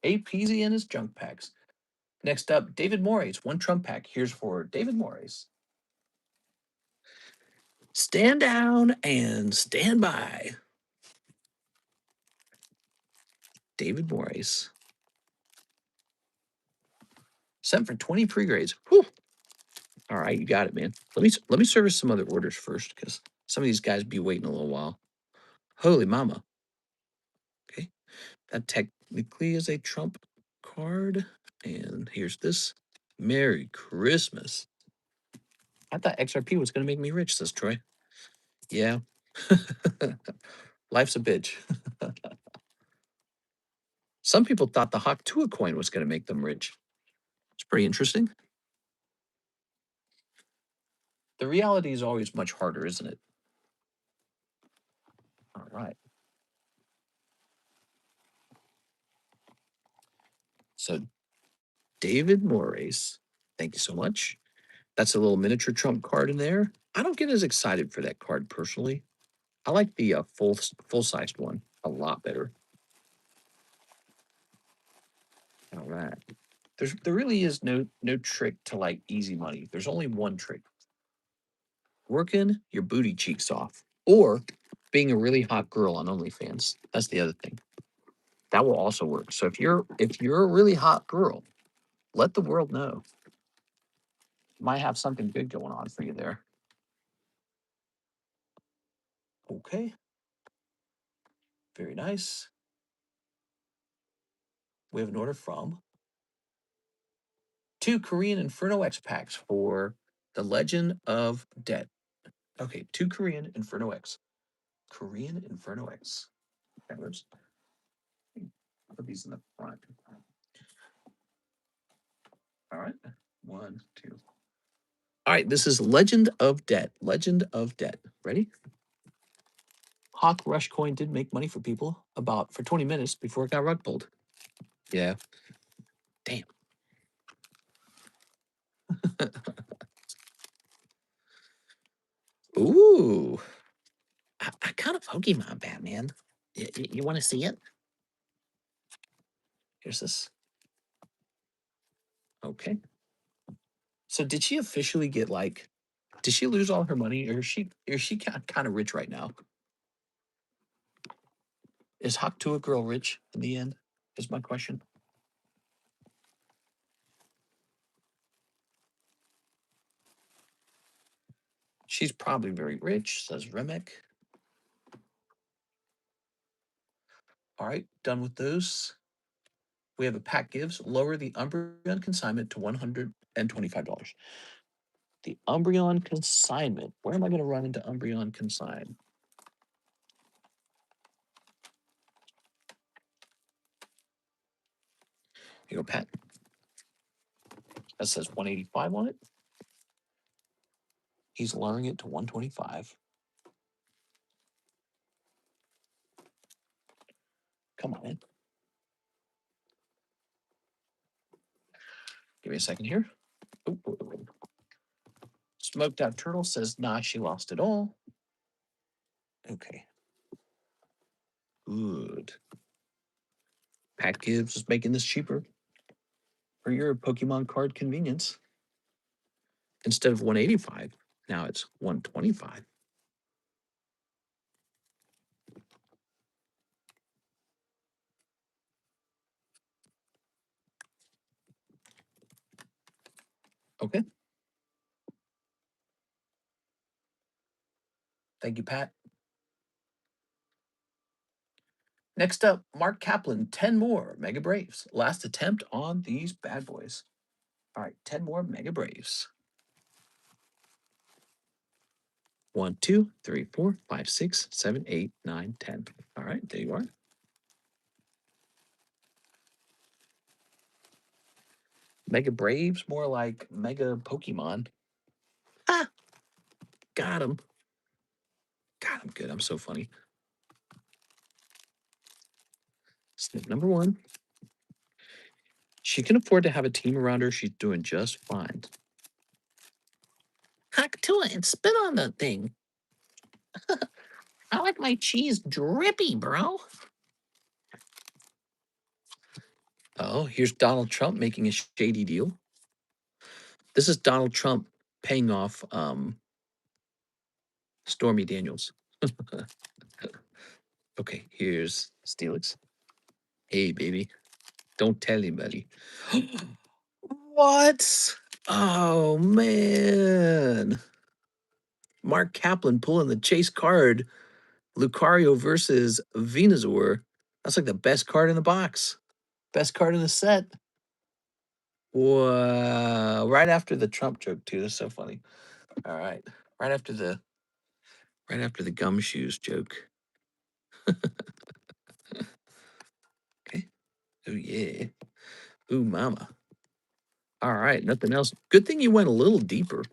A: APZ and his junk packs. Next up, David Morris, one Trump pack. Here's for David Morris. Stand down and stand by. David Morris. Sent for 20 pre-grades. Whew. All right, you got it, man. Let me service some other orders first, because some of these guys be waiting a little while. Holy mama. Okay. That technically is a Trump card. And here's this. Merry Christmas. I thought XRP was going to make me rich, says Troy. Yeah. Life's a bitch. Some people thought the Hawk Tua coin was going to make them rich. It's pretty interesting. The reality is always much harder, isn't it? All right. So, David Morris, thank you so much. That's a little miniature Trump card in there. I don't get as excited for that card personally. I like the full-sized one a lot better. All right. There really is no trick to like easy money. There's only one trick. Working your booty cheeks off, or being a really hot girl on OnlyFans. That's the other thing. That will also work. So if you're a really hot girl, let the world know. Might have something good going on for you there. Okay. Very nice. We have an order from 2 Korean Inferno X packs for The Legend of Debt. Okay, 2 Korean Inferno X. Korean Inferno X. Okay, let's put these in the front. All right. 1, 2. All right, this is Legend of Debt. Legend of Debt. Ready? Hawk Rush coin did make money for people for 20 minutes before it got rug pulled. Yeah. Damn. Ooh. I kind of Pokemon Batman. You want to see it? Here's this. Okay. So did she officially get did she lose all her money, or is she kind of rich right now? Is Hawk to a girl rich in the end? Is my question. She's probably very rich, says Remek. All right, done with those. We have a pack gives. Lower the Umbreon consignment to $125. The Umbreon consignment. Where am I going to run into Umbreon consign? Here you go, Pat. That says 185 on it. He's lowering it to 125. Come on in. Give me a second here. Smoked Out Turtle says, nah, she lost it all. Okay. Good. Pack Gives is making this cheaper for your Pokemon card convenience. Instead of 185, now it's 125. Okay. Thank you, Pat. Next up, Mark Kaplan, 10 more Mega Braves. Last attempt on these bad boys. All right, 10 more Mega Braves. 1, 2, 3, 4, 5, 6, 7, 8, 9, 10. All right, there you are. Mega Braves, more like Mega Pokemon. Ah, got him. God, I'm good. I'm so funny. Snip number 1. She can afford to have a team around her. She's doing just fine. Hack to it and spit on the thing. I like my cheese drippy, bro. Oh, here's Donald Trump making a shady deal. This is Donald Trump paying off Stormy Daniels. Okay, here's Steelix. Hey, baby. Don't tell anybody. What? Oh, man. Mark Kaplan pulling the chase card. Lucario versus Venusaur. That's like the best card in the box. Best card in the set. Wow. Right after the Trump joke, too. That's so funny. All right. Right after the gumshoes joke. Okay. Oh yeah. Ooh mama. All right. Nothing else. Good thing you went a little deeper.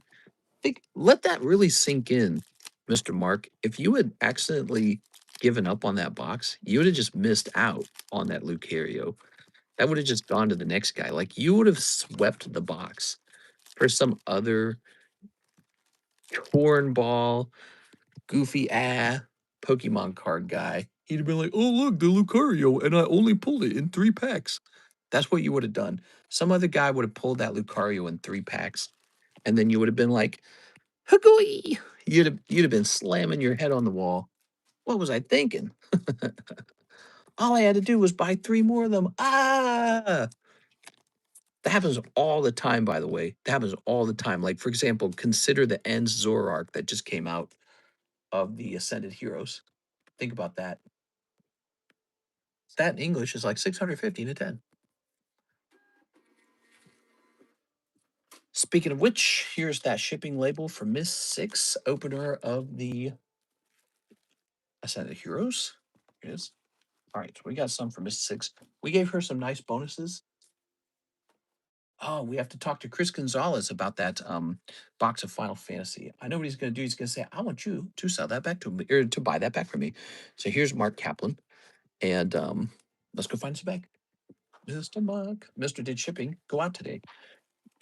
A: Let that really sink in, Mr. Mark. If you had accidentally given up on that box, you would have just missed out on that Lucario. That would have just gone to the next guy. Like you would have swept the box for some other cornball, goofy Pokemon card guy. He'd have been like, "Oh look, the Lucario, and I only pulled it in 3 packs." That's what you would have done. Some other guy would have pulled that Lucario in 3 packs, and then you would have been like, "Hagoi!" You'd have been slamming your head on the wall. What was I thinking? All I had to do was buy 3 more of them. Ah! That happens all the time, by the way. That happens all the time. Like, for example, consider the Ends Zoroark that just came out of the Ascended Heroes. Think about that. That in English is like 650 to 10. Speaking of which, here's that shipping label for Miss 6, opener of the Ascended Heroes. Here it is. All right, so we got some for Miss 6. We gave her some nice bonuses. Oh, we have to talk to Chris Gonzalez about that box of Final Fantasy. I know what he's going to do. He's going to say, "I want you to sell that back to me, or to buy that back from me." So here's Mark Kaplan, and let's go find us a bag. Mr. Mark, Mr. Did shipping go out today?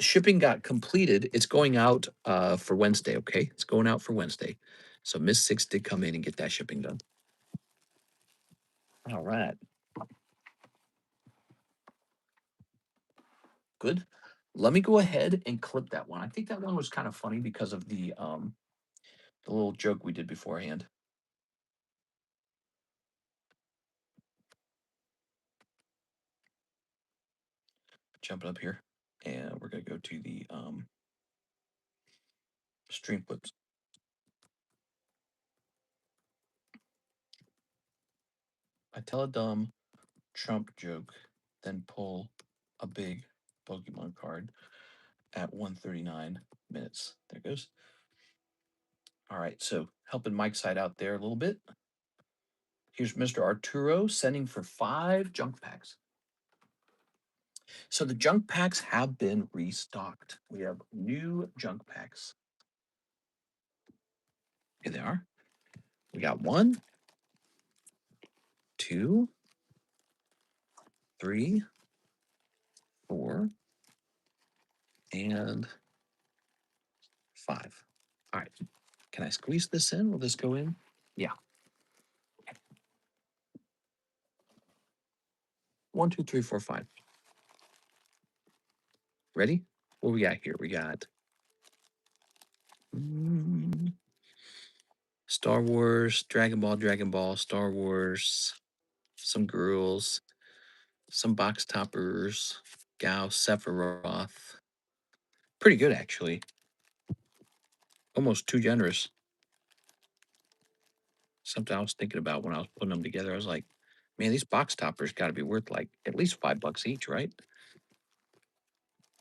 A: Shipping got completed. It's going out for Wednesday. Okay, it's going out for Wednesday. So Miss 6 did come in and get that shipping done. All right, good. Let me go ahead and clip that one. I think that one was kind of funny because of the little joke we did beforehand. Jumping up here, and we're gonna go to the stream clips. I tell a dumb Trump joke, then pull a big Pokemon card at 1:39 minutes. There it goes. All right, so helping Mike's side out there a little bit. Here's Mr. Arturo sending for 5 junk packs. So the junk packs have been restocked. We have new junk packs. Here they are. We got 1, 2, 3, 4, and 5. All right. Can I squeeze this in? Will this go in? Yeah. 1, 2, 3, 4, 5. Ready? What we got here? We got Star Wars, Dragon Ball, Star Wars, some girls, some box toppers, Gao, Sephiroth. Pretty good, actually. Almost too generous. Something I was thinking about when I was putting them together. I was like, man, these box toppers got to be worth like at least $5 each, right?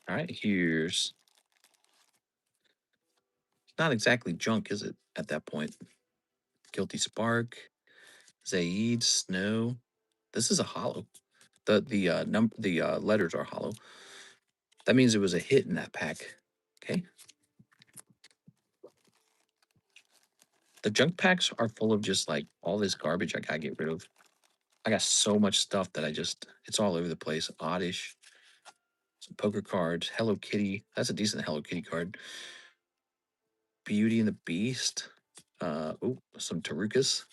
A: All right, here's not exactly junk, is it? At that point, Guilty Spark, Zaid, Snow. This is a hollow. The letters are hollow. That means it was a hit in that pack. Okay. The junk packs are full of just like all this garbage I gotta get rid of. I got so much stuff that it's all over the place. Oddish, some poker cards, Hello Kitty. That's a decent Hello Kitty card. Beauty and the Beast. Some Tarukas.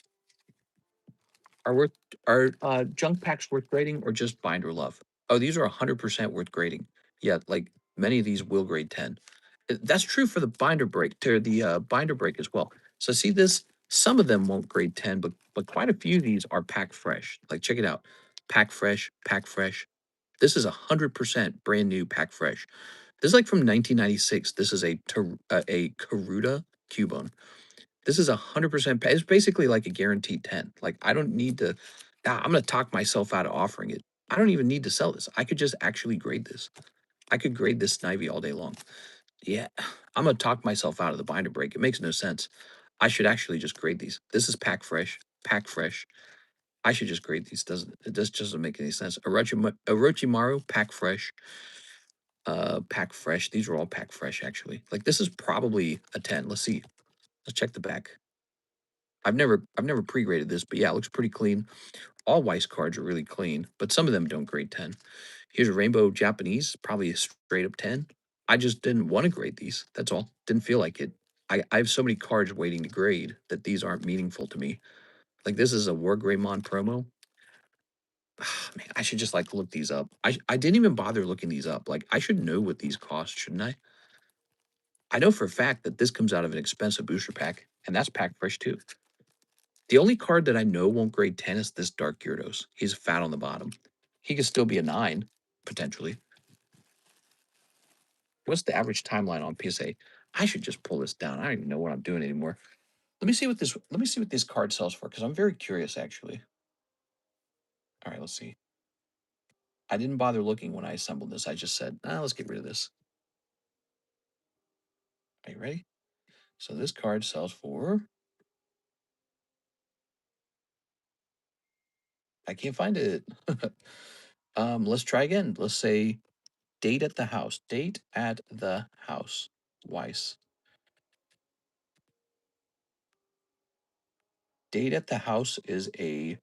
A: Are junk packs worth grading or just binder love? Oh, these are 100% worth grading. Yeah, like many of these will grade 10. That's true for the binder break as well. So see this, some of them won't grade 10, but quite a few of these are pack fresh. Like check it out. Pack fresh, pack fresh. This is 100% brand new pack fresh. This is like from 1996. This is a Karuta Cubone. This is 100%. It's basically like a guaranteed 10. Like I don't need to. I'm gonna talk myself out of offering it. I don't even need to sell this. I could just actually grade this. I could grade this Snivy all day long. Yeah, I'm gonna talk myself out of the binder break. It makes no sense. I should actually just grade these. This is pack fresh. Pack fresh. I should just grade these. It just doesn't make any sense. Orochimaru, pack fresh. Pack fresh. These are all pack fresh actually. Like this is probably a 10. Let's see. Let's check the back. I've never pre-graded this, but yeah, it looks pretty clean. All Weiss cards are really clean, but some of them don't grade 10. Here's a Rainbow Japanese, probably a straight up 10. I just didn't want to grade these. That's all. Didn't feel like it. I have so many cards waiting to grade that these aren't meaningful to me. Like this is a War Greymon promo. Man, I should just like look these up. I didn't even bother looking these up. Like I should know what these cost, shouldn't I? I know for a fact that this comes out of an expensive booster pack, and that's pack fresh too. The only card that I know won't grade 10 is this Dark Gyarados. He's fat on the bottom. He could still be a 9, potentially. What's the average timeline on PSA? I should just pull this down. I don't even know what I'm doing anymore. Let me see what this card sells for, because I'm very curious actually. All right, let's see. I didn't bother looking when I assembled this. I just said, let's get rid of this. Are you ready? So this card sells for, I can't find it. Let's try again. Let's say date at the house. Date at the house. Weiss. Date at the house is it's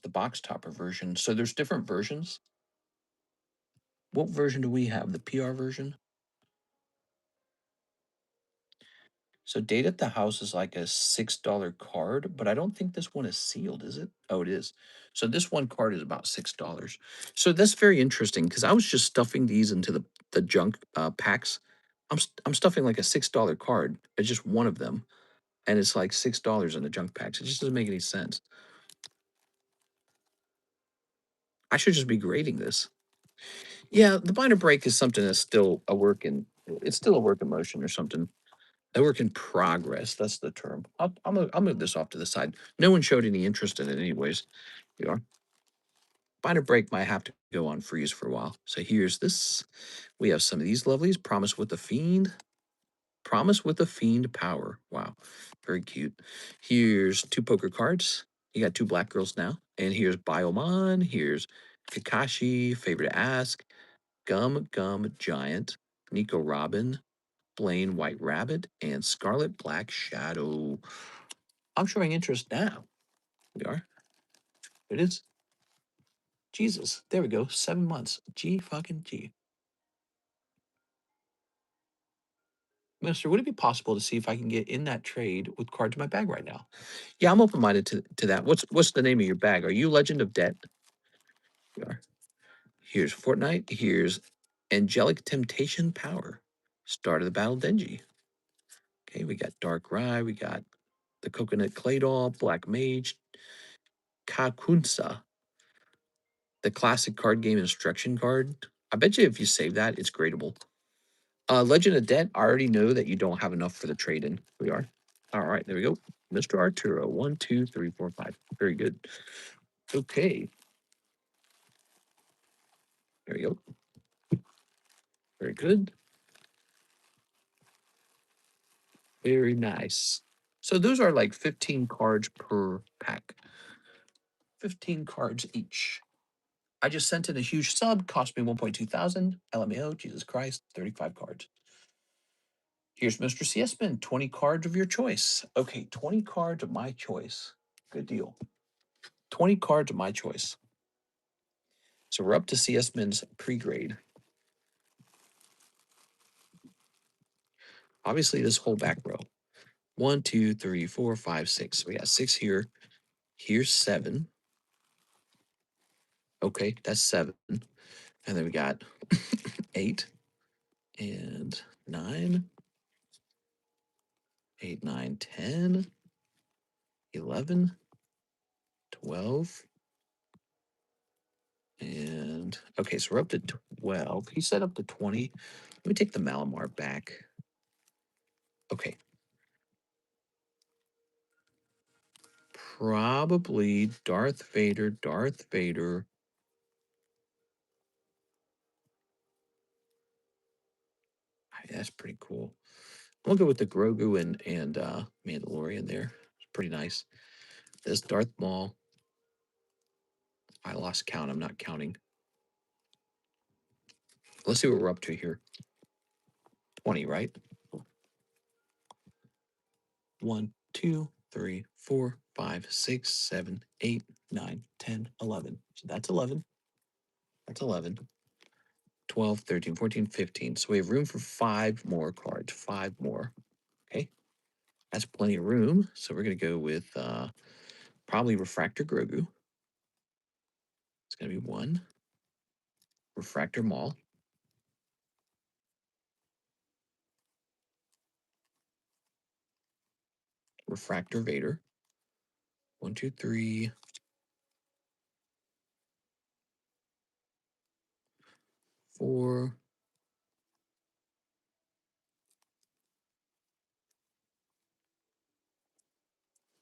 A: the box topper version. So there's different versions. What version do we have? The PR version? So date at the house is like a $6 card, but I don't think this one is sealed, is it? Oh, it is. So this one card is about $6. So that's very interesting because I was just stuffing these into the junk packs. I'm stuffing like a $6 card. It's just one of them, and it's like $6 in the junk packs. It just doesn't make any sense. I should just be grading this. Yeah, the binder break is something that's still a work in. It's still a work in motion or something. A work in progress. That's the term. I'll move this off to the side. No one showed any interest in it, anyways. You are. Binder break might have to go on freeze for a while. So here's this. We have some of these lovelies. Promise with a Fiend. Promise with a Fiend power. Wow, very cute. Here's two poker cards. You got two black girls now. And here's Biomon. Here's Kakashi. Favorite to ask. Gum Gum Giant, Nico Robin, Blaine White Rabbit, and Scarlet Black Shadow. I'm showing interest now. We are. It is. Jesus. There we go. 7 months. G fucking G. Mister, would it be possible to see if I can get in that trade with cards in my bag right now? Yeah, I'm open-minded to that. What's the name of your bag? Are you Legend of Debt? You are. Here's Fortnite. Here's Angelic Temptation Power. Start of the Battle Denji. Okay, we got Dark Rye. We got the Coconut Clay Doll, Black Mage, Kakunsa, the classic card game instruction card. I bet you if you save that, it's gradable. Legend of Debt, I already know that you don't have enough for the trade-in. We are. All right, there we go. Mr. Arturo, 1, 2, 3, 4, 5. Very good. Okay. There we go. Very good. Very nice. So those are like 15 cards per pack. 15 cards each. I just sent in a huge sub, cost me 1.2 thousand. LMAO, Jesus Christ, 35 cards. Here's Mr. CSman, 20 cards of your choice. Okay, 20 cards of my choice. Good deal. 20 cards of my choice. So we're up to CSman's pre-grade. Obviously, this whole back row. 1, 2, 3, 4, 5, 6. So we got 6 here. Here's 7. Okay, that's 7. And then we got 8 and 9. 8, 9, 10, 11, 12. And okay, so we're up to 12. He said up to 20. Let me take the Malamar back. Okay. Probably Darth Vader. That's pretty cool. We'll go with the Grogu and Mandalorian there. It's pretty nice. This Darth Maul. I lost count. I'm not counting. Let's see what we're up to here. 20, right? 1, 2, 3, 4, 5, 6, 7, 8, 9, 10, 11. So that's 11. That's 11. 12, 13, 14, 15. So we have room for 5 more cards. 5 more. Okay. That's plenty of room. So we're going to go with probably Refractor Grogu. It's going to be 1. Refractor Maul. Refractor Vader. 1, 2, 3. 4.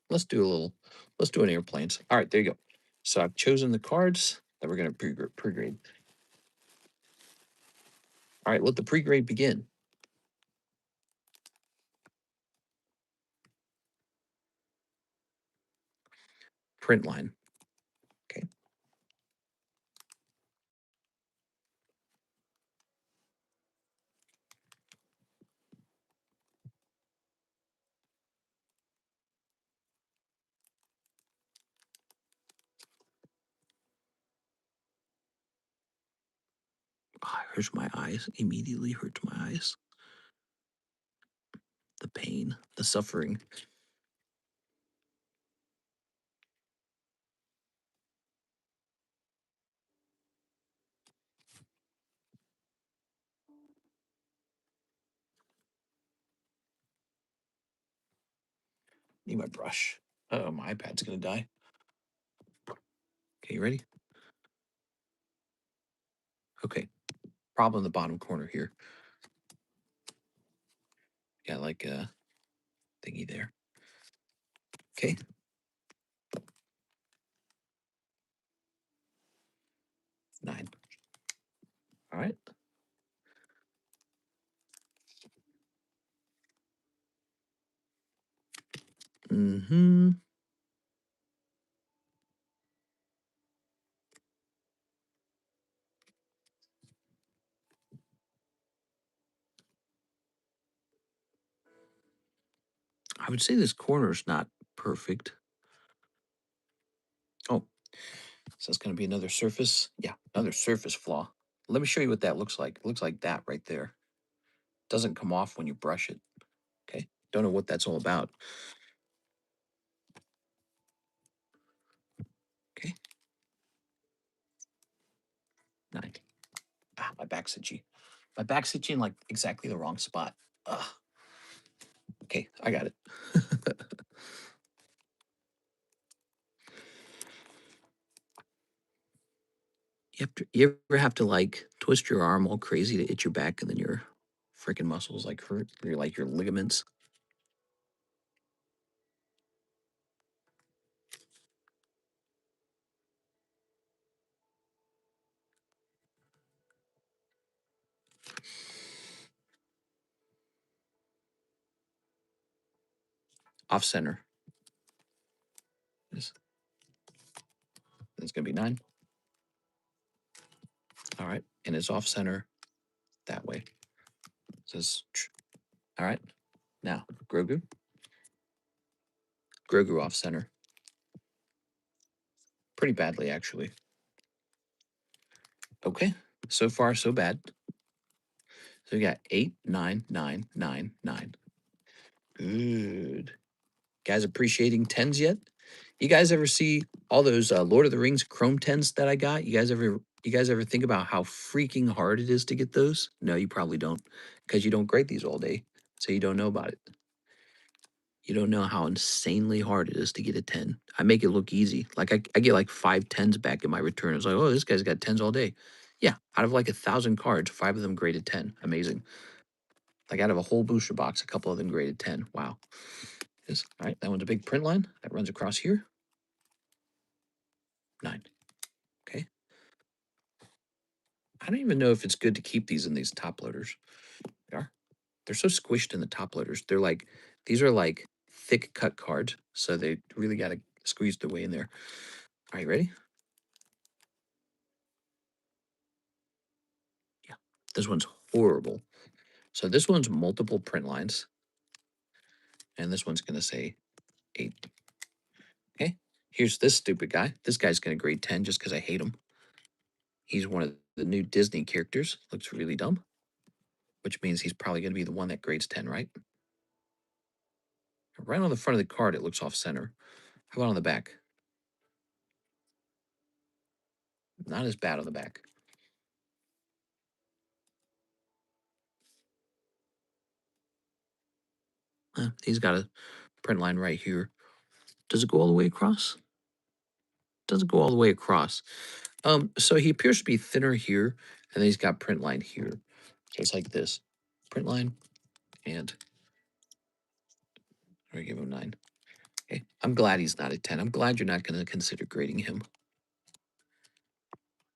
A: Let's do an airplanes. All right, there you go. So I've chosen the cards that we're going to pre-grade. All right, let the pre-grade begin. Print line. Okay. Oh, it hurts my eyes. Immediately hurts my eyes. The pain, the suffering. Need my brush. Oh, my iPad's gonna die. Okay, you ready? Okay. Problem in the bottom corner here. Got like a thingy there. Okay. 9. All right. Mm-hmm. I would say this corner is not perfect. Oh, so it's going to be another surface. Yeah, another surface flaw. Let me show you what that looks like. It looks like that right there. Doesn't come off when you brush it. Okay, don't know what that's all about. Okay, 9. Ah, my back's itchy. My back's itchy in like exactly the wrong spot. Ugh. Okay, I got it. You ever have to like twist your arm all crazy to itch your back, and then your freaking muscles like hurt? You're like your ligaments. Off center. This it's gonna be 9. All right, and it's off center that way. Says, all right. Now Grogu. Grogu off center. Pretty badly actually. Okay, so far so bad. So we got 8, 9, 9, 9, 9. Good. Guys appreciating 10s yet? You guys ever see all those Lord of the Rings Chrome 10s that I got? You guys ever think about how freaking hard it is to get those? No, you probably don't, because you don't grade these all day. So you don't know about it. You don't know how insanely hard it is to get a 10. I make it look easy. Like I get like 5 10s back in my return. It's like, oh, this guy's got 10s all day. Yeah, out of like 1,000 cards, 5 of them graded 10. Amazing. Like out of a whole booster box, a couple of them graded 10. Wow. Yes. All right, that one's a big print line. That runs across here. 9. Okay. I don't even know if it's good to keep these in these top loaders. They are. They're so squished in the top loaders. They're like, these are like thick cut cards. So they really got to squeeze their way in there. All right, ready? Yeah. This one's horrible. So this one's multiple print lines. And this one's going to say 8. Okay. Here's this stupid guy. This guy's going to grade 10 just because I hate him. He's one of the new Disney characters. Looks really dumb, which means he's probably going to be the one that grades 10, right? Right on the front of the card, it looks off center. How about on the back? Not as bad on the back. He's got a print line right here. Does it go all the way across? Doesn't go all the way across. So he appears to be thinner here, and then he's got print line here. So it's like this. Print line, and I give him 9. Okay. I'm glad he's not a 10. I'm glad you're not going to consider grading him.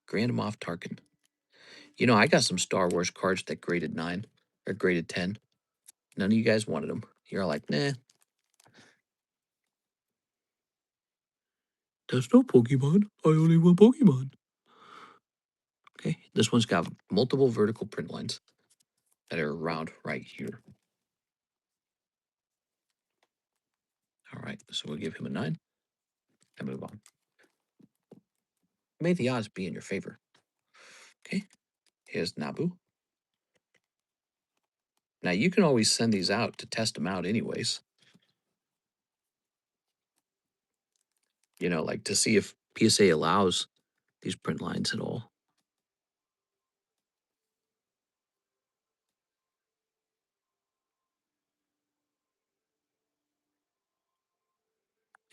A: Grand Moff Tarkin. You know, I got some Star Wars cards that graded 9 or graded 10. None of you guys wanted them. You're like, nah. That's not Pokemon. I only want Pokemon. Okay, this one's got multiple vertical print lines that are around right here. All right, so we'll give him a 9 and move on. May the odds be in your favor. Okay, here's Naboo. Now, you can always send these out to test them out anyways. You know, like to see if PSA allows these print lines at all.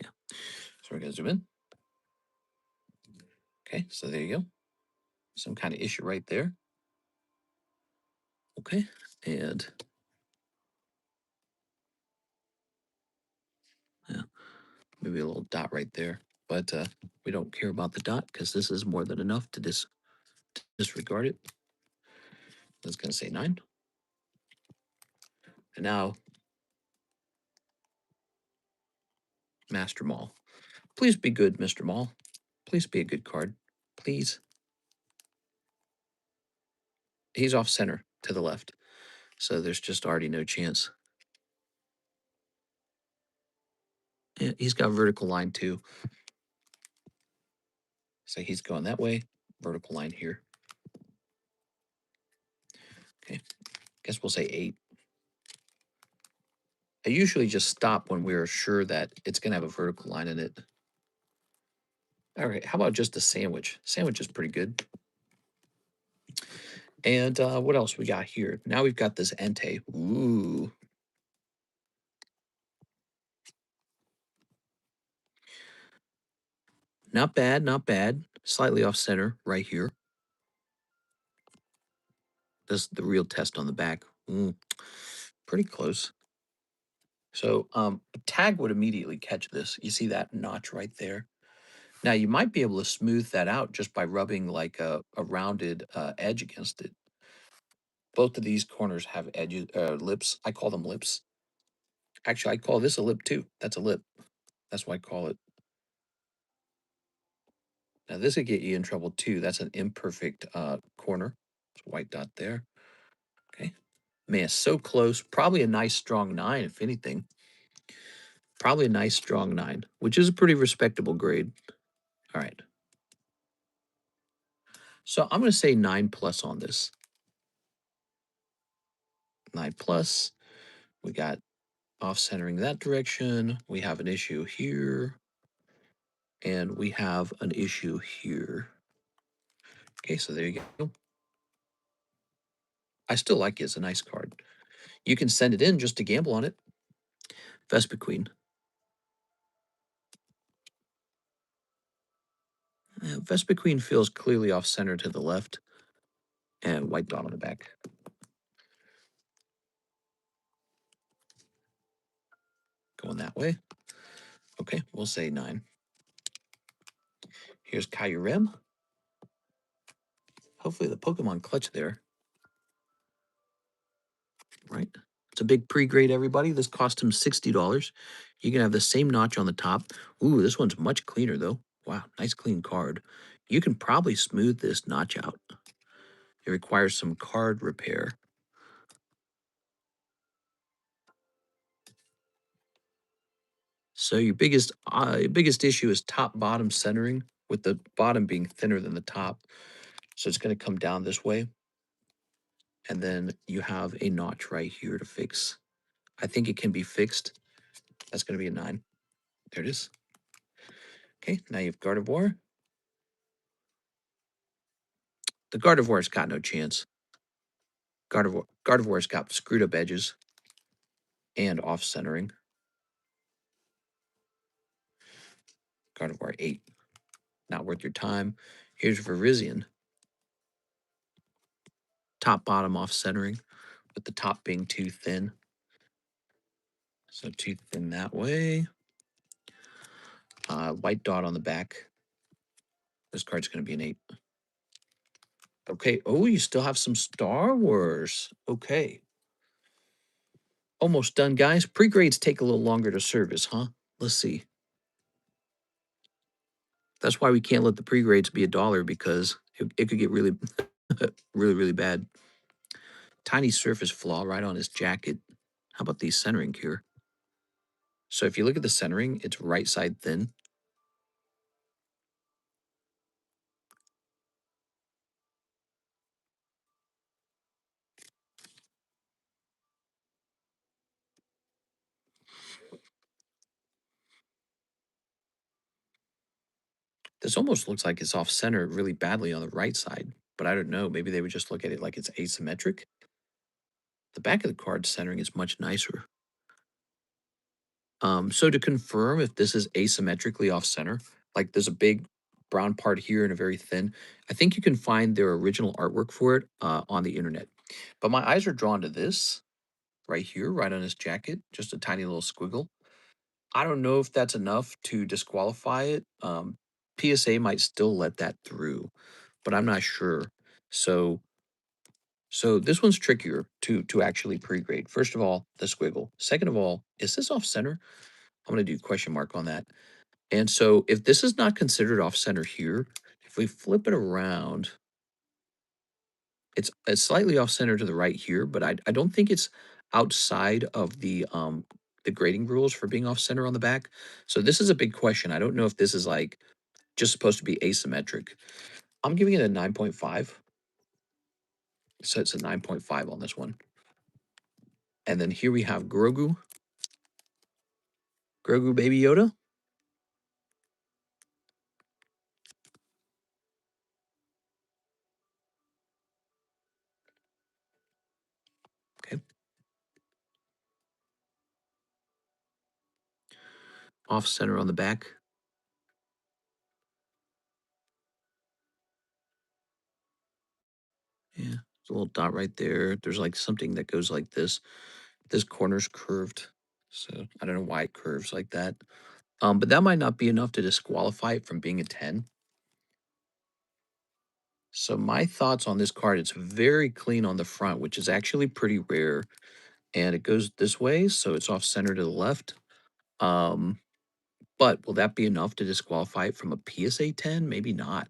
A: Yeah, so we're going to zoom in. Okay, so there you go. Some kind of issue right there. Okay, and yeah, maybe a little dot right there. But we don't care about the dot because this is more than enough to disregard it. That's going to say 9. And now, Master Mall. Please be good, Mr. Mall. Please be a good card. Please. He's off center to the left. So there's just already no chance. Yeah, he's got vertical line too. So he's going that way. Vertical line here. Okay. Guess we'll say 8. I usually just stop when we're sure that it's going to have a vertical line in it. All right, how about just a sandwich? Sandwich is pretty good. And what else we got here? Now we've got this ente. Ooh. Not bad, not bad. Slightly off center right here. That's the real test on the back. Pretty close. So a tag would immediately catch this. You see that notch right there? Now you might be able to smooth that out just by rubbing like a rounded edge against it. Both of these corners have edges, lips. I call them lips. Actually, I call this a lip too. That's a lip. That's why I call it. Now this would get you in trouble too. That's an imperfect corner. It's a white dot there. Okay. Man, so close. Probably a nice strong 9, if anything. Probably a nice strong 9, which is a pretty respectable grade. All right. So I'm going to say 9 plus on this. 9 plus. We got off centering that direction. We have an issue here. And we have an issue here. Okay, so there you go. I still like it. It's a nice card. You can send it in just to gamble on it. Vespa Queen. Vespa Queen feels clearly off center to the left. And white dot on the back. Going that way. Okay, we'll say 9. Here's Kyurem. Hopefully the Pokemon clutch there. Right? It's a big pre-grade, everybody. This cost him $60. You can have the same notch on the top. Ooh, this one's much cleaner, though. Wow, nice clean card. You can probably smooth this notch out. It requires some card repair. So your biggest issue is top-bottom centering, with the bottom being thinner than the top. So it's going to come down this way. And then you have a notch right here to fix. I think it can be fixed. That's going to be a 9. There it is. Okay, now you have Gardevoir. The Gardevoir's got no chance. Gardevoir's got screwed up edges and off centering. Gardevoir 8. Not worth your time. Here's Virizion. Top bottom off centering, with the top being too thin. So too thin that way. White dot on the back. This card's going to be an 8. Okay. Oh, you still have some Star Wars. Okay. Almost done, guys. Pre-grades take a little longer to service, huh? Let's see. That's why we can't let the pre-grades be $1 because it could get really, really bad. Tiny surface flaw right on his jacket. How about the centering here? So if you look at the centering, it's right side thin. This almost looks like it's off center really badly on the right side, but I don't know. Maybe they would just look at it like it's asymmetric. The back of the card centering is much nicer. So to confirm if this is asymmetrically off center, like there's a big brown part here and a very thin, I think you can find their original artwork for it on the internet. But my eyes are drawn to this right here, right on his jacket, just a tiny little squiggle. I don't know if that's enough to disqualify it. PSA might still let that through, but I'm not sure. So this one's trickier to actually pre-grade. First of all, the squiggle. Second of all, is this off center? I'm going to do question mark on that. And so if this is not considered off center here, if we flip it around, it's slightly off center to the right here, but I don't think it's outside of the grading rules for being off center on the back. So this is a big question. I don't know if this is like just supposed to be asymmetric. I'm giving it a 9.5. So it's a 9.5 on this one. And then here we have Grogu. Grogu Baby Yoda. Okay. Off center on the back. Yeah, there's a little dot right there. There's like something that goes like this. This corner's curved, so I don't know why it curves like that. But that might not be enough to disqualify it from being a 10. So my thoughts on this card, it's very clean on the front, which is actually pretty rare. And it goes this way, so it's off center to the left. Um, but will that be enough to disqualify it from a PSA 10? Maybe not.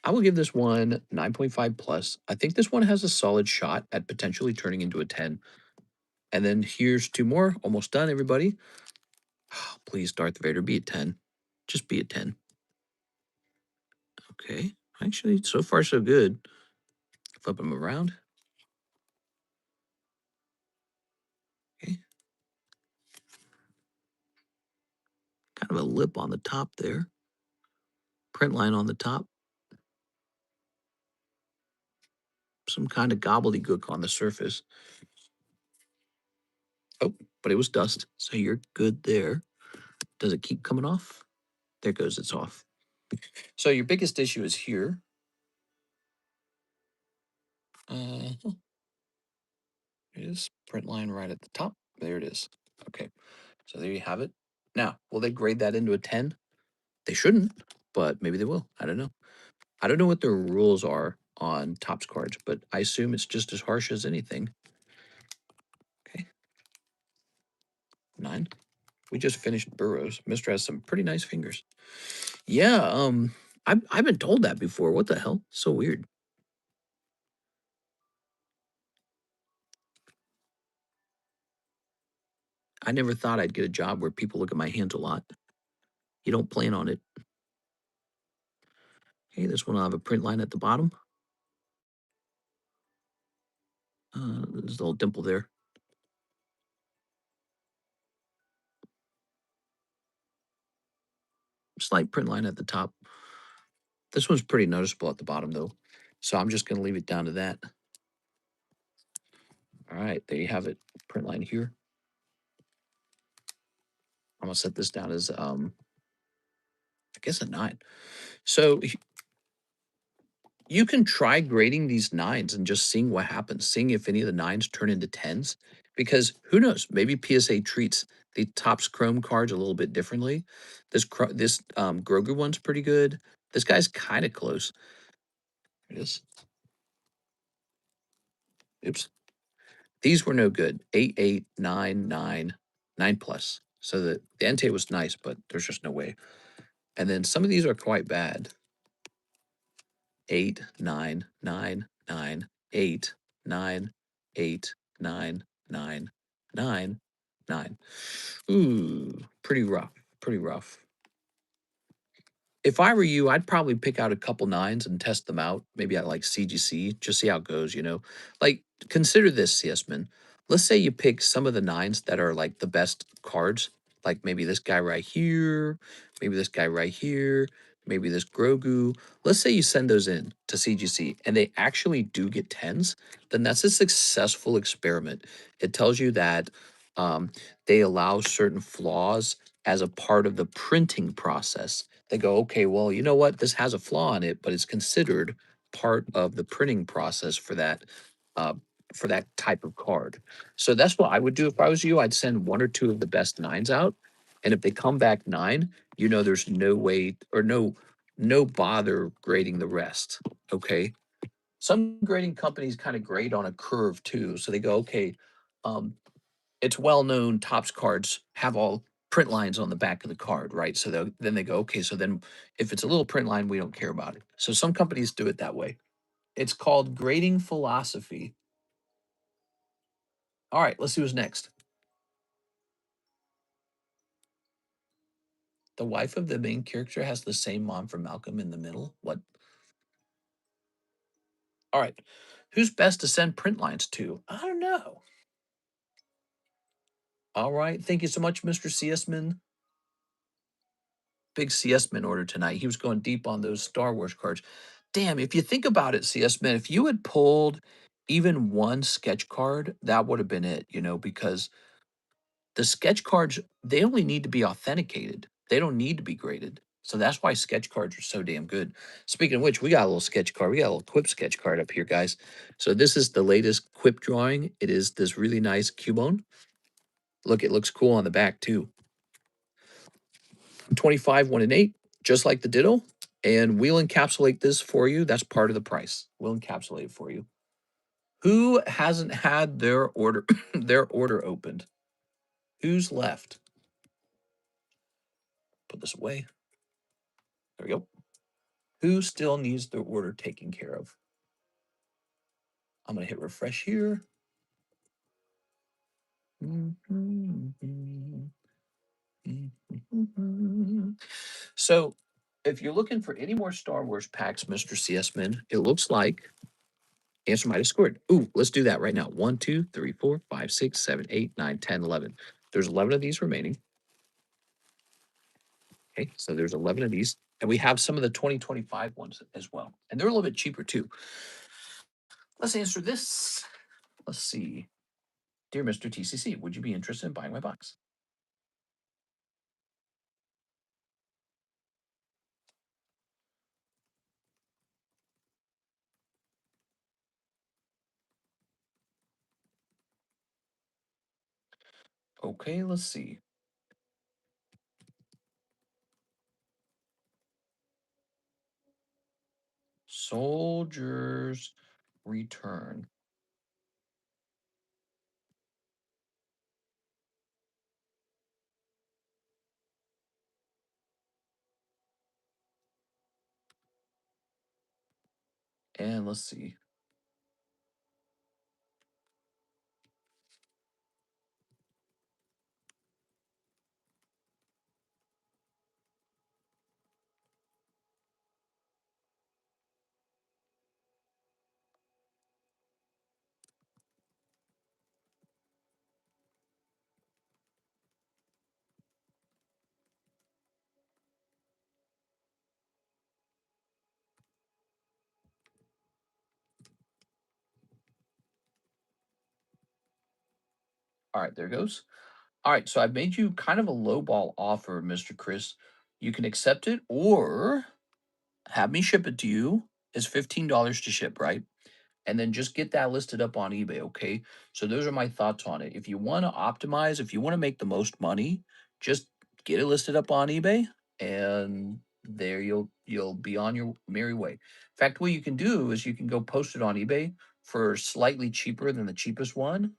A: I will give this one 9.5 plus. I think this one has a solid shot at potentially turning into a 10. And then here's two more. Almost done, everybody. Please, Darth Vader, be a 10. Just be a 10. Okay. Actually, so far, so good. Flip them around. Okay. Kind of a lip on the top there. Print line on the top. Some kind of gobbledygook on the surface. Oh, but it was dust, so you're good there. Does it keep coming off? There goes, it's off. So your biggest issue is here. It is print line right at the top. There it is. Okay, so there you have it. Now, will they grade that into a 10? They shouldn't, but maybe they will. I don't know. I don't know what their rules are on Topps cards, but I assume it's just as harsh as anything. Okay. 9. We just finished Burrows. Mister has some pretty nice fingers. Yeah, I've been told that before. What the hell? So weird. I never thought I'd get a job where people look at my hands a lot. You don't plan on it. Okay, this one will have a print line at the bottom. There's a little dimple there. Slight print line at the top. This one's pretty noticeable at the bottom, though. So I'm just going to leave it down to that. All right, there you have it. Print line here. I'm going to set this down as, I guess, a 9. So you can try grading these 9s and just seeing what happens, seeing if any of the 9s turn into 10s. Because who knows? Maybe PSA treats the Topps Chrome cards a little bit differently. This Grogu one's pretty good. This guy's kind of close. It is. Oops. These were no good. 8, 8, 9, 9, 9 plus. So the Entei was nice, but there's just no way. And then some of these are quite bad. 8, 9, 9, 9, 8, 9, 8, 9, 9, 9, 9. Ooh, pretty rough. Pretty rough. If I were you, I'd probably pick out a couple 9s and test them out, maybe at like CGC, just see how it goes, you know? Like, consider this, CSman. Let's say you pick some of the 9s that are like the best cards, like maybe this guy right here, maybe this guy right here, maybe this Grogu. Let's say you send those in to CGC and they actually do get 10s, then that's a successful experiment. It tells you that they allow certain flaws as a part of the printing process. They go, okay, well, you know what? This has a flaw in it, but it's considered part of the printing process uh, for that type of card. So that's what I would do if I was you. I'd send one or two of the best 9s out, and if they come back 9, you know there's no way or no bother grading the rest. Okay. Some grading companies kind of grade on a curve too. So they go, okay, um, it's well known Topps cards have all print lines on the back of the card, right? So then they go, okay, so then if it's a little print line, we don't care about it. So some companies do it that way. It's called grading philosophy. All right, let's see what's next. The wife of the main character has the same mom from Malcolm in the Middle. What? All right. Who's best to send print lines to? I don't know. All right. Thank you so much, Mr. CSman. Big CS Man order tonight. He was going deep on those Star Wars cards. Damn, if you think about it, CS Man, if you had pulled even one sketch card, that would have been it, you know, because the sketch cards, they only need to be authenticated. They don't need to be graded. So that's why sketch cards are so damn good. Speaking of which, we got a little sketch card. We got a little Quip sketch card up here, guys. So this is the latest Quip drawing. It is this really nice Cubone. Look, it looks cool on the back too. 25, 1 and 8, just like the Ditto. And we'll encapsulate this for you. That's part of the price. We'll encapsulate it for you. Who hasn't had their order their order opened? Who's left? Put this away. There we go. Who still needs their order taken care of? I'm going to hit refresh here. So, if you're looking for any more Star Wars packs, Mr. CS Man, it looks like Answer might have scored. Ooh, let's do that right now. 1, 2, 3, 4, 5, 6, 7, 8, 9, 10, 11. There's 11 of these remaining. Okay, so there's 11 of these. And we have some of the 2025 ones as well. And they're a little bit cheaper too. Let's answer this. Let's see. Dear Mr. TCC, would you be interested in buying my box? Okay, let's see. Soldiers Return. And let's see. All right, there goes. All right, so I've made you kind of a lowball offer, Mr. Chris. You can accept it or have me ship it to you. It's $15 to ship, right? And then just get that listed up on eBay, okay? So those are my thoughts on it. If you want to optimize, if you want to make the most money, just get it listed up on eBay and there you'll be on your merry way. In fact, what you can do is you can go post it on eBay for slightly cheaper than the cheapest one.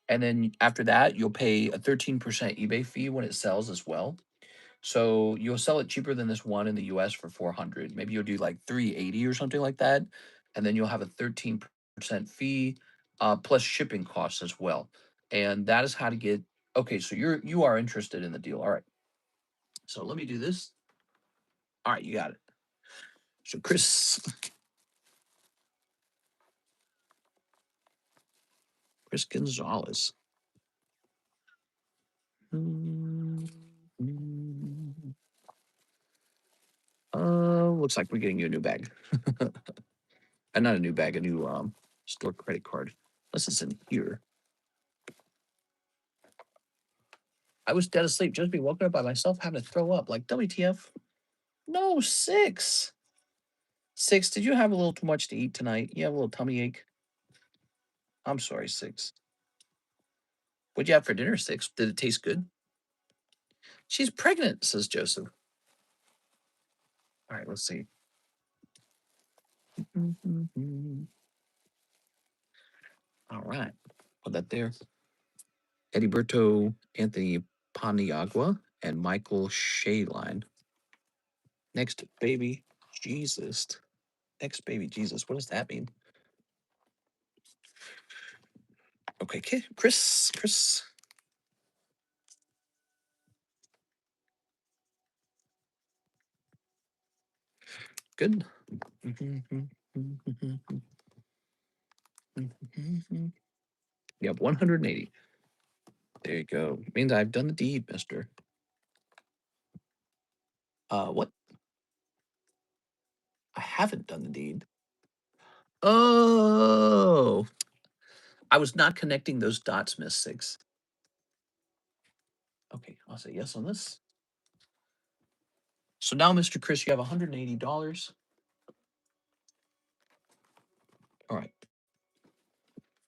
A: And then after that, you'll pay a 13% eBay fee when it sells as well. So you'll sell it cheaper than this one in the US for 400. Maybe you'll do like 380 or something like that. And then you'll have a 13% fee plus shipping costs as well. And that is how to get okay, so you are interested in the deal. All right. So let me do this. All right, you got it. So Chris Gonzalez. Looks like we're getting you a new bag. Not a new bag, a new store credit card. Unless it's in here. I was dead asleep, just be woken up by myself having to throw up. Like, WTF? No, 6. 6, did you have a little too much to eat tonight? You have a little tummy ache? I'm sorry, 6. What'd you have for dinner, 6? Did it taste good? She's pregnant, says Joseph. All right, let's see. All right, put that there. Ediberto Anthony Paniagua and Michael Shaline. Next baby Jesus. Next baby Jesus. What does that mean? Okay, Chris. Good. Yep, 180. There you go. Means I've done the deed, mister. What? I haven't done the deed. Oh, I was not connecting those dots, Miss Six. Okay, I'll say yes on this. So now, Mr. Chris, you have $180. All right.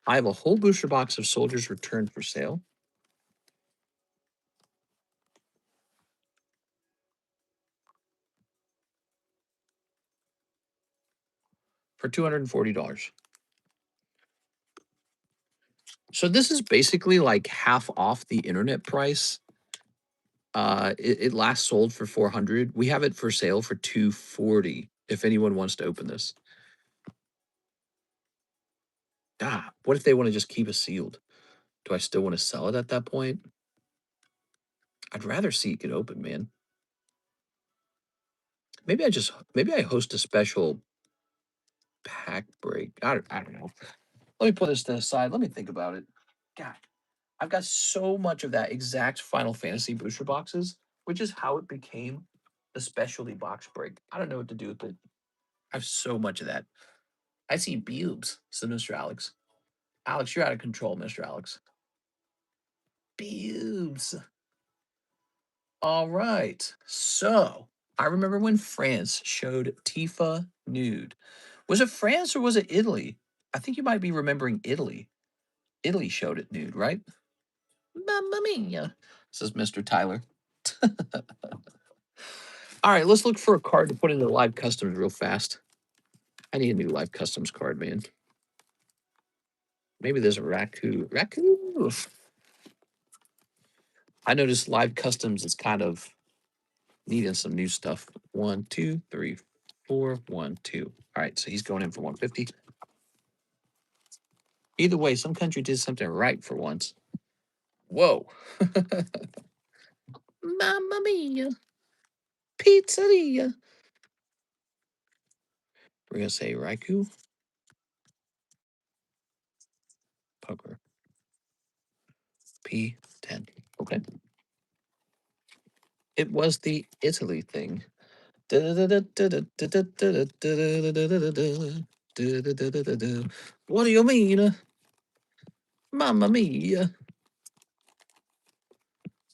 A: I have a whole booster box of soldiers returned for sale. For $240. So this is basically like half off the internet price. It last sold for 400. We have it for sale for 240. If anyone wants to open this. What if they want to just keep it sealed? Do I still want to sell it at that point? I'd rather see it get open, man. Maybe I host a special pack break. I don't know. Let me put this to the side. Let me think about it. God, I've got so much of that exact Final Fantasy booster boxes, which is how it became the specialty box break. I don't know what to do with it. I have so much of that. I see boobs, said Mr. Alex. Alex, you're out of control, Mr. Alex. Boobs. All right. So I remember when France showed Tifa nude. Was it France or was it Italy? I think you might be remembering Italy. Italy showed it nude, right? Mamma mia, says Mr. Tyler. All right, let's look for a card to put into the live customs real fast. I need a new live customs card, man. Maybe there's a Raku. Raku. I noticed live customs is kind of needing some new stuff. 1, 2, 3, 4, 1, 2. All right, so he's going in for 150. Either way, some country did something right for once. Whoa. Mamma mia. Pizzeria. We're going to say Raikou. Poker. P10. Okay. It was the Italy thing. What do you mean? Mamma mia.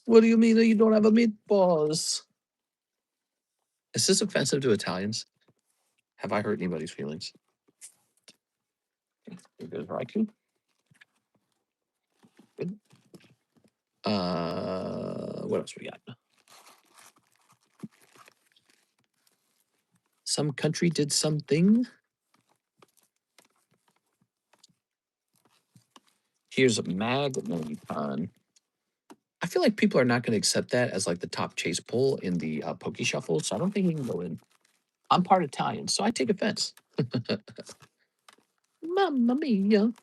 A: What do you mean that you don't have a meatballs? Is this offensive to Italians? Have I hurt anybody's feelings? Here goes Raikou. Good. What else we got? Some country did something. Here's a Magniton. I feel like people are not going to accept that as like the top chase pull in the Poke Shuffle, so I don't think he can go in. I'm part Italian, so I take offense. Mamma mia.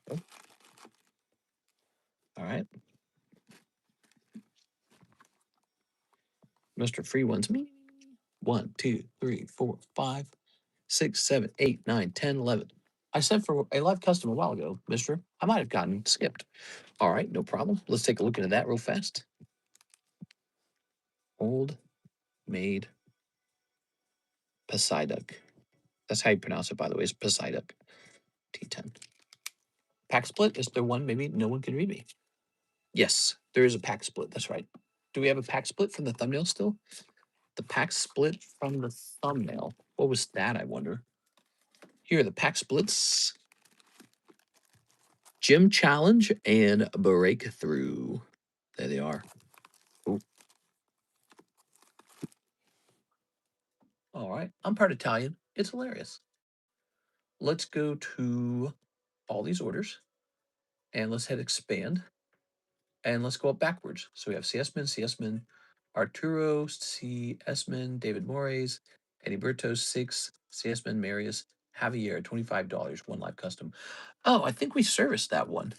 A: Oh. All right. Mr. Free One's me. 1, 2, 3, 4, 5, 6, 7, 8, 9, 10, 11. I sent for a live custom a while ago, mister. I might have gotten skipped. All right, no problem. Let's take a look into that real fast. Old Maid Poseiduk. That's how you pronounce it, by the way, is Poseiduk. T10. Pack split? Is there one? Maybe no one can read me. Yes, there is a pack split. That's right. Do we have a pack split from the thumbnail still? The pack split from the thumbnail. What was that, I wonder? Here are the pack splits. Gym Challenge and Breakthrough. There they are. Ooh. All right. I'm part Italian. It's hilarious. Let's go to all these orders and let's hit expand and let's go up backwards. So we have CSman, Arturo, CSman, David Mores, Eddie Bertos, 6, CSman, Marius, Javier, $25, one live custom. Oh, I think we serviced that one.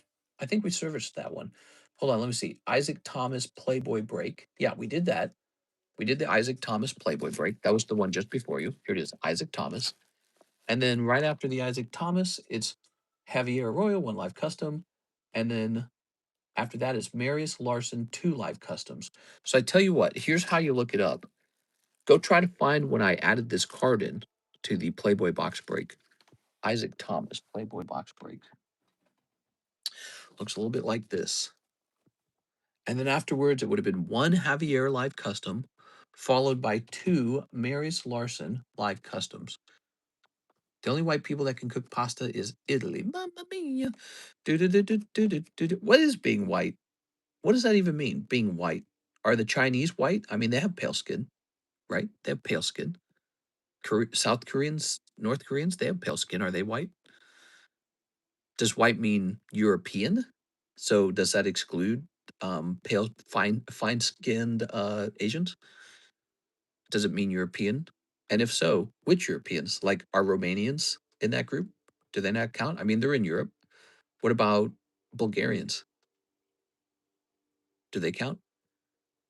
A: Hold on, let me see. Isaac Thomas Playboy Break. Yeah, we did that. We did the Isaac Thomas Playboy Break. That was the one just before you. Here it is, Isaac Thomas. And then right after the Isaac Thomas, it's Javier Arroyo, one live custom. And then After that is Marius Larson 2 live customs. So I tell you what, here's how you look it up. Go try to find when I added this card in to the Playboy box break. Isaac Thomas, Playboy box break. Looks a little bit like this. And then afterwards, it would have been 1 Javier live custom, followed by 2 Marius Larson live customs. The only white people that can cook pasta is Italy. Mamma mia. What is being white? What does that even mean, being white? Are the Chinese white? I mean, they have pale skin, right? They have pale skin. South Koreans, North Koreans, they have pale skin. Are they white? Does white mean European? So does that exclude pale, fine skinned Asians? Does it mean European? And if so, which Europeans? Like, are Romanians in that group? Do they not count? I mean, they're in Europe. What about Bulgarians? Do they count?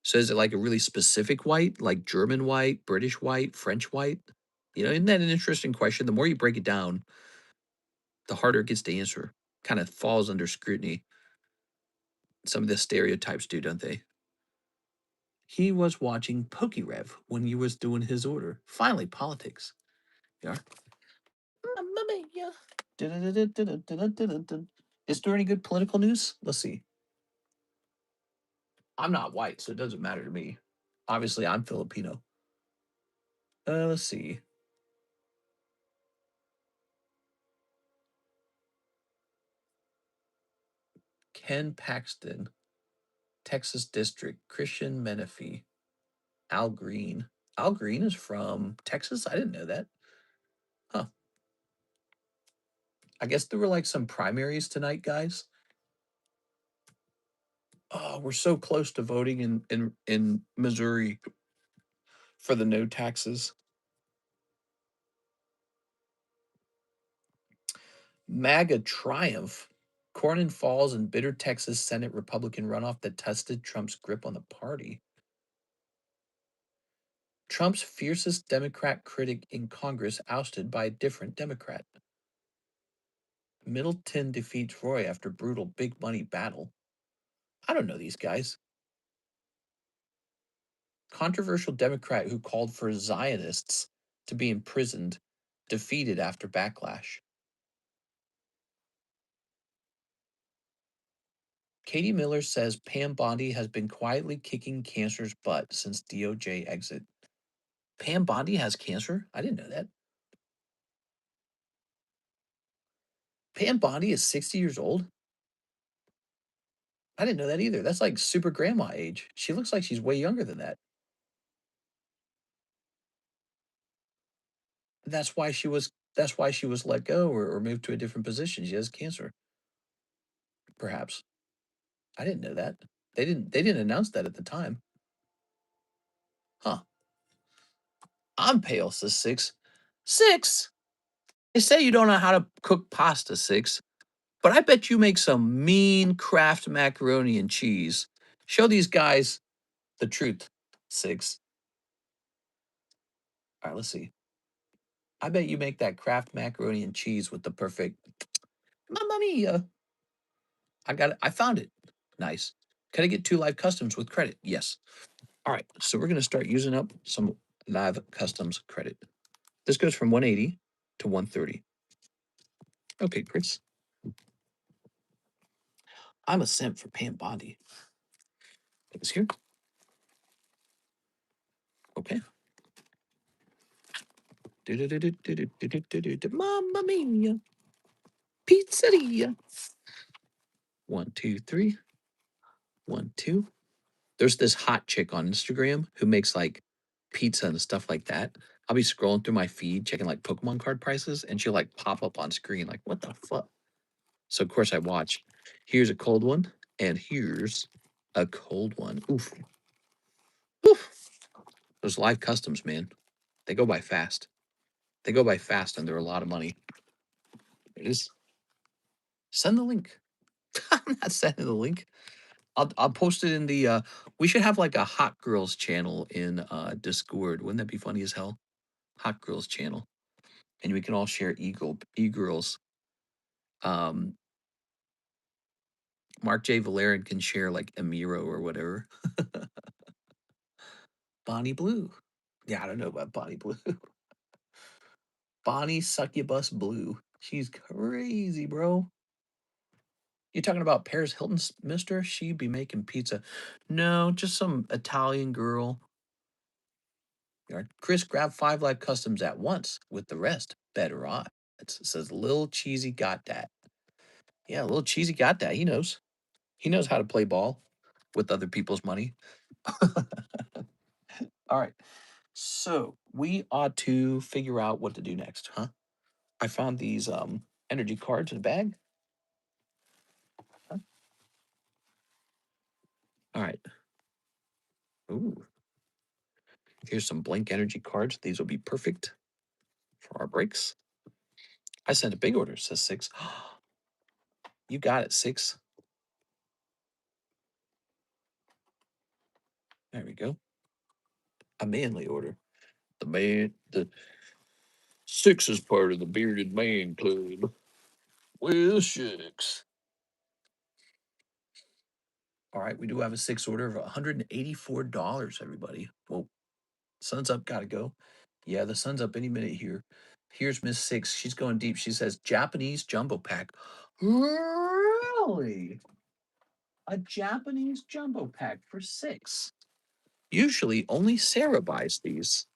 A: So is it like a really specific white, like German white, British white, French white? You know, isn't that an interesting question? The more you break it down, the harder it gets to answer. Kind of falls under scrutiny. Some of the stereotypes do, don't they? He was watching PokeRev when he was doing his order. Finally, politics. Yeah. Mamma mia. Is there any good political news? Let's see. I'm not white, so it doesn't matter to me. Obviously, I'm Filipino. Let's see. Ken Paxton, Texas District, Christian Menifee, Al Green. Al Green is from Texas? I didn't know that. Huh. I guess there were like some primaries tonight, guys. Oh, we're so close to voting in Missouri for the no taxes. MAGA triumph. Cornyn falls in bitter Texas Senate Republican runoff that tested Trump's grip on the party. Trump's fiercest Democrat critic in Congress ousted by a different Democrat. Middleton defeats Roy after brutal big money battle. I don't know these guys. Controversial Democrat who called for Zionists to be imprisoned, defeated after backlash. Katie Miller says Pam Bondi has been quietly kicking cancer's butt since DOJ exit. Pam Bondi has cancer? I didn't know that. Pam Bondi is 60 years old? I didn't know that either. That's like super grandma age. She looks like she's way younger than that. That's why she was let go or moved to a different position. She has cancer. Perhaps. I didn't know that. They didn't announce that at the time. Huh. I'm pale, says Six. Six? They say you don't know how to cook pasta, Six. But I bet you make some mean Kraft macaroni and cheese. Show these guys the truth, Six. All right, let's see. I bet you make that Kraft macaroni and cheese with the perfect Mamma mia. I got it. I found it. Nice. Can I get 2 live customs with credit? Yes. All right. So we're going to start using up some live customs credit. This goes from 180 to 130. Okay, Chris. I'm a simp for Pam Bondi. It was here. Okay. Mamma mia. Pizzeria. 1, 2, 3. 1, 2. There's this hot chick on Instagram who makes like pizza and stuff like that. I'll be scrolling through my feed, checking like Pokemon card prices, and she'll like pop up on screen, like, what the fuck? So of course I watch. Here's a cold one, and here's a cold one. Oof. Oof. Those live customs, man. They go by fast. They go by fast and they're a lot of money. It is. Send the link. I'm not sending the link. I'll post it in the we should have like a hot girls channel in Discord. Wouldn't that be funny as hell? Hot girls channel. And we can all share e-girls. Um Mark J. Valerian can share like Emiro or whatever. Bonnie Blue. Yeah, I don't know about Bonnie Blue. Bonnie Succubus Blue. She's crazy, bro. You talking about Paris Hilton's mister? She be making pizza. No, just some Italian girl. Chris grabbed 5 live customs at once with the rest. Better odds. It says Lil Cheesy got that. Yeah, Lil Cheesy got that. He knows. He knows how to play ball with other people's money. All right. So we ought to figure out what to do next, huh? I found these energy cards in a bag. Huh? All right. Ooh. Here's some blank energy cards. These will be perfect for our breaks. I sent a big order, says 6. You got it, 6. There we go. A manly order. The 6 is part of the bearded man club. Well, 6. All right, we do have a 6 order of $184, everybody. Well, sun's up, gotta go. Yeah, the sun's up any minute here. Here's Miss 6. She's going deep. She says, Japanese jumbo pack. Really? A Japanese jumbo pack for 6. Usually only Sarah buys these.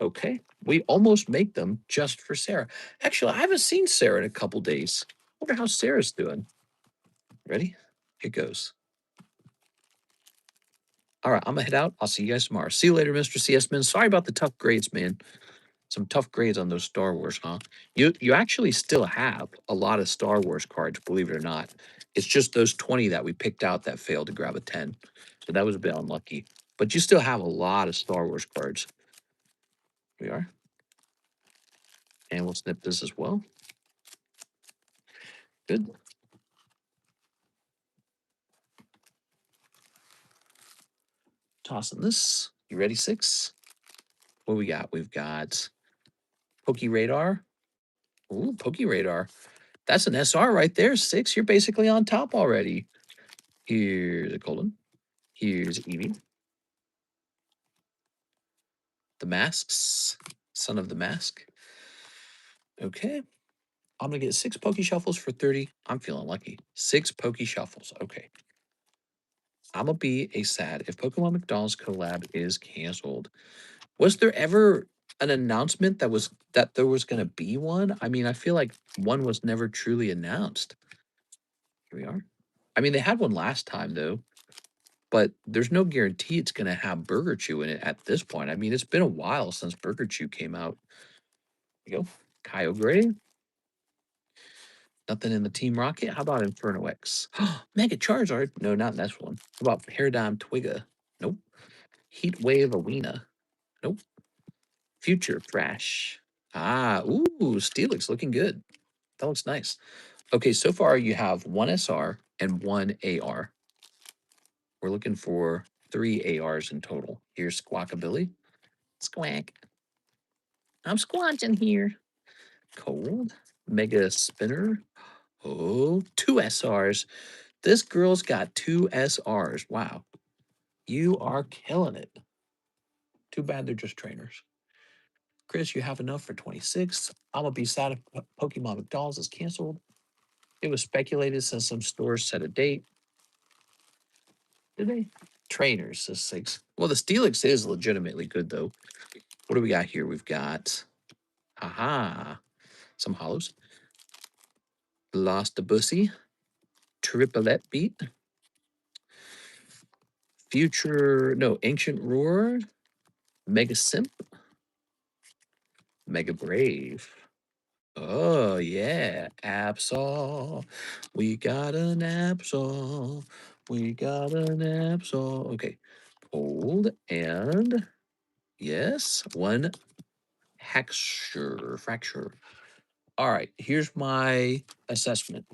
A: Okay. We almost make them just for Sarah. Actually, I haven't seen Sarah in a couple days. Wonder how Sarah's doing. Ready? Here goes. All right, I'm gonna head out. I'll see you guys tomorrow. See you later, Mr. CS Man. Sorry about the tough grades, man. Some tough grades on those Star Wars, huh? You actually still have a lot of Star Wars cards, believe it or not. It's just those 20 that we picked out that failed to grab a 10. So that was a bit unlucky. But you still have a lot of Star Wars cards. We are. And we'll snip this as well. Good. Tossing this. You ready, 6? What we got? We've got Poke Radar. Ooh, Poke Radar. That's an SR right there. 6. You're basically on top already. Here's a colon. Here's Eevee. The masks. Son of the mask. Okay. I'm going to get 6 Poke Shuffles for 30. I'm feeling lucky. 6 Poke Shuffles. Okay. I'm going to be a sad if Pokemon McDonald's collab is canceled. Was there ever an announcement that there was going to be one? I mean, I feel like one was never truly announced. Here we are. I mean, they had one last time, though. But there's no guarantee it's going to have Burger Chew in it at this point. I mean, it's been a while since Burger Chew came out. There you go. Kyogre. Nothing in the Team Rocket. How about Inferno X? Mega Charizard. No, not this one. How about Paradigm Twigga? Nope. Heat Wave Arena. Nope. Future Thrash. Ah, ooh, Steelix looking good. That looks nice. Okay, so far you have 1 SR and 1 AR. We're looking for 3 ARs in total. Here's Squawkabilly. Squawk. I'm squatching here. Cold. Mega Spinner. Oh, 2 SRs. This girl's got 2 SRs. Wow. You are killing it. Too bad they're just trainers. Chris, you have enough for 26. I'm going to be sad if Pokemon McDonald's is canceled. It was speculated since some stores set a date. Did they? Trainers, says 6. Well, the Steelix is legitimately good, though. What do we got here? We've got, aha, some hollows. Lost a Bussy. Triplet Beat. Future, no, Ancient Roar. Mega Simp. Mega Brave. Oh, yeah. Absol. We got an Absol. We got an Absol. Okay. Hold and yes, 1 Fracture. All right, here's my assessment.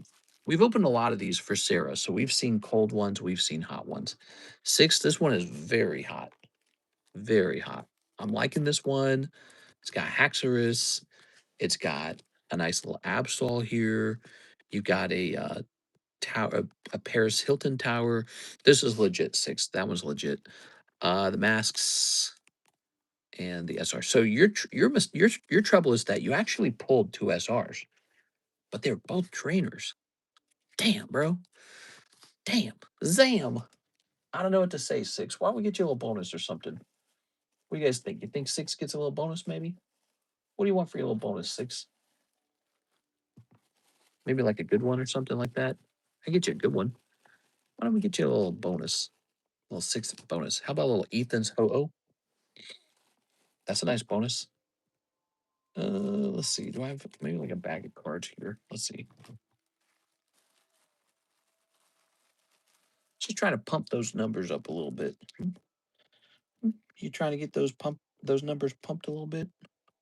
A: We've opened a lot of these for Sarah, so we've seen cold ones, we've seen hot ones. 6, this one is very hot. Very hot. I'm liking this one. It's got Haxorus. It's got a nice little Absol here. You got a tower, a Paris Hilton tower. This is legit 6. That one's legit. The masks and the SR. So your trouble is that you actually pulled 2 SRs, but they're both trainers. Damn, bro. Damn. Zam. I don't know what to say, 6. Why don't we get you a little bonus or something? What do you guys think? You think 6 gets a little bonus, maybe? What do you want for your little bonus, 6? Maybe like a good one or something like that? I get you a good one. Why don't we get you a little bonus? A little 6 bonus. How about a little Ethan's Ho-Oh? That's a nice bonus. Let's see. Do I have maybe like a bag of cards here? Let's see. Just trying to pump those numbers up a little bit. You trying to get those numbers pumped a little bit?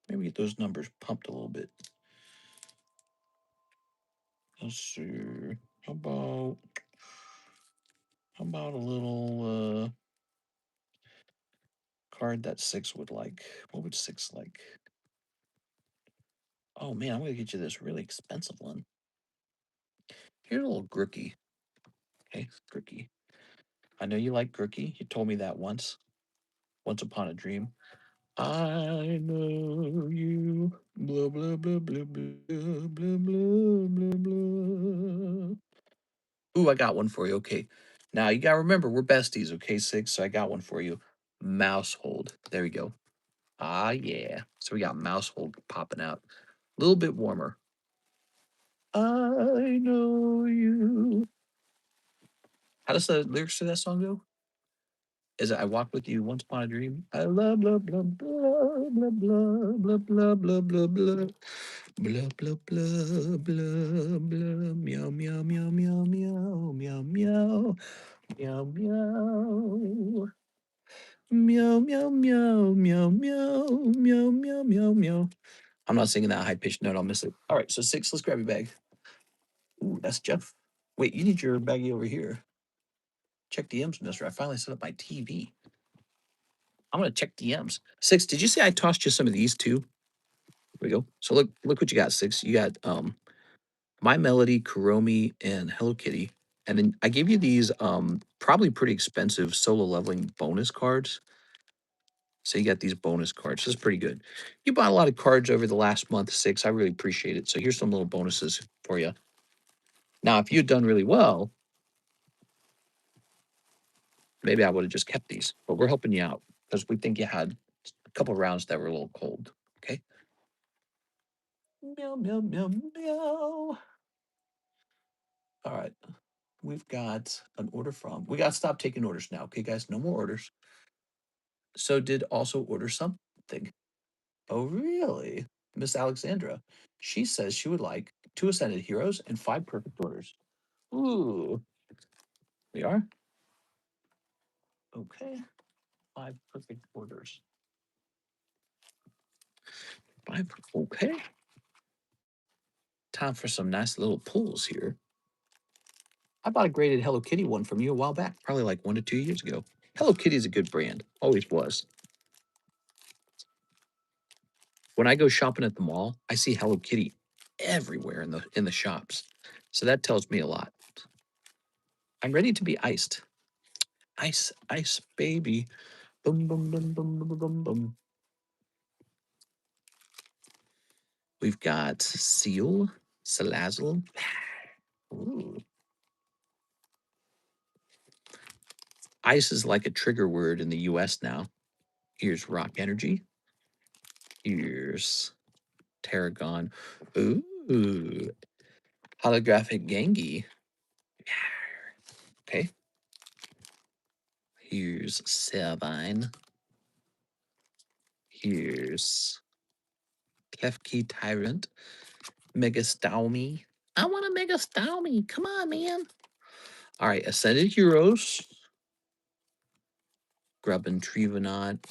A: Maybe get those numbers pumped a little bit. Let's see. How about a little card that 6 would like? What would 6 like? Oh man, I'm gonna get you this really expensive one. Here's a little Grooky. Okay, Grooky. I know you like Grooky. You told me that once upon a dream. I know you. Blah blah blah blah blah blah blah blah blah. Ooh, I got one for you. Okay. Now you gotta remember we're besties, okay, 6. So I got one for you. Mousehold. There we go. Ah yeah. So we got Mousehold popping out. A little bit warmer. I know you. How does the lyrics to that song go? Is it I walked with you once upon a dream? I love blah blah blah blah blah blah blah blah blah blah. Blah blah blah blah blah meow meow meow meow meow meow meow meow meow meow meow meow meow meow meow meow meow meow. I'm not singing that high pitched note. I'll miss it. All right, so 6. Let's grab your bag. Ooh, that's Jeff. Wait, you need your baggie over here. Check DMs, mister. I finally set up my TV. I'm gonna check DMs. 6. Did you say I tossed you some of these too? Here we go. So look what you got, 6. You got My Melody, Kuromi, and Hello Kitty. And then I gave you these probably pretty expensive solo leveling bonus cards. So you got these bonus cards. This is pretty good. You bought a lot of cards over the last month, 6. I really appreciate it. So here's some little bonuses for you. Now, if you'd done really well, maybe I would have just kept these. But we're helping you out because we think you had a couple rounds that were a little cold. Okay. Meow, meow, meow, meow. All right. We've got an order from. We got to stop taking orders now. Okay, guys, no more orders. So did also order something. Oh, really? Miss Alexandra. She says she would like 2 Ascended Heroes and 5 perfect orders. Ooh. We are? Okay. 5 perfect orders. 5. Okay. Time for some nice little pulls here. I bought a graded Hello Kitty one from you a while back, probably like 1 to 2 years ago. Hello Kitty is a good brand. Always was. When I go shopping at the mall, I see Hello Kitty everywhere in the shops. So that tells me a lot. I'm ready to be iced. Ice, ice, baby. Boom, boom, boom, boom, boom, boom, boom. We've got Seal, Salazzle. Ooh. Ice is like a trigger word in the US now. Here's Rock Energy. Here's Tarragon. Ooh. Holographic Gengi. Okay. Here's Servine. Here's Klefki Tyrant. Mega Staumy. I want a Mega Staumy. Come on, man. All right, Ascended Heroes. Grubbin Trevenant.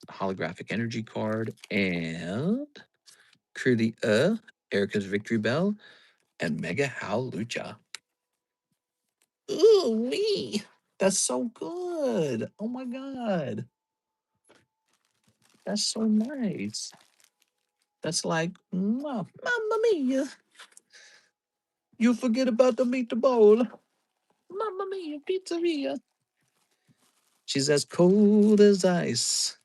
A: Holographic Energy card. And Curly Erica's Victory Bell. And Mega Howlucha. Ooh, wee. That's so good. Oh my God. That's so nice. That's like, Mamma mia. You forget about the meatball. Mamma Mia Pizzeria. She's as cold as ice.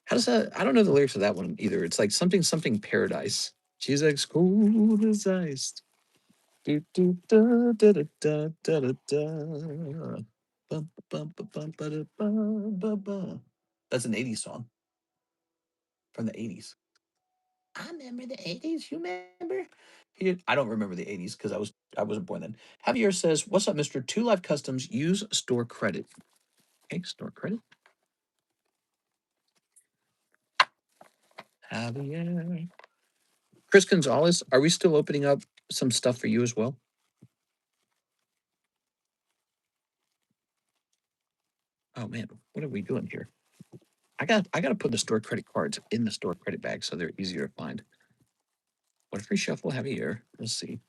A: How does that? I don't know the lyrics of that one either. It's like something something paradise. She's as cold as ice. Do, do, da, da, da, da, da, da, da. Bum, bum, bum, bum, ba, da, ba, ba, ba. That's an 80s song from the 80s. I remember the 80s. You remember? I don't remember the 80s because I wasn't born then. Javier says, "What's up, Mister Two Live Customs? Use store credit." Okay, store credit. Javier. Chris Gonzalez, are we still opening up some stuff for you as well? Oh man, what are we doing here? I got to put the store credit cards in the store credit bag so they're easier to find. What if we shuffle Javier? Let's see.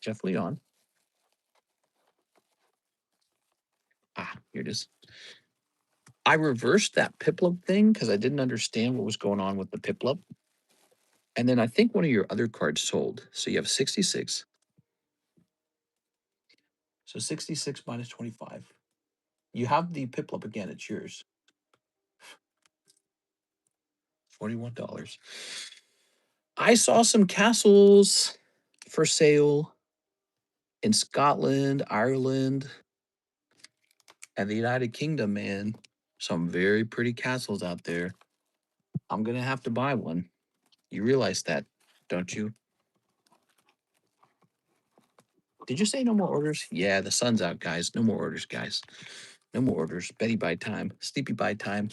A: Jeff Leon. Ah, here it is. I reversed that Piplup thing because I didn't understand what was going on with the Piplup. And then I think one of your other cards sold. So you have 66. So 66 minus 25. You have the Piplup again. It's yours. $41. I saw some castles for sale in Scotland, Ireland, and the United Kingdom, man. Some very pretty castles out there. I'm going to have to buy one. You realize that, don't you? Did you say no more orders? Yeah, the sun's out, guys. No more orders, guys. No more orders. Betty buy time. Sleepy buy time.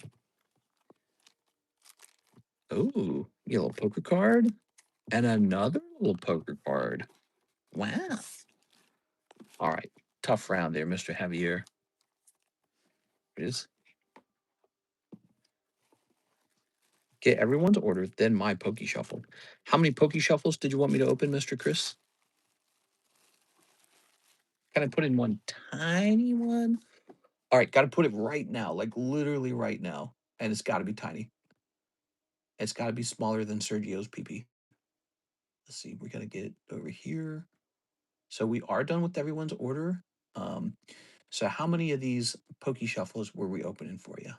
A: Oh, you get a little poker card and another little poker card. Wow. All right. Tough round there, Mr. Javier. It is. Get everyone's order, then my Pokey Shuffle. How many Pokey Shuffles did you want me to open, Mr. Chris? Can I put in one tiny one? All right, got to put it right now, like literally right now. And it's got to be tiny. It's got to be smaller than Sergio's PP. Let's see, we're going to get it over here. So we are done with everyone's order. So how many of these Pokey Shuffles were we opening for you?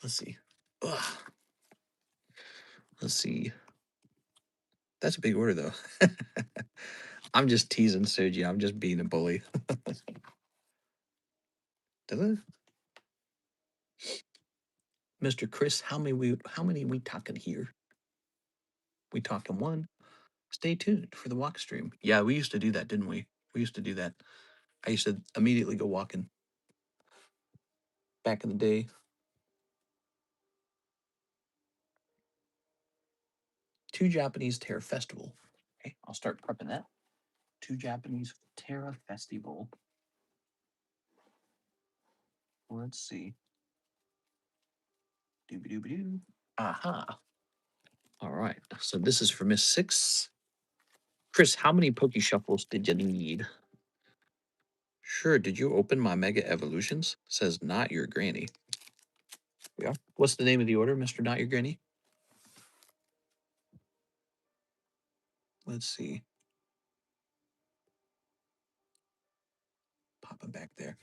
A: Let's see. Ugh. Let's see. That's a big order, though. I'm just teasing Sergio. I'm just being a bully. Mr. Chris, how many we talking here? We talking one. Stay tuned for the walk stream. Yeah, we used to do that, didn't we? We used to do that. I used to immediately go walking back in the day. Two Japanese Terror Festival. Okay, I'll start prepping that. Two Japanese Terror Festival. Let's see. Doobie-doobie-doo. Aha. All right. So this is for Miss Six. Chris, how many Poke Shuffles did you need? Sure. Did you open my Mega Evolutions? Says not your granny. Yeah. What's the name of the order, Mr. Not Your Granny? Let's see. Pop it back there.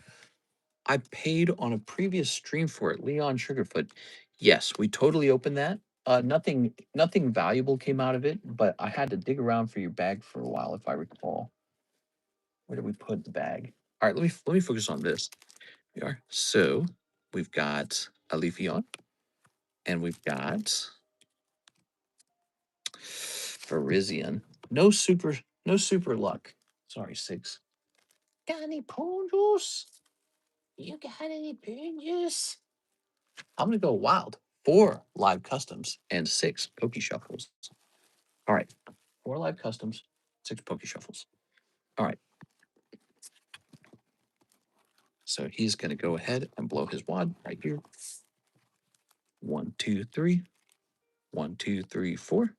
A: I paid on a previous stream for it. Leon Sugarfoot. Yes, we totally opened that. Nothing valuable came out of it, but I had to dig around for your bag for a while, if I recall. Where did we put the bag? All right, let me focus on this. We are. So we've got a Leafeon, and we've got Virizion. No super luck. Sorry, Six. Got any prune juice? You got any prune juice? I'm gonna go wild. 4 live customs and 6 Poke Shuffles. All right, 4 live customs, 6 Poke Shuffles. All right. So he's gonna go ahead and blow his wad right here. 1, 2, 3. 1, 2, 3, 4.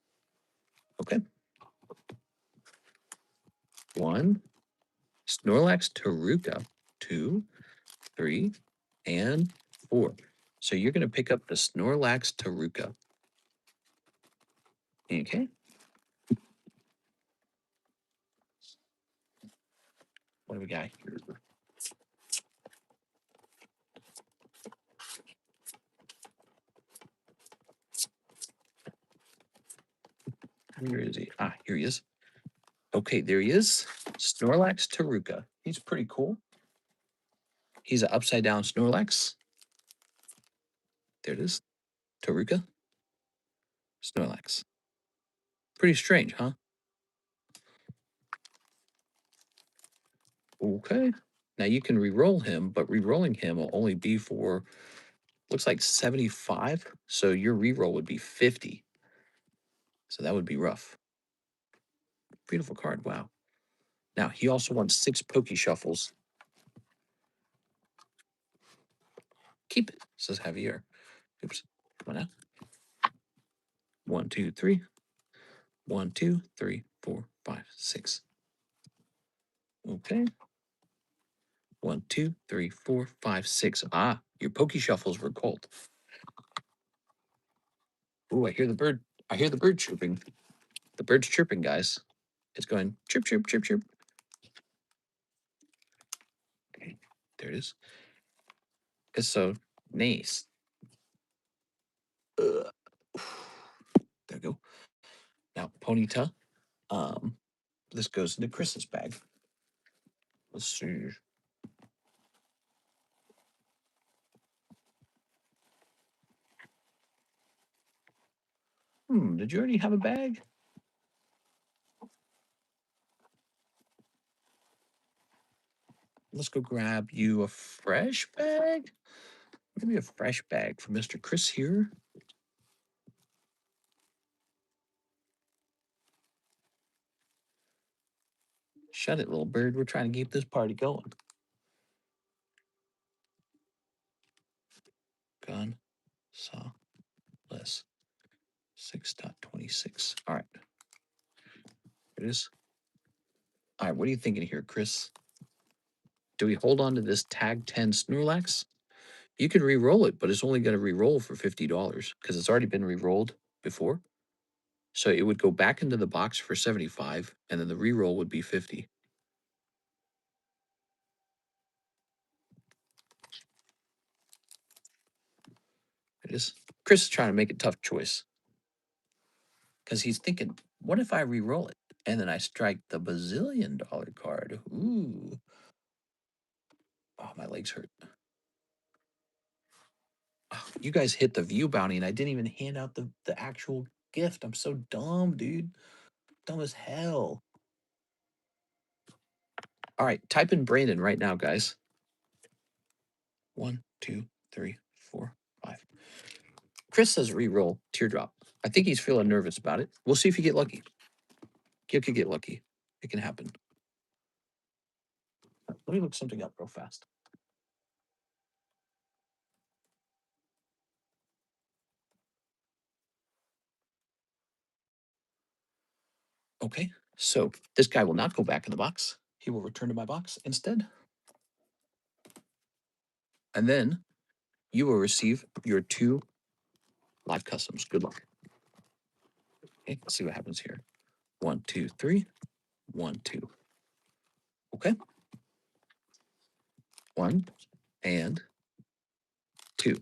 A: Okay. 1. Snorlax Taruka. 2, 3, and 4. So you're gonna pick up the Snorlax Taruka. Okay. What do we got here? Where is he? Ah, here he is. Okay, there he is. Snorlax Taruka. He's pretty cool. He's an upside down Snorlax. There it is. Taruka. Snorlax. Pretty strange, huh? Okay. Now you can re-roll him, but re-rolling him will only be for, looks like 75. So your re-roll would be 50. So that would be rough. Beautiful card. Wow. Now he also wants 6 Poke Shuffles. Keep it, says Javier. Oops. Come on now. 1, 2, 3. 1, 2, 3, 4, 5, 6. Okay. 1, 2, 3, 4, 5, 6. Ah, your Poke Shuffles were cold. Ooh, I hear the bird. I hear the bird chirping. The bird's chirping, guys. It's going chirp, chirp, chirp, chirp. Okay, there it is. It's so nice. There we go. Now, Ponyta. This goes into Chris's bag. Let's see. Did you already have a bag? Let's go grab you a fresh bag. Maybe a fresh bag for Mr. Chris here. Shut it, little bird. We're trying to keep this party going. Gun, saw, less. 6.26. All right. It is. All right, what are you thinking here, Chris? Do we hold on to this tag 10 Snorlax? You can re-roll it, but it's only going to re-roll for $50 because it's already been re-rolled before. So it would go back into the box for 75, and then the re-roll would be 50. It is. Chris is trying to make a tough choice because he's thinking, what if I re-roll it and then I strike the bazillion-dollar card? Ooh. Oh, my legs hurt. Oh, you guys hit the view bounty, and I didn't even hand out the actual gift. I'm so dumb, dude. Dumb as hell. All right, type in Brandon right now, guys. 1, 2, 3, 4, 5. Chris says re-roll teardrop. I think he's feeling nervous about it. We'll see if you get lucky. You could get lucky. It can happen. Let me look something up real fast. Okay, so this guy will not go back in the box. He will return to my box instead. And then you will receive your 2 live customs. Good luck. Okay, let's see what happens here. 1, 2, 3. 1, 2. Okay. 1 and 2.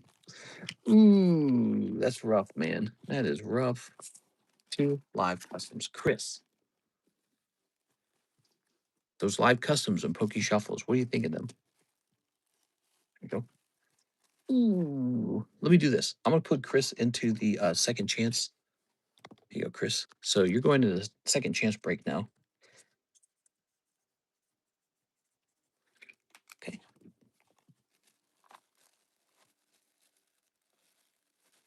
A: Ooh, that's rough, man. That is rough. 2 live customs. Chris, those live customs and Poke Shuffles, what do you think of them? There you go. Ooh, let me do this. I'm going to put Chris into the second chance. Here you go, Chris. So you're going to the second chance break now. Okay.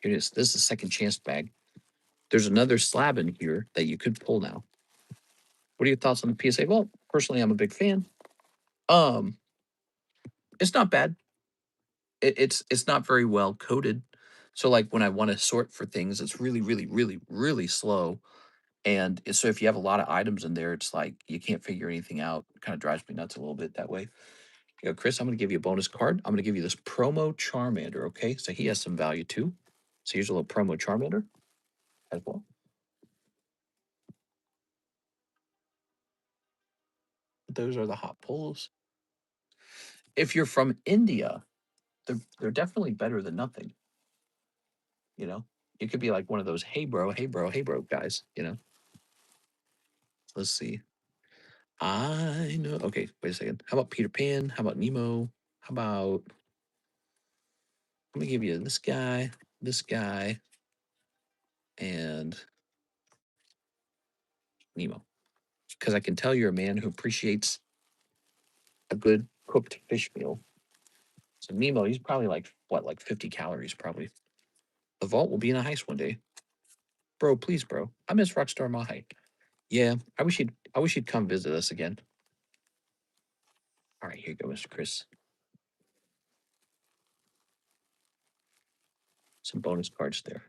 A: Here it is. This is the second chance bag. There's another slab in here that you could pull now. What are your thoughts on the PSA? Well, personally, I'm a big fan. It's not bad. It's not very well coded. So like when I want to sort for things, it's really, really, really, really slow. And so if you have a lot of items in there, it's like you can't figure anything out. It kind of drives me nuts a little bit that way. You know, Chris, I'm going to give you a bonus card. I'm going to give you this promo Charmander. Okay, so he has some value too. So here's a little promo Charmander as well. Those are the hot pulls. If you're from India, they're definitely better than nothing. You know, you could be like one of those hey bro, hey bro, hey bro guys. You know. Let's see. I know. Okay, wait a second. How about Peter Pan? How about Nemo? How about let me give you this guy, and Nemo. Because I can tell you're a man who appreciates a good cooked fish meal. So Nemo, he's probably like what, like 50 calories probably. The vault will be in a heist one day. Bro, please, bro. I miss Rockstar Mahi. Yeah, I wish he'd come visit us again. All right, here you go, Mr. Chris. Some bonus cards there.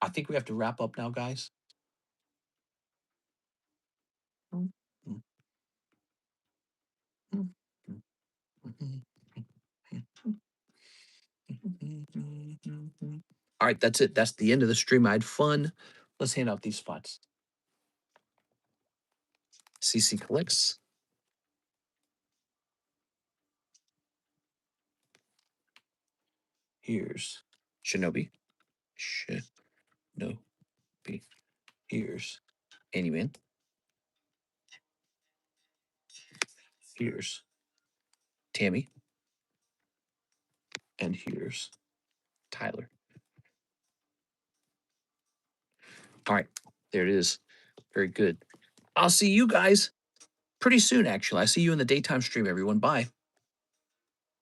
A: I think we have to wrap up now, guys. All right, that's it. That's the end of the stream. I had fun. Let's hand out these spots. CC collects. Here's Shinobi. Shinobi. Here's Anyman. Here's Tammy. And here's Tyler. All right, there it is. Very good. I'll see you guys pretty soon, actually. I see you in the daytime stream, everyone. Bye.